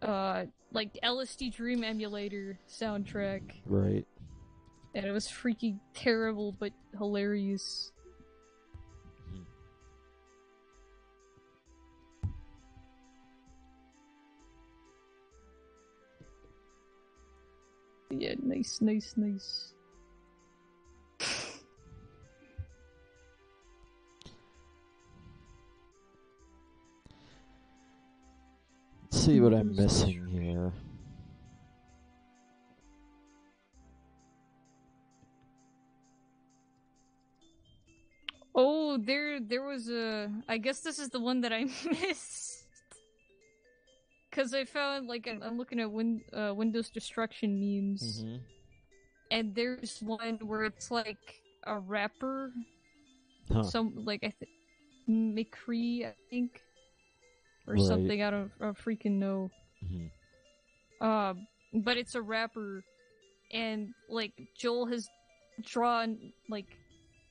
like LSD Dream Emulator soundtrack. Right. And it was freaking terrible but hilarious. Yeah, nice. Let's see what I'm missing here. Oh, there was a... I guess this is the one that I missed. Because I found, like, I'm looking at Windows Destruction memes. And there's one where it's, like, a rapper. Some, like, McCree, I think. Or something, I don't freaking know. But it's a rapper. And, like, Joel has drawn, like,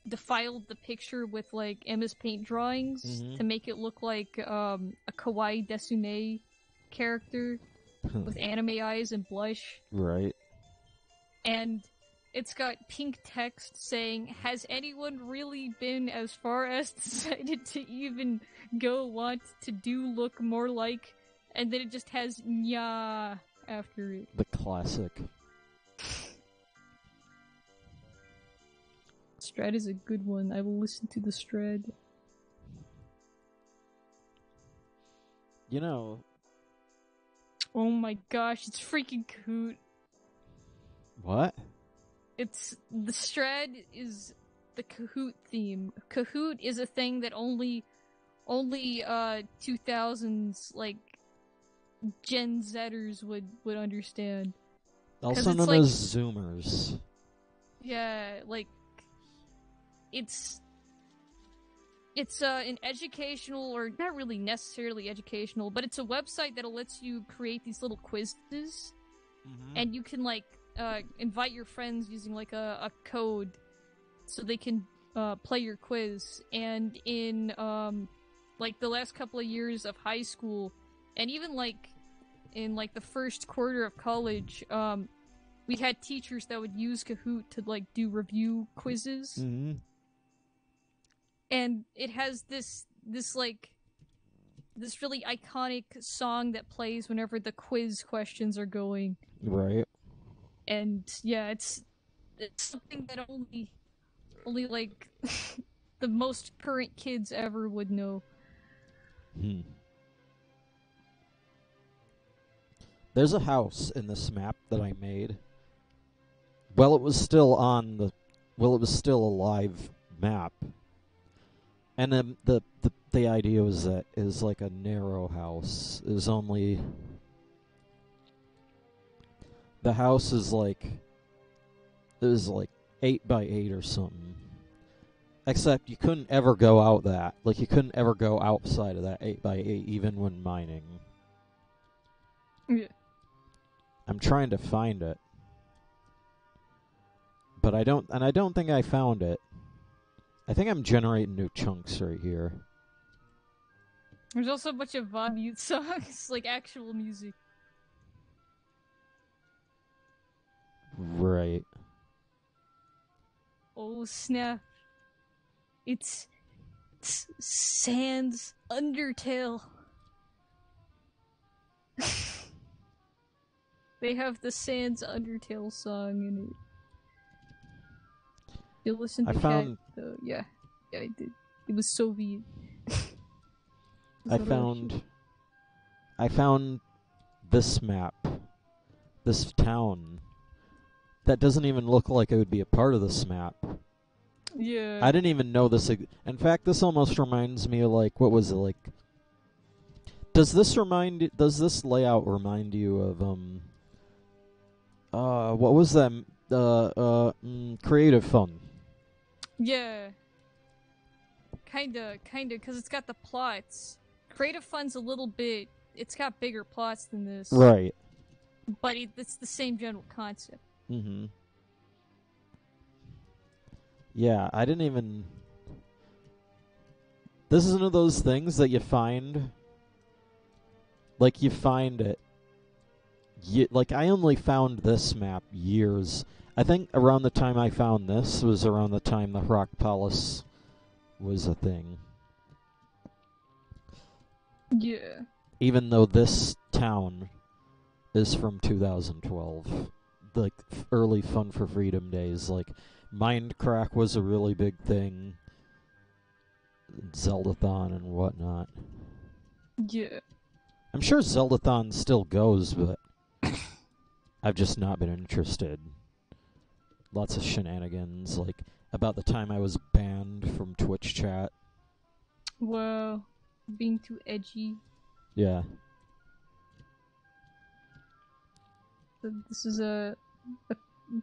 defiled the picture with, like, MS Paint drawings to make it look like, a Kawaii Desune character with anime eyes and blush. Right. And it's got pink text saying, "Has anyone really been as far as decided to even go want to do look more like?" And then it just has "nya" after it. The classic. Strad is a good one. I will listen to the Strad. You know... Oh my gosh, it's freaking Kahoot. What? It's... The Strad is the Kahoot theme. Kahoot is a thing that only 2000s, like, Gen Zers would understand. Also known like, as Zoomers. Yeah, like... It's It's an educational, or not really necessarily educational, but it's a website that lets you create these little quizzes, and you can like invite your friends using like a code, so they can play your quiz. And in like the last couple of years of high school, and even like in like the first quarter of college, we had teachers that would use Kahoot to like do review quizzes. And it has this really iconic song that plays whenever the quiz questions are going. Right. And yeah, it's something that only like the most current kids ever would know. There's a house in this map that I made. Well, it was still a live map. And then the idea was that it was like a narrow house. It was only... The house is like... It was like 8 by 8 or something. Except you couldn't ever go out that. Like, you couldn't ever go outside of that 8 by 8 even when mining. Yeah. I'm trying to find it. But I don't think I found it. I think I'm generating new chunks right here. There's also a bunch of Von Mute songs, like actual music. Right. Oh snap. It's Sans Undertale. They have the Sans Undertale song in it. You listen to Cat, though. Yeah, I did. It was Soviet. I found this map. This town. That doesn't even look like it would be a part of this map. Yeah. I didn't even know this. In fact, this almost reminds me of, like, what was it, like... Does this layout remind you of, what was that? Creative Fun. Yeah. Kinda, because it's got the plots. Creative Fun's a little bit... It's got bigger plots than this. Right. But it's the same general concept. Yeah, I didn't even... This is one of those things that you find... Like, you find it. Like, I only found this map years... I think around the time I found this was around the time the Rock Palace was a thing. Yeah. Even though this town is from 2012. Like, early Fun for Freedom days. Like, Mindcrack was a really big thing. Zeldathon and whatnot. Yeah. I'm sure Zeldathon still goes, but I've just not been interested. Lots of shenanigans, like about the time I was banned from Twitch chat. Wow. Being too edgy. Yeah. So this is a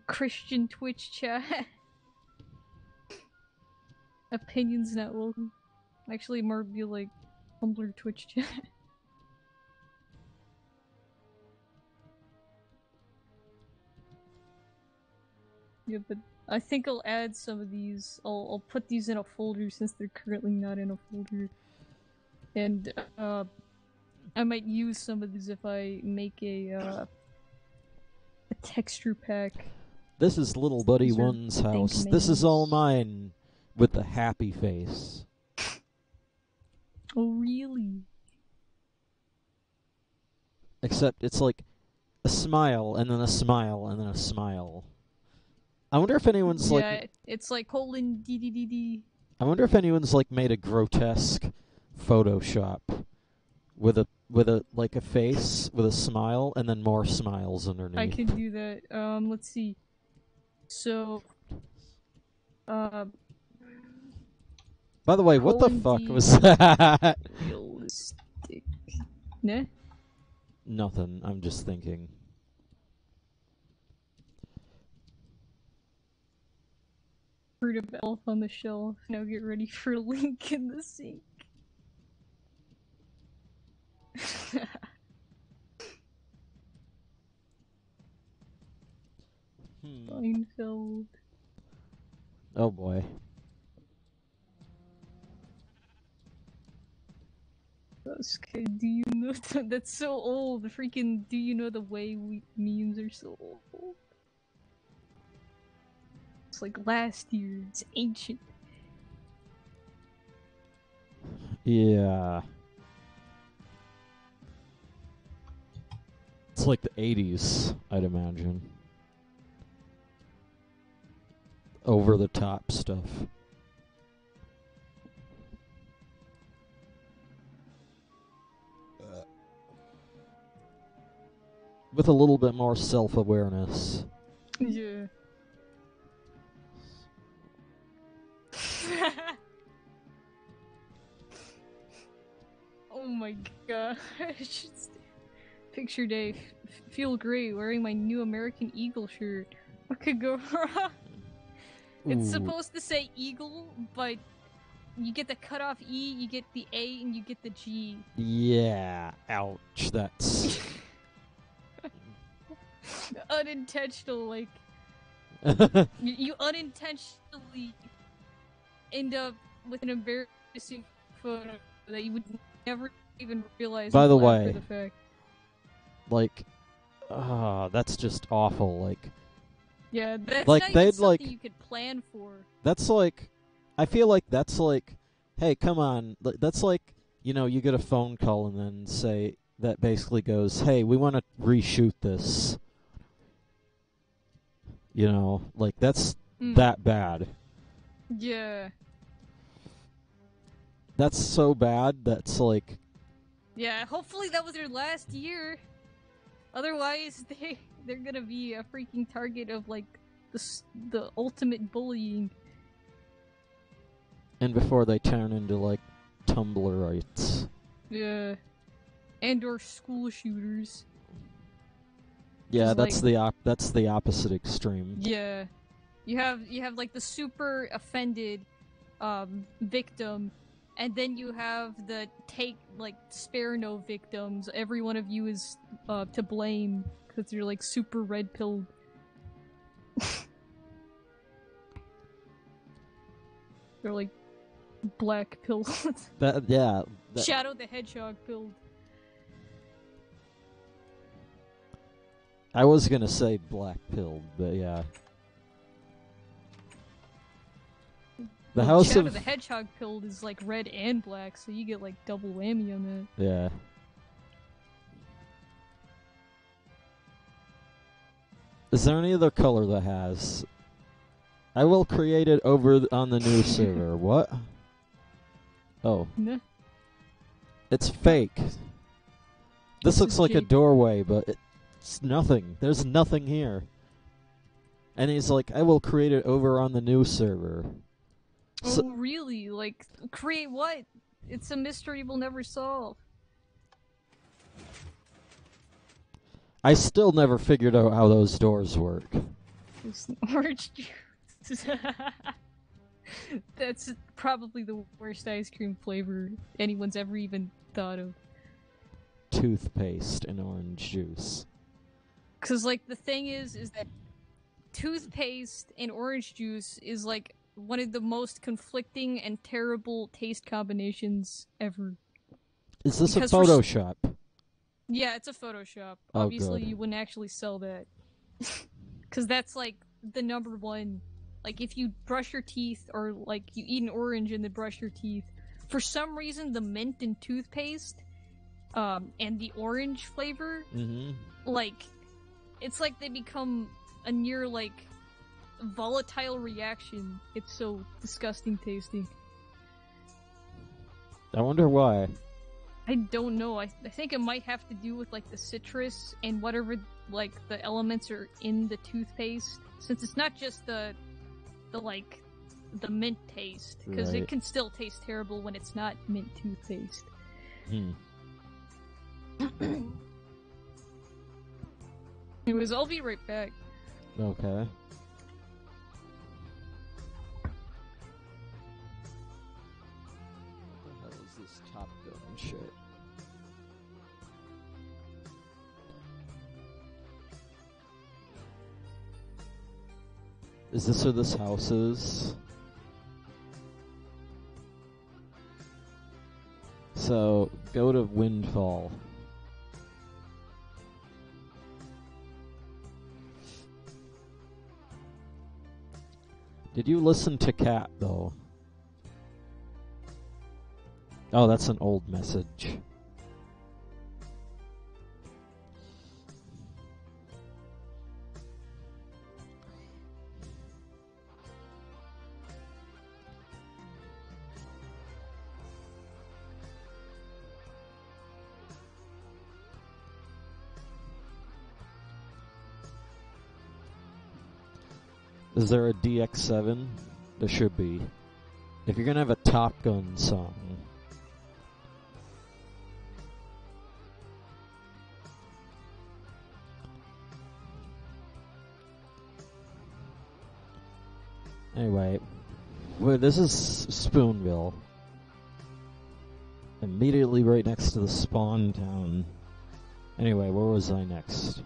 Christian Twitch chat. Opinions not welcome. Actually, more be like Tumblr Twitch chat. Yeah, but I think I'll add some of these. I'll put these in a folder since they're currently not in a folder. And I might use some of these if I make a texture pack. This is Little Buddy One's house. This is all mine. With the happy face. Oh, really? Except it's like a smile, and then a smile, and then a smile. I wonder if anyone's like... Yeah, it's like colon DDDD. I wonder if anyone's like made a grotesque Photoshop with a like a face with a smile and then more smiles underneath. I can do that. Let's see. So, by the way, what the fuck was that? Realistic. Nah? Nothing. I'm just thinking. Fruit of Elf on the shelf. Now get ready for Link in the sink. Seinfeld. Oh boy. Okay, do you know that's so old? The freaking do you know the way memes are so old? It's like last year. It's ancient. Yeah. It's like the 80s, I'd imagine. Over the top stuff. With a little bit more self-awareness. Yeah. Oh my gosh. Picture day. Feel great wearing my new American Eagle shirt. What could go wrong? It's supposed to say Eagle, but you get the cut off E, you get the A, and you get the G. Yeah. Ouch. That's... Unintentional, like... you unintentionally end up with an embarrassing photo that you would never even realize. By the until way, after the fact. Like, that's just awful. Like, yeah, that's like not even they'd something like you could plan for. that's like, I feel like that's like, hey, come on, that's like, you know, you get a phone call and then say that basically goes, hey, we want to reshoot this. You know, like that's that bad. Yeah. That's so bad. That's like. Yeah. Hopefully that was their last year. Otherwise, they're gonna be a freaking target of like the ultimate bullying. And before they turn into like Tumblrites. Yeah. And or school shooters. Yeah, that's like, that's the opposite extreme. Yeah. You have like the super offended victim, and then you have the spare no victims. Every one of you is to blame because you're like super red pilled. They're like black pilled. Shadow the Hedgehog pilled. I was gonna say black pilled, but yeah. Shadow the Hedgehog pilled is like red and black, so you get like double whammy on that. Yeah. Is there any other color that has? I will create it over on the new server. What? Oh. Nah. It's fake. This looks like a doorway, but it's nothing. There's nothing here. And he's like, I will create it over on the new server. Oh, really? Like, create what? It's a mystery we'll never solve. I still never figured out how those doors work. It's orange juice. That's probably the worst ice cream flavor anyone's ever even thought of. Toothpaste and orange juice. 'Cause, like, the thing is that toothpaste and orange juice is, like, one of the most conflicting and terrible taste combinations ever. Is this a Photoshop? Yeah, it's a Photoshop. Oh, Obviously, good. you wouldn't actually sell that. Because that's, like, the number one. Like, if you brush your teeth, or, like, you eat an orange and then brush your teeth, for some reason, the mint and toothpaste, and the orange flavor, like, it's like they become a near, like, volatile reaction. It's so disgusting tasting. I wonder why. I don't know. I think it might have to do with like the citrus and whatever like the elements are in the toothpaste. Since it's not just the mint taste, because it can still taste terrible when it's not mint toothpaste. Anyways, I'll be right back. Okay. Is this where this house is? So, go to Windfall. Did you listen to Cat, though? Oh, that's an old message. Is there a DX7? There should be. If you're gonna have a Top Gun song. Anyway, well, this is Spoonville. Immediately right next to the spawn town. Anyway, where was I next?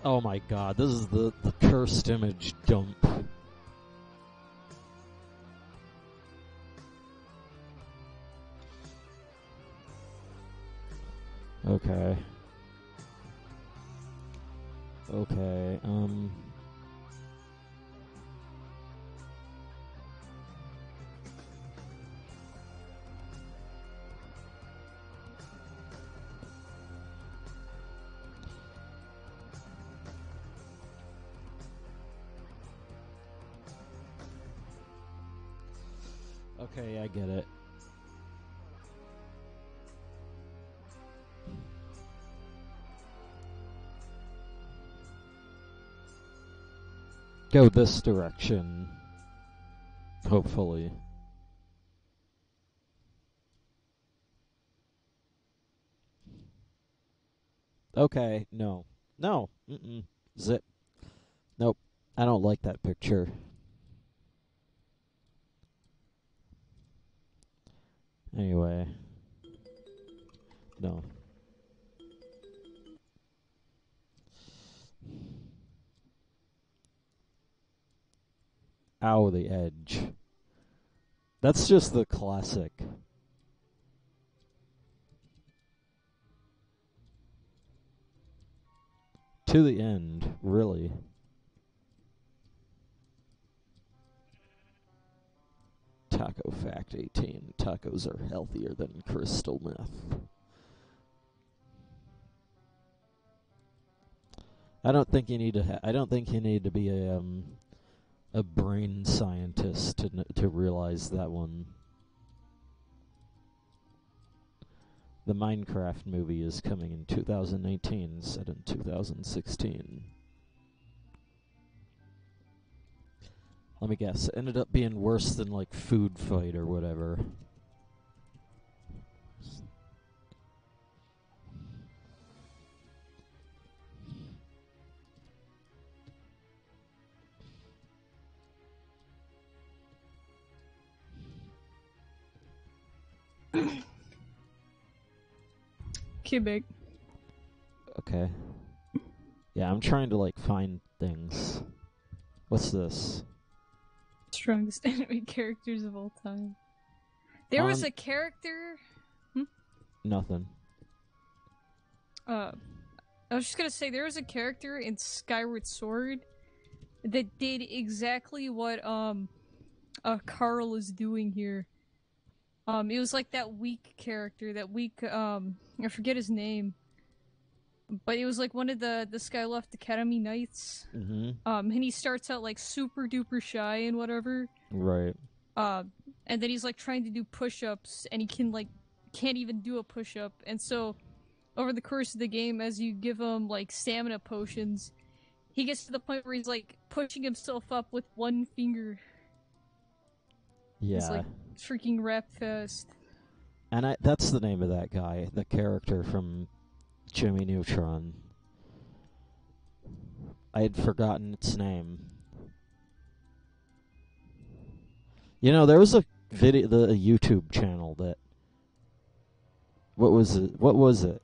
Oh my god, this is the cursed image dump. Okay. Okay, Okay, I get it. Go this direction. Hopefully. Okay, no. No! Mm-mm. Zip. Nope. I don't like that picture. Anyway. No. Ow, the edge. That's just the classic. To the end, really. Taco Fact 18. Tacos are healthier than crystal meth. I don't think you need to. I don't think you need to be a brain scientist to realize that one. The Minecraft movie is coming in 2019, set in 2016. Let me guess. It ended up being worse than, like, Food Fight or whatever. Cubic. Okay. Yeah, I'm trying to, like, find things. What's this? Strongest anime characters of all time. There was a character... Nothing. I was just gonna say, there was a character in Skyward Sword that did exactly what, Carl is doing here. It was like that weak character, I forget his name. But it was like one of the Skyloft Academy Knights. Mm-hmm. And he starts out like super duper shy and whatever. Right. And then he's like trying to do push-ups and he can't even do a push-up. And so over the course of the game, as you give him like stamina potions, he gets to the point where he's like pushing himself up with one finger. Yeah. It's like freaking rap fest. And that's the name of that guy, the character from Jimmy Neutron. I had forgotten its name. You know, there was a YouTube channel that... What was it?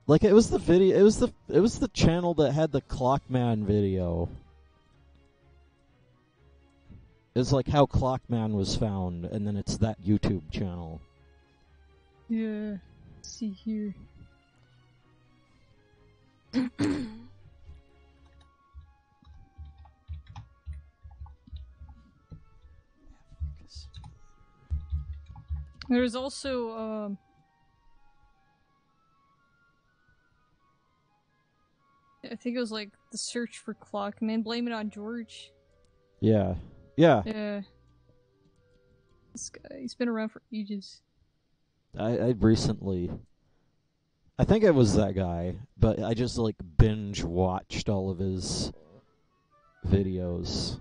Like it was the video. It was the channel that had the Clockman video. It's like how Clockman was found, and then it's that YouTube channel. Yeah. Let's see here. There's also I think it was like the search for Clockman. Blame it on George. Yeah. Yeah. Yeah. This guy, he's been around for ages. I recently, I think it was that guy, but I just like binge watched all of his videos.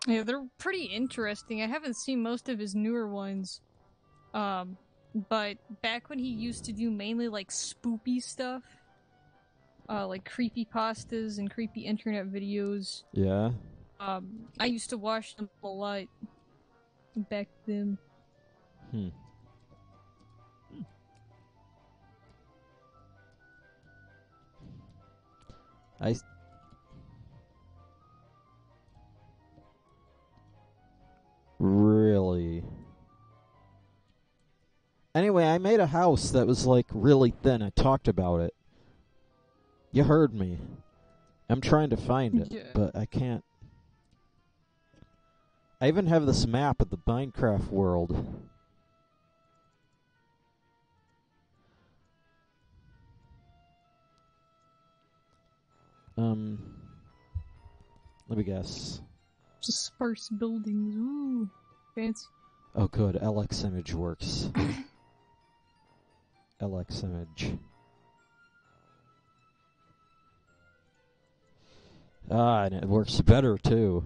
Yeah, they're pretty interesting. I haven't seen most of his newer ones. But back when he used to do mainly like spoopy stuff, like creepypastas and creepy internet videos. Yeah. I used to watch them a lot back then. Really? Anyway, I made a house that was like really thin. I talked about it. You heard me. I'm trying to find it, Yeah. but I can't. I even have this map of the Minecraft world. Let me guess. Just sparse buildings. Ooh, fancy. Oh, good. LX image works. LX image. Ah, and it works better, too.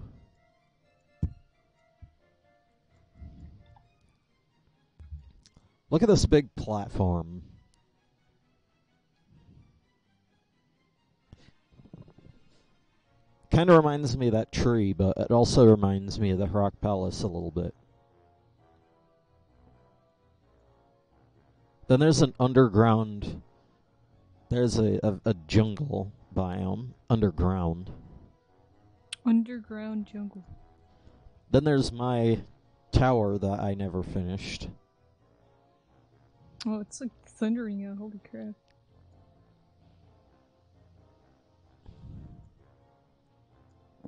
Look at this big platform. Kind of reminds me of that tree, but it also reminds me of the Rock Palace a little bit. Then there's an underground... There's a jungle biome. Underground. Underground jungle. Then there's my tower that I never finished. Oh, it's like thundering out. Holy crap.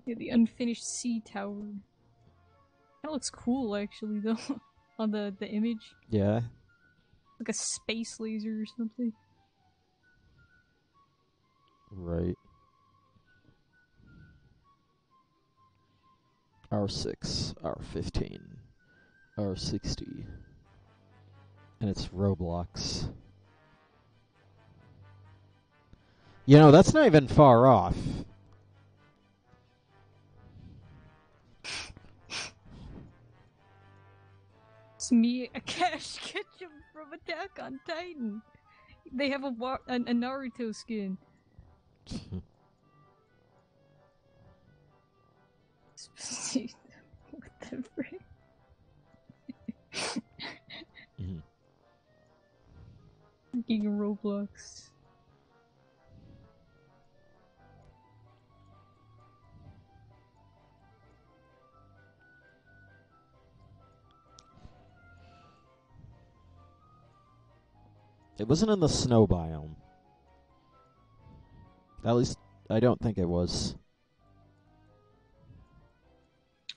Yeah, the unfinished sea tower. That looks cool, actually, though, on the image. Yeah. Like a space laser or something. Right. R6, R15, R60. And it's Roblox. You know, that's not even far off. It's me, a Cash Ketchum from Attack on Titan. They have a Naruto skin. What the frick? Freaking Roblox. It wasn't in the snow biome. At least, I don't think it was.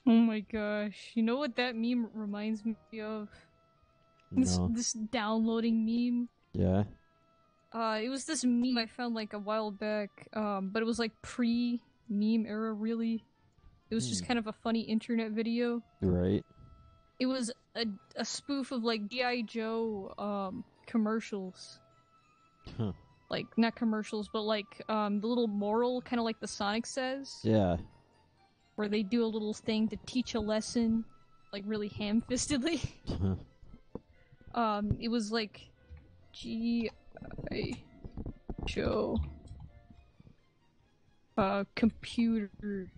Oh my gosh. You know what that meme reminds me of? No. This downloading meme. Yeah? It was this meme I found like a while back, but it was like pre-meme era, really. It was just kind of a funny internet video. Right. It was a spoof of like G.I. Joe, commercials. Huh. Like, not commercials, but like, the little moral, kind of like the Sonic says. Yeah. Where they do a little thing to teach a lesson, like really ham-fistedly. It was like G.I. Joe computer.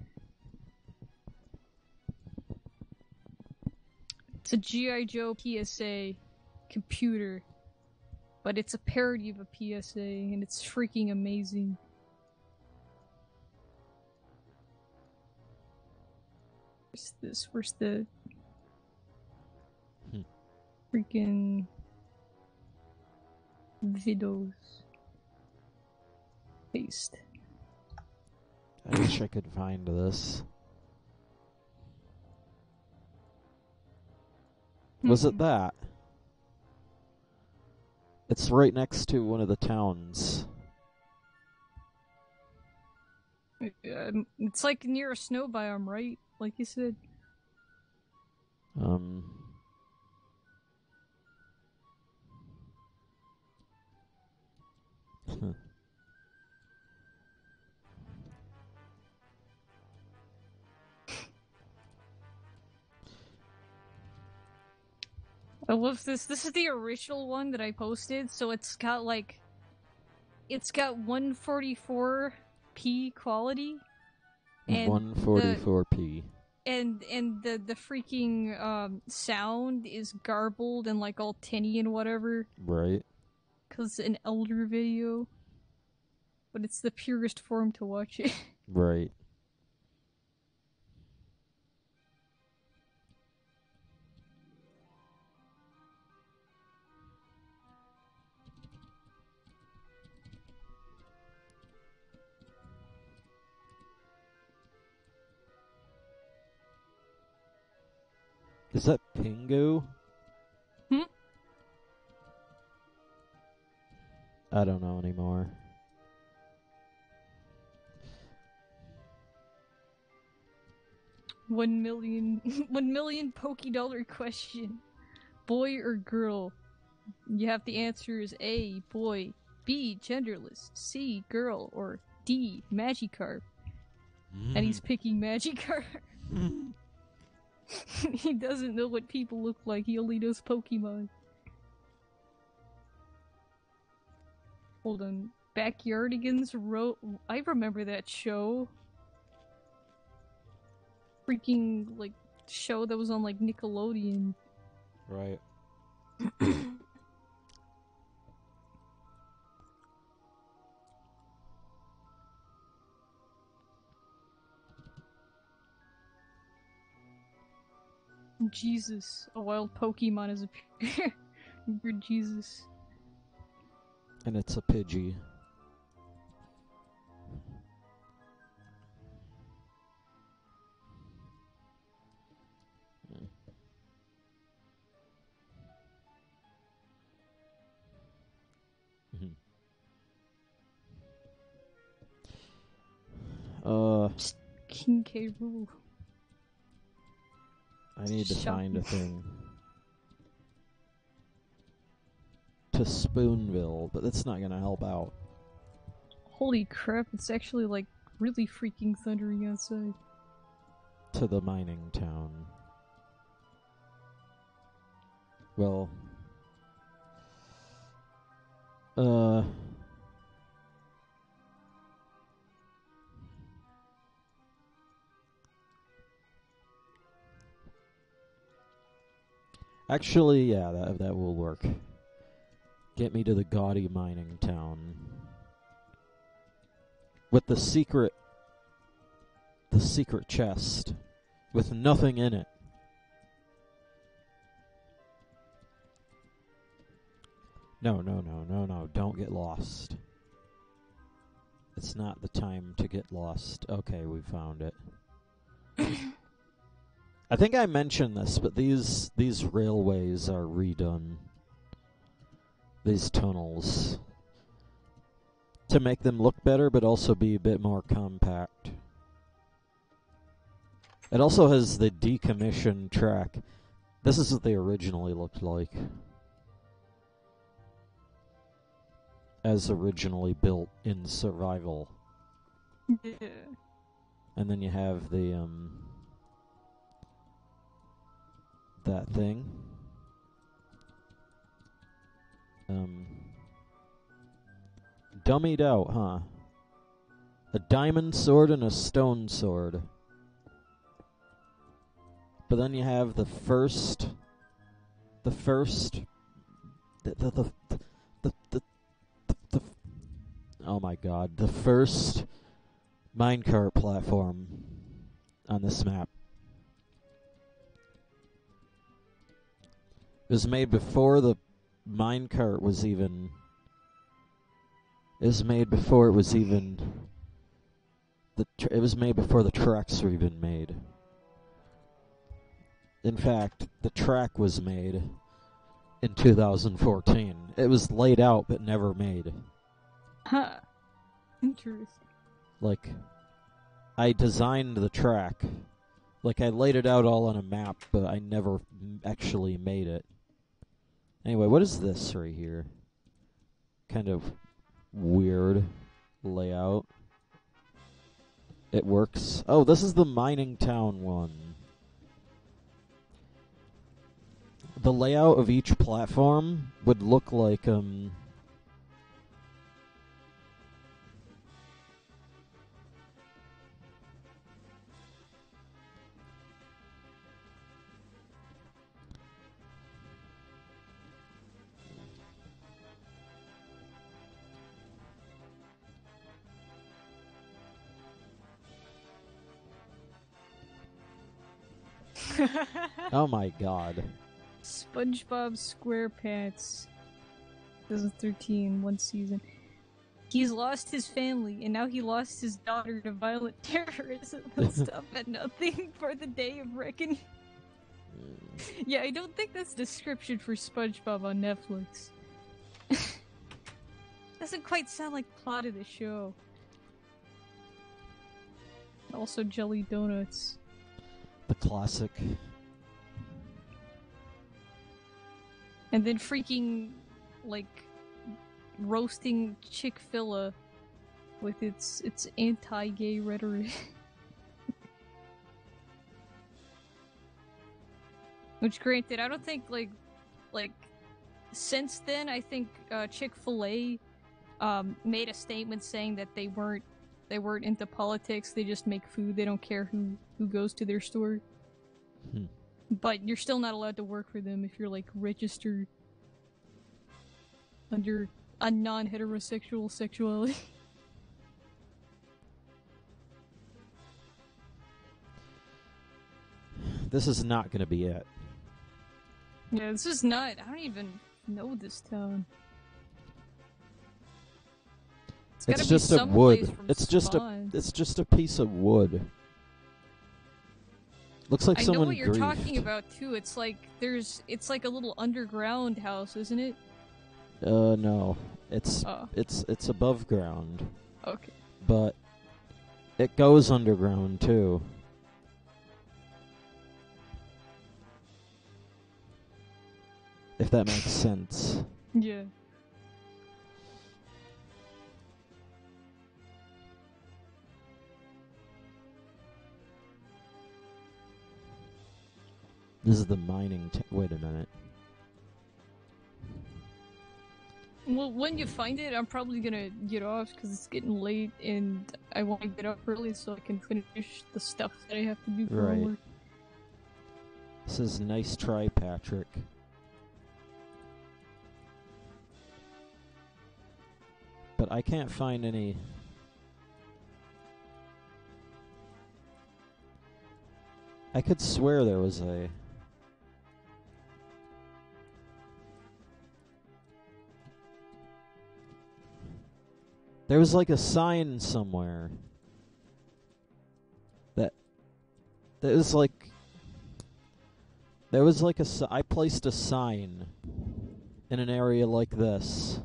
It's a G.I. Joe PSA computer. but it's a parody of a PSA, and it's freaking amazing. Where's this? Where's the freaking videos? Paste. I wish I could find this. Was it that? It's right next to one of the towns. It's like near a snow biome, right? Like you said. I love this. This is the original one that I posted, so it's got 144p quality. And 144p. And the freaking sound is garbled and like all tinny and whatever. Right. 'Cause an elder video. But it's the purest form to watch it. Right. Is that Pingu? I don't know anymore. $1 million $1 question. Boy or girl? You have the answers A, boy, B, genderless, C, girl, or D, Magikarp. And he's picking Magikarp. He doesn't know what people look like, he only knows Pokemon. Hold on. Backyardigans wrote... I remember that show. Freaking, like, show that was on, like, Nickelodeon. Right. Jesus. A wild Pokemon is a pure Jesus. And it's a Pidgey. King K. Rool. I need to find a thing to Spoonville, but that's not gonna help out. Holy crap, it's actually like really freaking thundering outside. To the mining town. Well, actually, yeah, that will work. Get me to the gaudy mining town. With the secret chest. With nothing in it. No, don't get lost. It's not the time to get lost. Okay, we found it. I think I mentioned this, but these railways are redone. These tunnels. To make them look better, but also be a bit more compact. It also has the decommissioned track. This is what they originally looked like. As originally built in survival. Yeah. And then you have the, that thing. Dummied out, huh? A diamond sword and a stone sword. But then you have the my god. The first minecart platform on this map. It was made before the minecart was even... It was made before it was even... It was made before the tracks were even made. In fact, the track was made in 2014. It was laid out but never made. Huh. Interesting. Like, I designed the track. Like, I laid it out all on a map, but I never actually made it. Anyway, what is this right here? Kind of weird layout. It works. Oh, this is the mining town one. The layout of each platform would look like, oh my god. SpongeBob SquarePants 2013, one season. He's lost his family, and now he lost his daughter to violent terrorism. He'll stop at nothing for the day of reckoning. Yeah, I don't think that's description for SpongeBob on Netflix. Doesn't quite sound like the plot of the show. Also jelly donuts. The classic. And then freaking, like, roasting Chick-fil-A with its anti-gay rhetoric. Which, granted, I don't think, like, since then, I think Chick-fil-A made a statement saying that they weren't into politics, they just make food, they don't care who goes to their store. But you're still not allowed to work for them if you're, like, registered under a non-heterosexual sexuality. This is not gonna be it. Yeah, this is not... I don't even know this town. It's just a wood. It's just a piece of wood. Looks like someone I know what you're griefed. talking about too. It's like it's like a little underground house, isn't it? No. It's above ground. Okay. But it goes underground too. If that makes sense. Yeah. This is the mining... Wait a minute. Well, when you find it, I'm probably gonna get off because it's getting late and I want to get up early so I can finish the stuff that I have to do for work. This is nice try, Patrick. But I can't find any... I could swear there was a... There was like a sign somewhere. That was like... There was like a... I placed a sign in an area like this.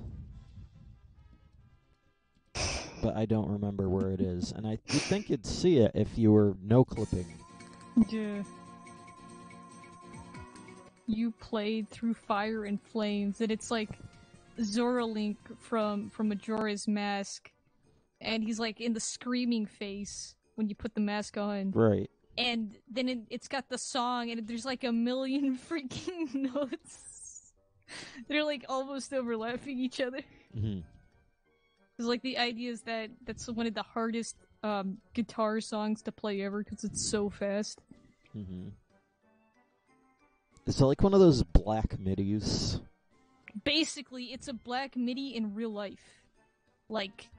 But I don't remember where it is. And you'd think you'd see it if you were no-clipping. Yeah. You played through fire and flames, and it's like Zoralink from Majora's Mask, and he's like in the screaming face when you put the mask on. Right. And then it's got the song, and there's like a million freaking notes. They're like almost overlapping each other. Mm-hmm. Because like the idea is that that's one of the hardest guitar songs to play ever because it's so fast. Mm-hmm. Is it like one of those black midis? Basically, it's a black MIDI in real life. Like,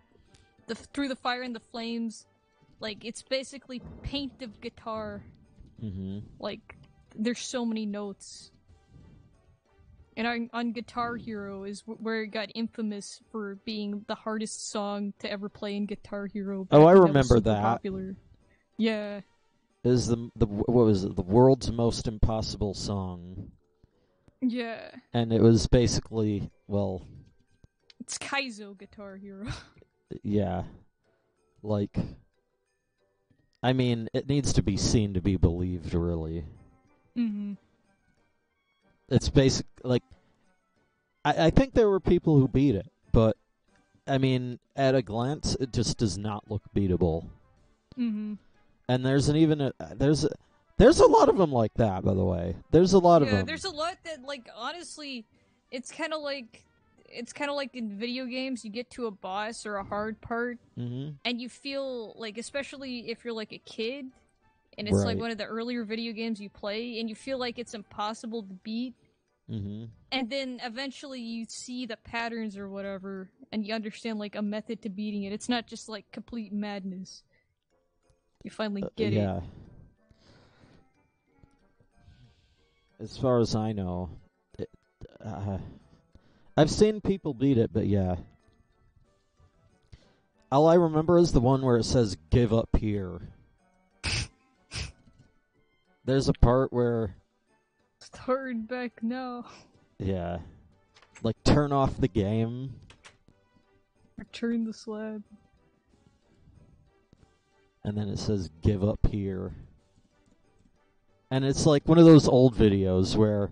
the Through the Fire and the Flames, like, it's basically paint of guitar. Mm-hmm. Like, there's so many notes. And on Guitar Hero is where it got infamous for being the hardest song to ever play in Guitar Hero. Oh, I That was remember super that. Popular. Yeah. It was what was it? The world's most impossible song. Yeah. And it was basically, well... It's Kaizo Guitar Hero. Yeah. Like... I mean, it needs to be seen to be believed, really. Mm-hmm. It's basic, like... I think there were people who beat it, but... I mean, at a glance, it just does not look beatable. Mm-hmm. And there's there's a lot of them like that, by the way. There's a lot of them. Yeah, there's a lot that, like, honestly, it's kind of like in video games, you get to a boss or a hard part, mm-hmm. and you feel like, especially if you're like a kid, and it's like one of the earlier video games you play, and you feel like it's impossible to beat. Mm-hmm. And then eventually you see the patterns or whatever, and you understand like a method to beating it. It's not just like complete madness. You finally get it. Yeah. As far as I know, I've seen people beat it, but yeah. All I remember is the one where it says, "Give up here." There's a part where... Turn back now. Yeah. Like, turn off the game. Return the slab. And then it says, "Give up here." And it's like one of those old videos where,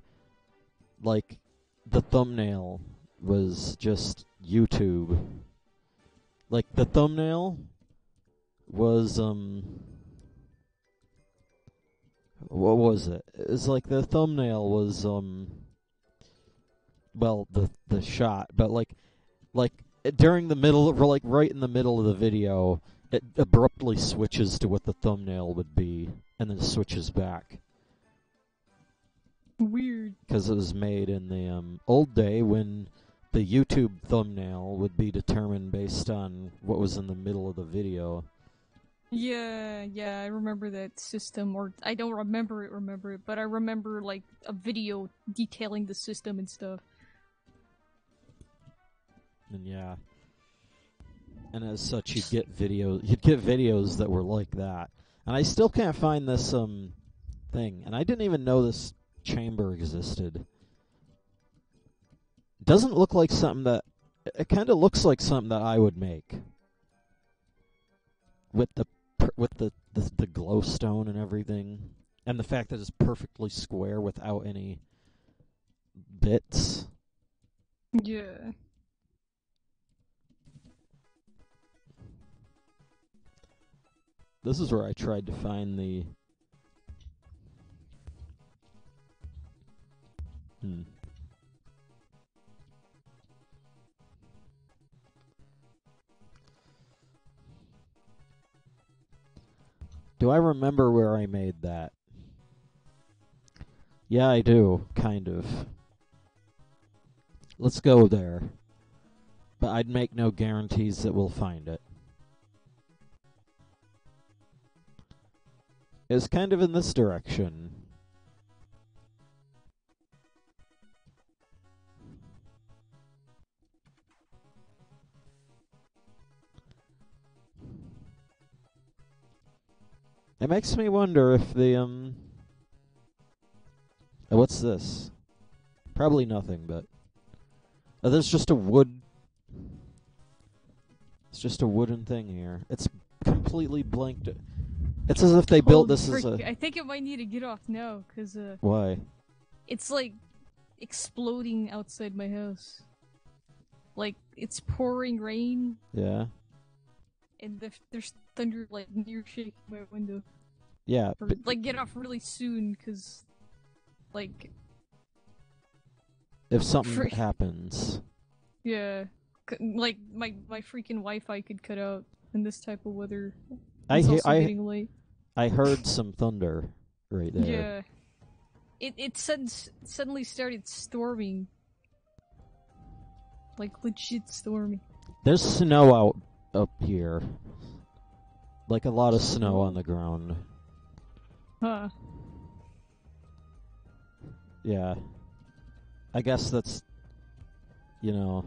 like, the thumbnail was just YouTube. Like, the thumbnail was, what was it? It was like the thumbnail was, well, the shot, but like, during the middle, like, right in the middle of the video, it abruptly switches to what the thumbnail would be, and then switches back. Weird. Because it was made in the old day when the YouTube thumbnail would be determined based on what was in the middle of the video. Yeah, I remember that system, or I don't remember it, but I remember, like, a video detailing the system and stuff. And yeah. And as such, you'd get videos that were like that. And I still can't find this thing. And I didn't even know this chamber existed. Doesn't look like something that... It kind of looks like something that I would make. With the glowstone and everything. And the fact that it's perfectly square without any bits. Yeah. This is where I tried to find the... Do I remember where I made that? Yeah, I do, kind of. Let's go there. But I'd make no guarantees that we'll find it. It's kind of in this direction. It makes me wonder if the, what's this? Probably nothing, but... Oh, there's just a wood... It's just a wooden thing here. It's completely blanked. It's as if they built this as a... I think it might need to get off now, because, Why? It's, like, exploding outside my house. Like, it's pouring rain. Yeah. And there's thunder, like, near shaking my window. Yeah. Or, like, get off really soon, because, like... If something happens. Yeah. Like, my freaking Wi-Fi could cut out in this type of weather. I getting late. I heard some thunder right there. Yeah. It suddenly started storming. Like, legit storming. There's snow out up here. Like a lot of snow on the ground. Huh. Yeah. I guess that's, you know...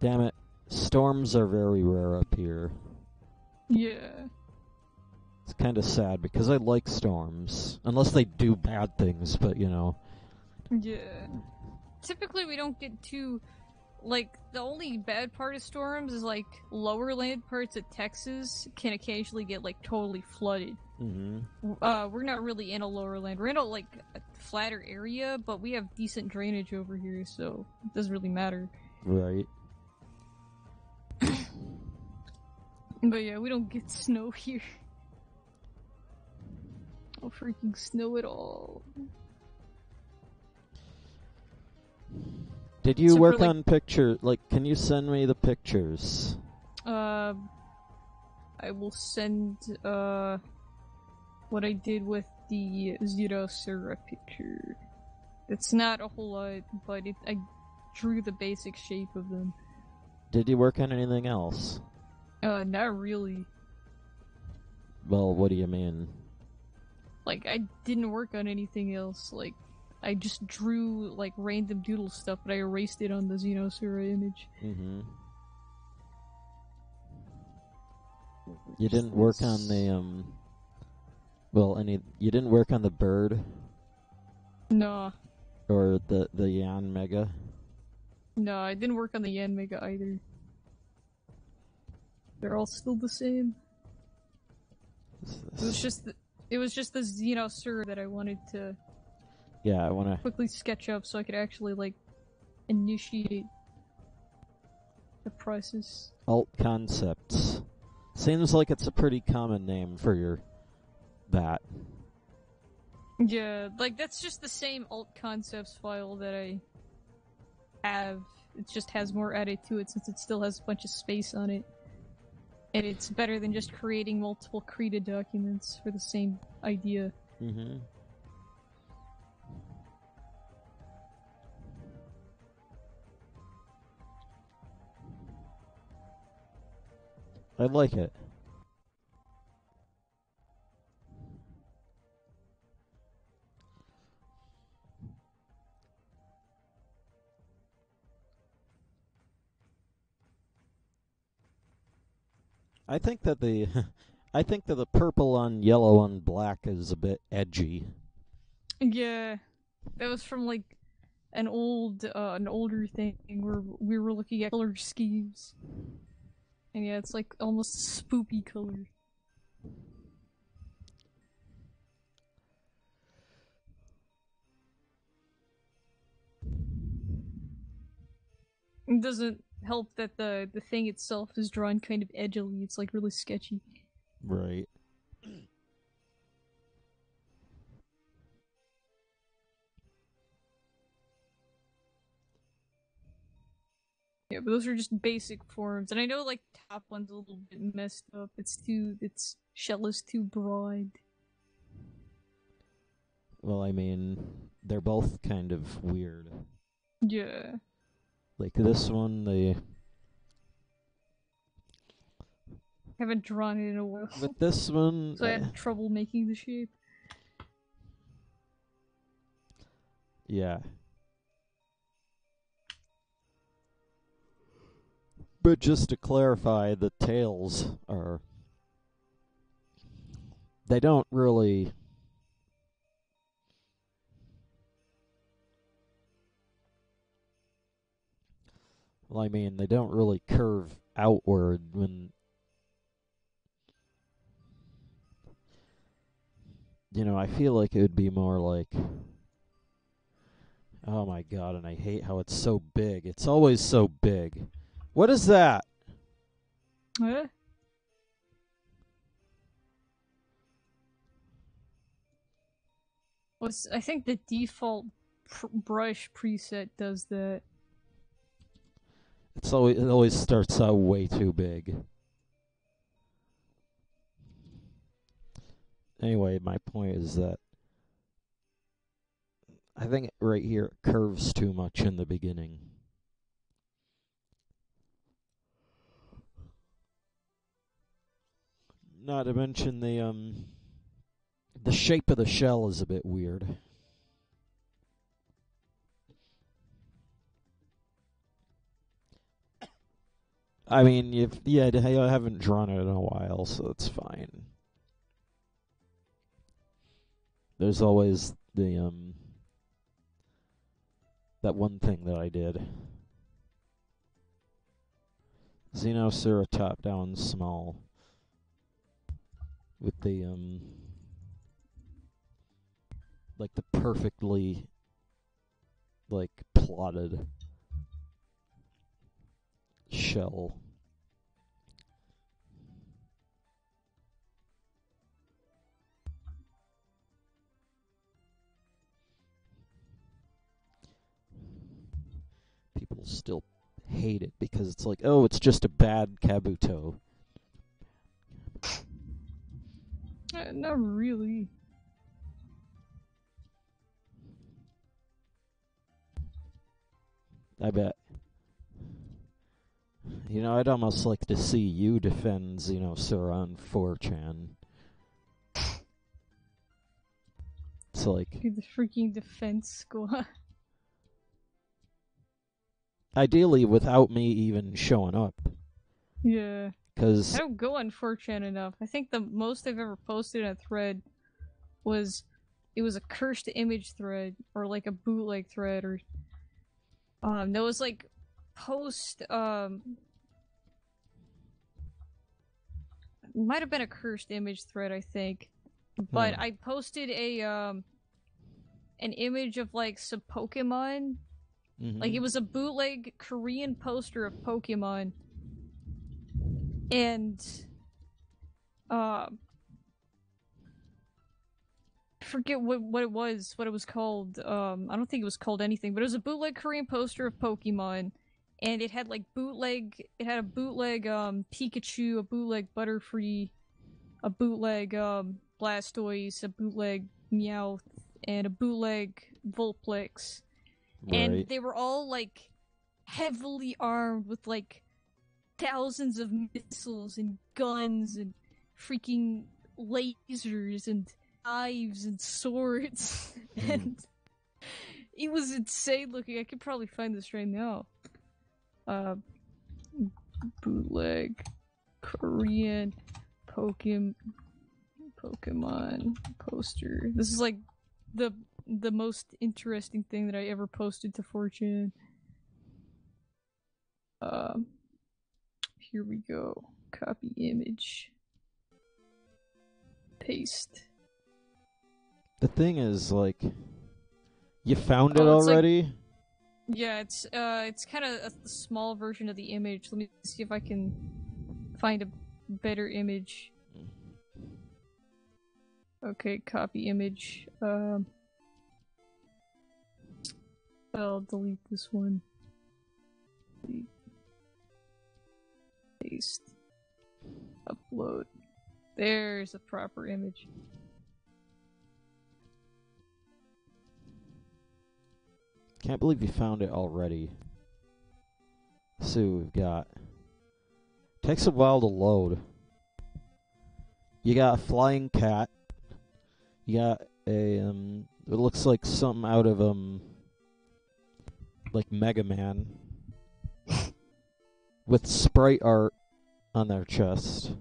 Damn it. Storms are very rare up here. Yeah. It's kind of sad because I like storms. Unless they do bad things, but you know. Yeah. Typically we don't get too... Like, the only bad part of storms is, like, lower land parts of Texas can occasionally get, like, totally flooded. We're not really in a lower land. We're in a, like, a flatter area, but we have decent drainage over here, so it doesn't really matter. Right. But yeah, we don't get snow here. No freaking snow at all. Did you work on picture? Like, can you send me the pictures? I will send, what I did with the Xerosura picture. It's not a whole lot, but I drew the basic shape of them. Did you work on anything else? Not really. Well, what do you mean? Like, I didn't work on anything else. Like, I just drew, like, random doodle stuff, but I erased it on the Xenosura image. You didn't work on the, you didn't work on the bird? No. Or the Yan Mega? No, I didn't work on the Yan Mega either. They're all still the same. It was just the Xenosura that I wanted to... Yeah, I wanna... quickly sketch up so I could actually, like, initiate the process. Alt Concepts. Seems like it's a pretty common name for that. Yeah, like, that's just the same alt concepts file that I have. It just has more added to it since it still has a bunch of space on it. And it's better than just creating multiple Krita documents for the same idea. I like it. I think that the purple on yellow on black is a bit edgy. Yeah, that was from like an older thing where we were looking at color schemes, and yeah, it's like almost spoopy color. It doesn't help that the thing itself is drawn kind of edgily. It's like really sketchy. Right. Yeah, but those are just basic forms, and I know like top one's a little bit messed up. Its shell is too broad. Well, I mean, they're both kind of weird. Yeah. Like this one, they haven't drawn it in a while. With this one, so I had trouble making the shape. Yeah. But just to clarify, the tails are... They don't really... Well, I mean, they don't really curve outward when... You know, I feel like it would be more like... Oh my god, and I hate how it's so big. It's always so big. What is that? What? I think the default brush preset does that. It always starts out way too big. Anyway, my point is that I think right here it curves too much in the beginning. Not to mention the shape of the shell is a bit weird. I mean, I haven't drawn it in a while, so it's fine. There's always that one thing that I did. Xenosura top down small with the like the perfectly like plotted shell. People still hate it because it's like, oh, it's just a bad Kabuto. Not really. I bet. I'd almost like to see you defend Xenosura on 4chan. It's like... Be the freaking defense squad. Ideally, without me even showing up. Yeah. Because I don't go on 4chan enough. I think the most I've ever posted in a thread was... It was a cursed image thread, or like a bootleg thread, or... there was like... Post, might have been a cursed image thread, I think. But I posted an image of like some Pokemon. Mm-hmm. Like it was a bootleg Korean poster of Pokemon. And I forget what it was called. I don't think it was called anything, but it was a bootleg Korean poster of Pokemon. And it had like it had a bootleg Pikachu, a bootleg Butterfree, a bootleg Blastoise, a bootleg Meowth, and a bootleg Vulpix. Right. And they were all like heavily armed with like thousands of missiles and guns and freaking lasers and knives and swords. And it was insane looking. I could probably find this right now. Bootleg Korean Pokemon poster. This is like the most interesting thing that I ever posted to 4chan. Here we go. Copy image. Paste. The thing is, like, you found it already? Like, yeah, it's kind of a small version of the image. Let me see if I can find a better image. Okay, copy image. I'll delete this one. Delete. Paste. Upload. There's a proper image. Can't believe you found it already. Let's see what we've got. Takes a while to load. You got a flying cat. You got a it looks like something out of like Mega Man with sprite art on their chest.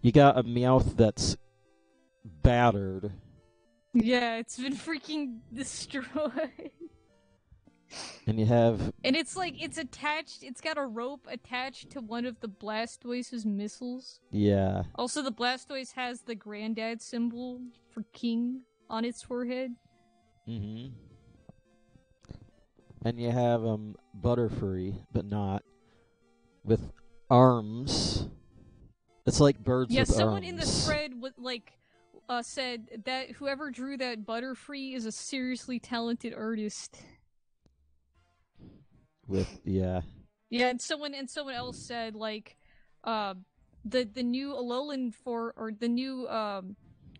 You got a Meowth that's battered. Yeah, it's been freaking destroyed. And you have... And it's like, it's got a rope attached to one of the Blastoise's missiles. Yeah. Also, the Blastoise has the granddad symbol for king on its forehead. Mm-hmm. And you have Butterfree, but not, with arms. It's like birds with arms. Yeah, someone in the thread said that whoever drew that Butterfree is a seriously talented artist. Yeah, and someone else said like the new Alolan the new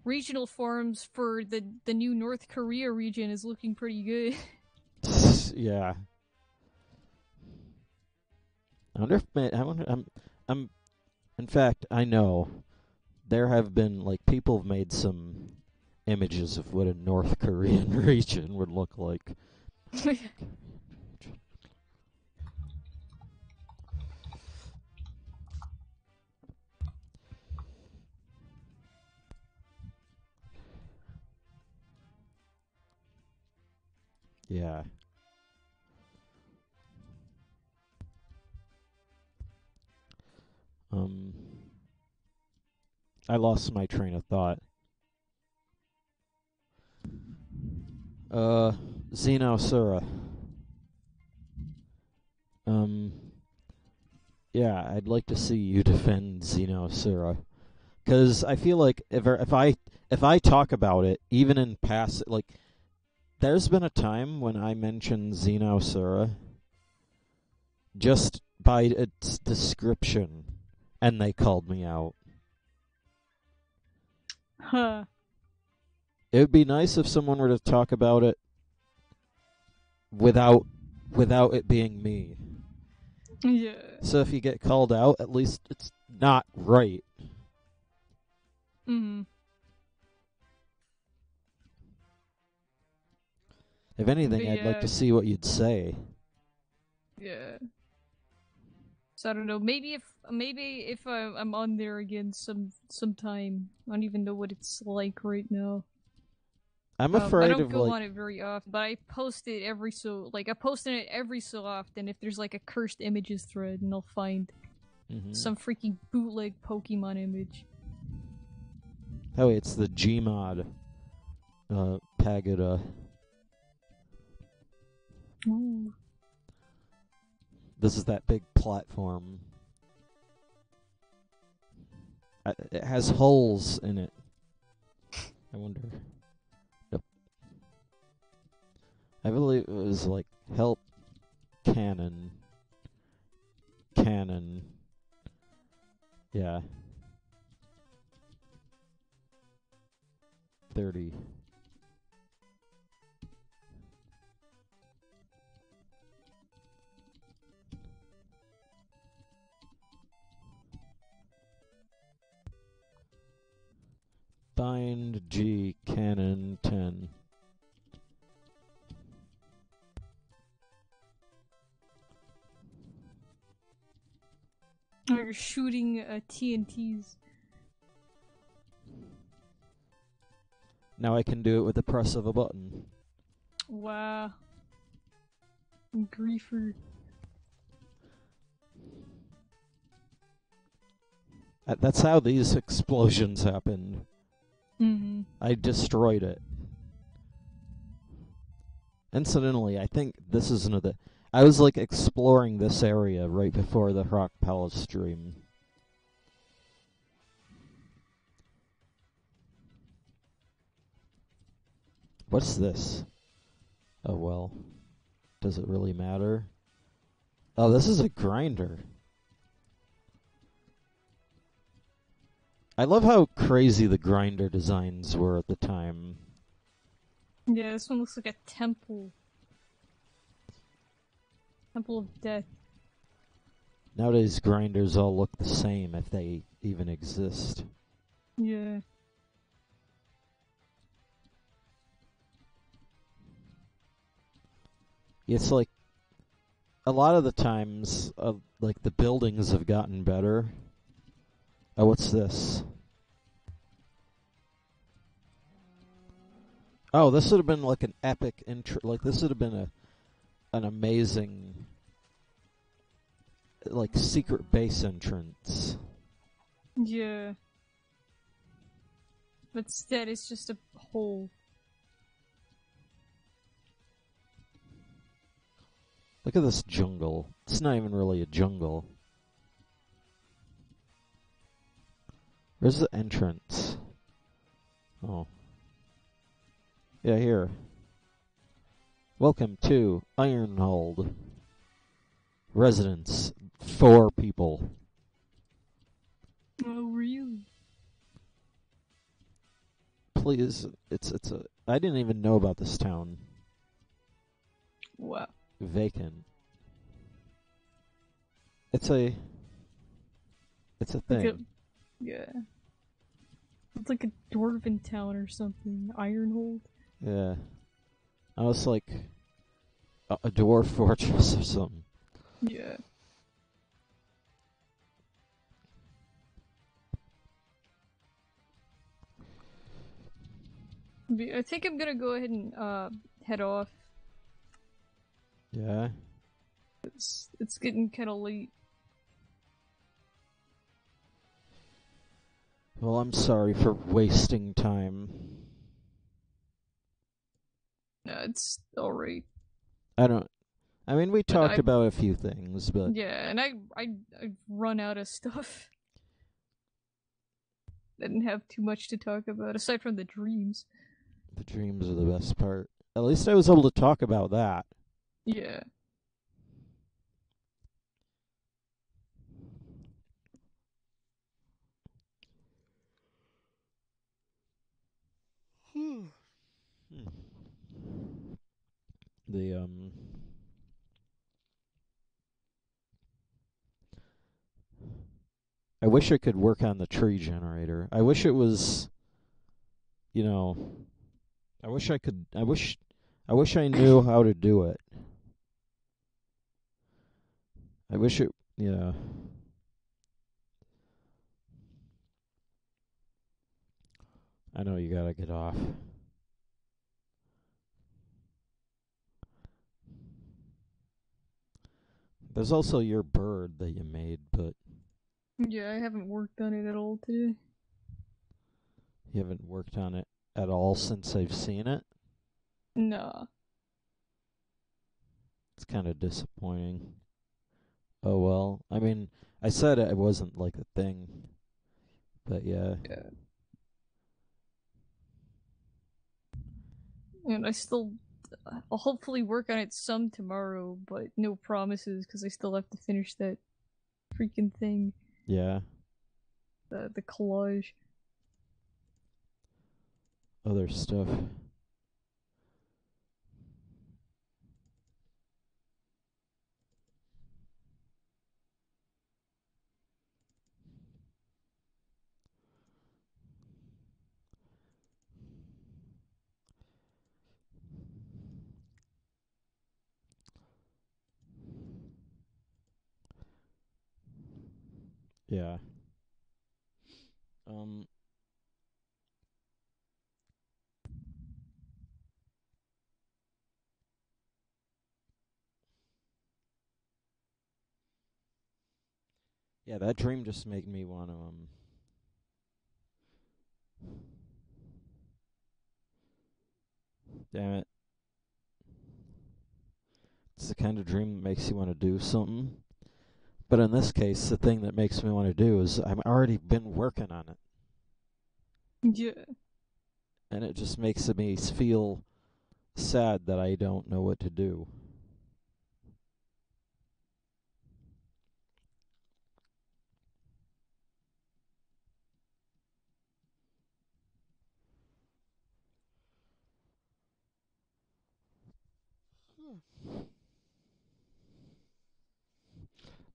regional forums for the new North Korea region is looking pretty good. Yeah. I wonder if I'm In fact, I know there have been, like, people have made some images of what a North Korean region would look like. Yeah. I lost my train of thought. Xenosura. Yeah, I'd like to see you defend Xenosura. Because I feel like if I talk about it, even in past, like, there's been a time when I mentioned Xenosura just by its description, and they called me out. Huh. It would be nice if someone were to talk about it without it being me. Yeah. So if you get called out, at least it's not right. Mm-hmm. If anything, But I'd like yeah. to see what you'd say. Yeah. So I don't know. Maybe if I'm on there again sometime. I don't even know what it's like right now. I'm I afraid don't of, go like, on it very often, but I post it I post it every so often if there's like a cursed images thread, and I'll find some freaking bootleg Pokemon image. Oh, it's the Gmod Pagoda. Ooh. This is that big platform. It has holes in it. I wonder. Nope. I believe it was like help cannon. Cannon. Yeah. 30. Bind G cannon 10. Or you're shooting TNTs. Now I can do it with the press of a button. Wow. Griefer. That's how these explosions happened. Mm-hmm. I destroyed it. Incidentally, I think this is another. I was, like, exploring this area right before the Rock Palace stream. What's this? Oh, well. Does it really matter? Oh, this is a grinder. I love how crazy the grinder designs were at the time. Yeah, this one looks like a temple. Temple of Death. Nowadays, grinders all look the same if they even exist. Yeah. It's like a lot of the times, like, the buildings have gotten better. Oh, what's this? Oh, this would have been like an epic intro. Like, this would have been an amazing, like, secret base entrance. Yeah. But instead, it's just a hole. Look at this jungle. It's not even really a jungle. Where's the entrance? Oh. Yeah, here. Welcome to Ironhold. Residence. 4 people. Oh, really? Please, it's a. I didn't even know about this town. It's a Like a, thing. yeah. It's like a dwarven town or something. Ironhold. Yeah. I was like a dwarf fortress or something. Yeah. I think I'm gonna go ahead and head off. Yeah. It's getting kind of late. Well, I'm sorry for wasting time. No, it's all right. I don't. I mean, we But talked about a few things, but yeah, and I've run out of stuff. I didn't have too much to talk about aside from the dreams. the dreams are the best part. At least I was able to talk about that. Yeah. Hmm. The I wish I could work on the tree generator. I wish it was, you know, I wish I could. I wish I knew how to do it. I wish it. Yeah. I know you gotta get off. There's also your bird that you made, but Yeah, I haven't worked on it at all today. you haven't worked on it at all since I've seen it. Nah. It's kind of disappointing. Oh well. I mean, I said it wasn't like a thing, but yeah. Yeah. And I'll hopefully work on it some tomorrow, but no promises because I still have to finish that freaking thing. Yeah. The collage. Other stuff. Yeah. Um. Yeah, that dream just made me want to Damn it. It's the kind of dream that makes you want to do something. But in this case, the thing that makes me want to do is I've already been working on it. Yeah. And it just makes me feel sad that I don't know what to do.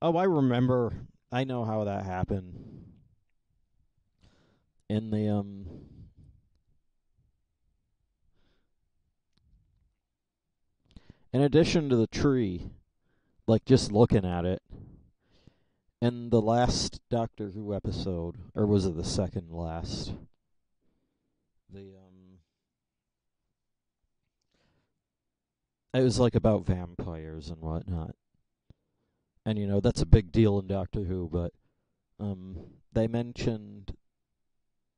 Oh, I remember. I know how that happened. In the in addition to the tree, like just looking at it, in the last Doctor Who episode, or was it the second last? The it was like about vampires and whatnot. And you know, that's a big deal in Doctor Who, but they mentioned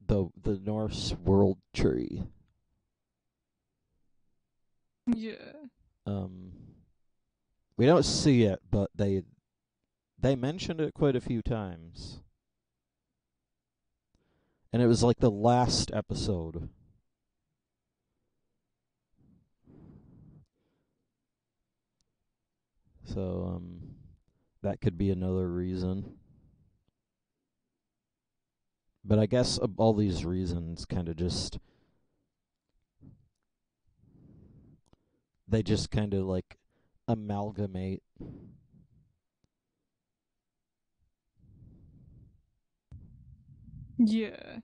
the Norse world tree. Yeah. Um we don't see it, but they mentioned it quite a few times. And it was like the last episode. So that could be another reason. But I guess all these reasons kind of just they just kind of like amalgamate. Yeah.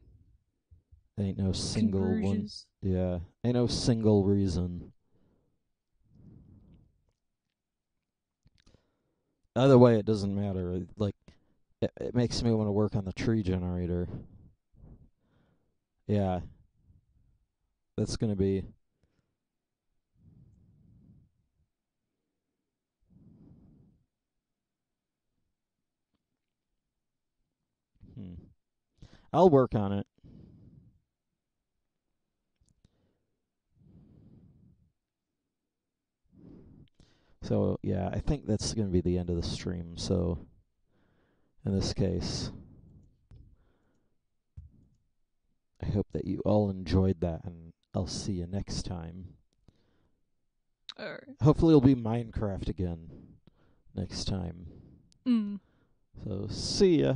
Ain't no single one. Conversions. Yeah, ain't no single reason. Either way, it doesn't matter. Like, it makes me want to work on the tree generator. Yeah. That's gonna be... I'll work on it. So, yeah, I think that's going to be the end of the stream. So, in this case, I hope that you all enjoyed that, and I'll see you next time. Alright. Hopefully it'll be Minecraft again next time. Mm. So, see ya.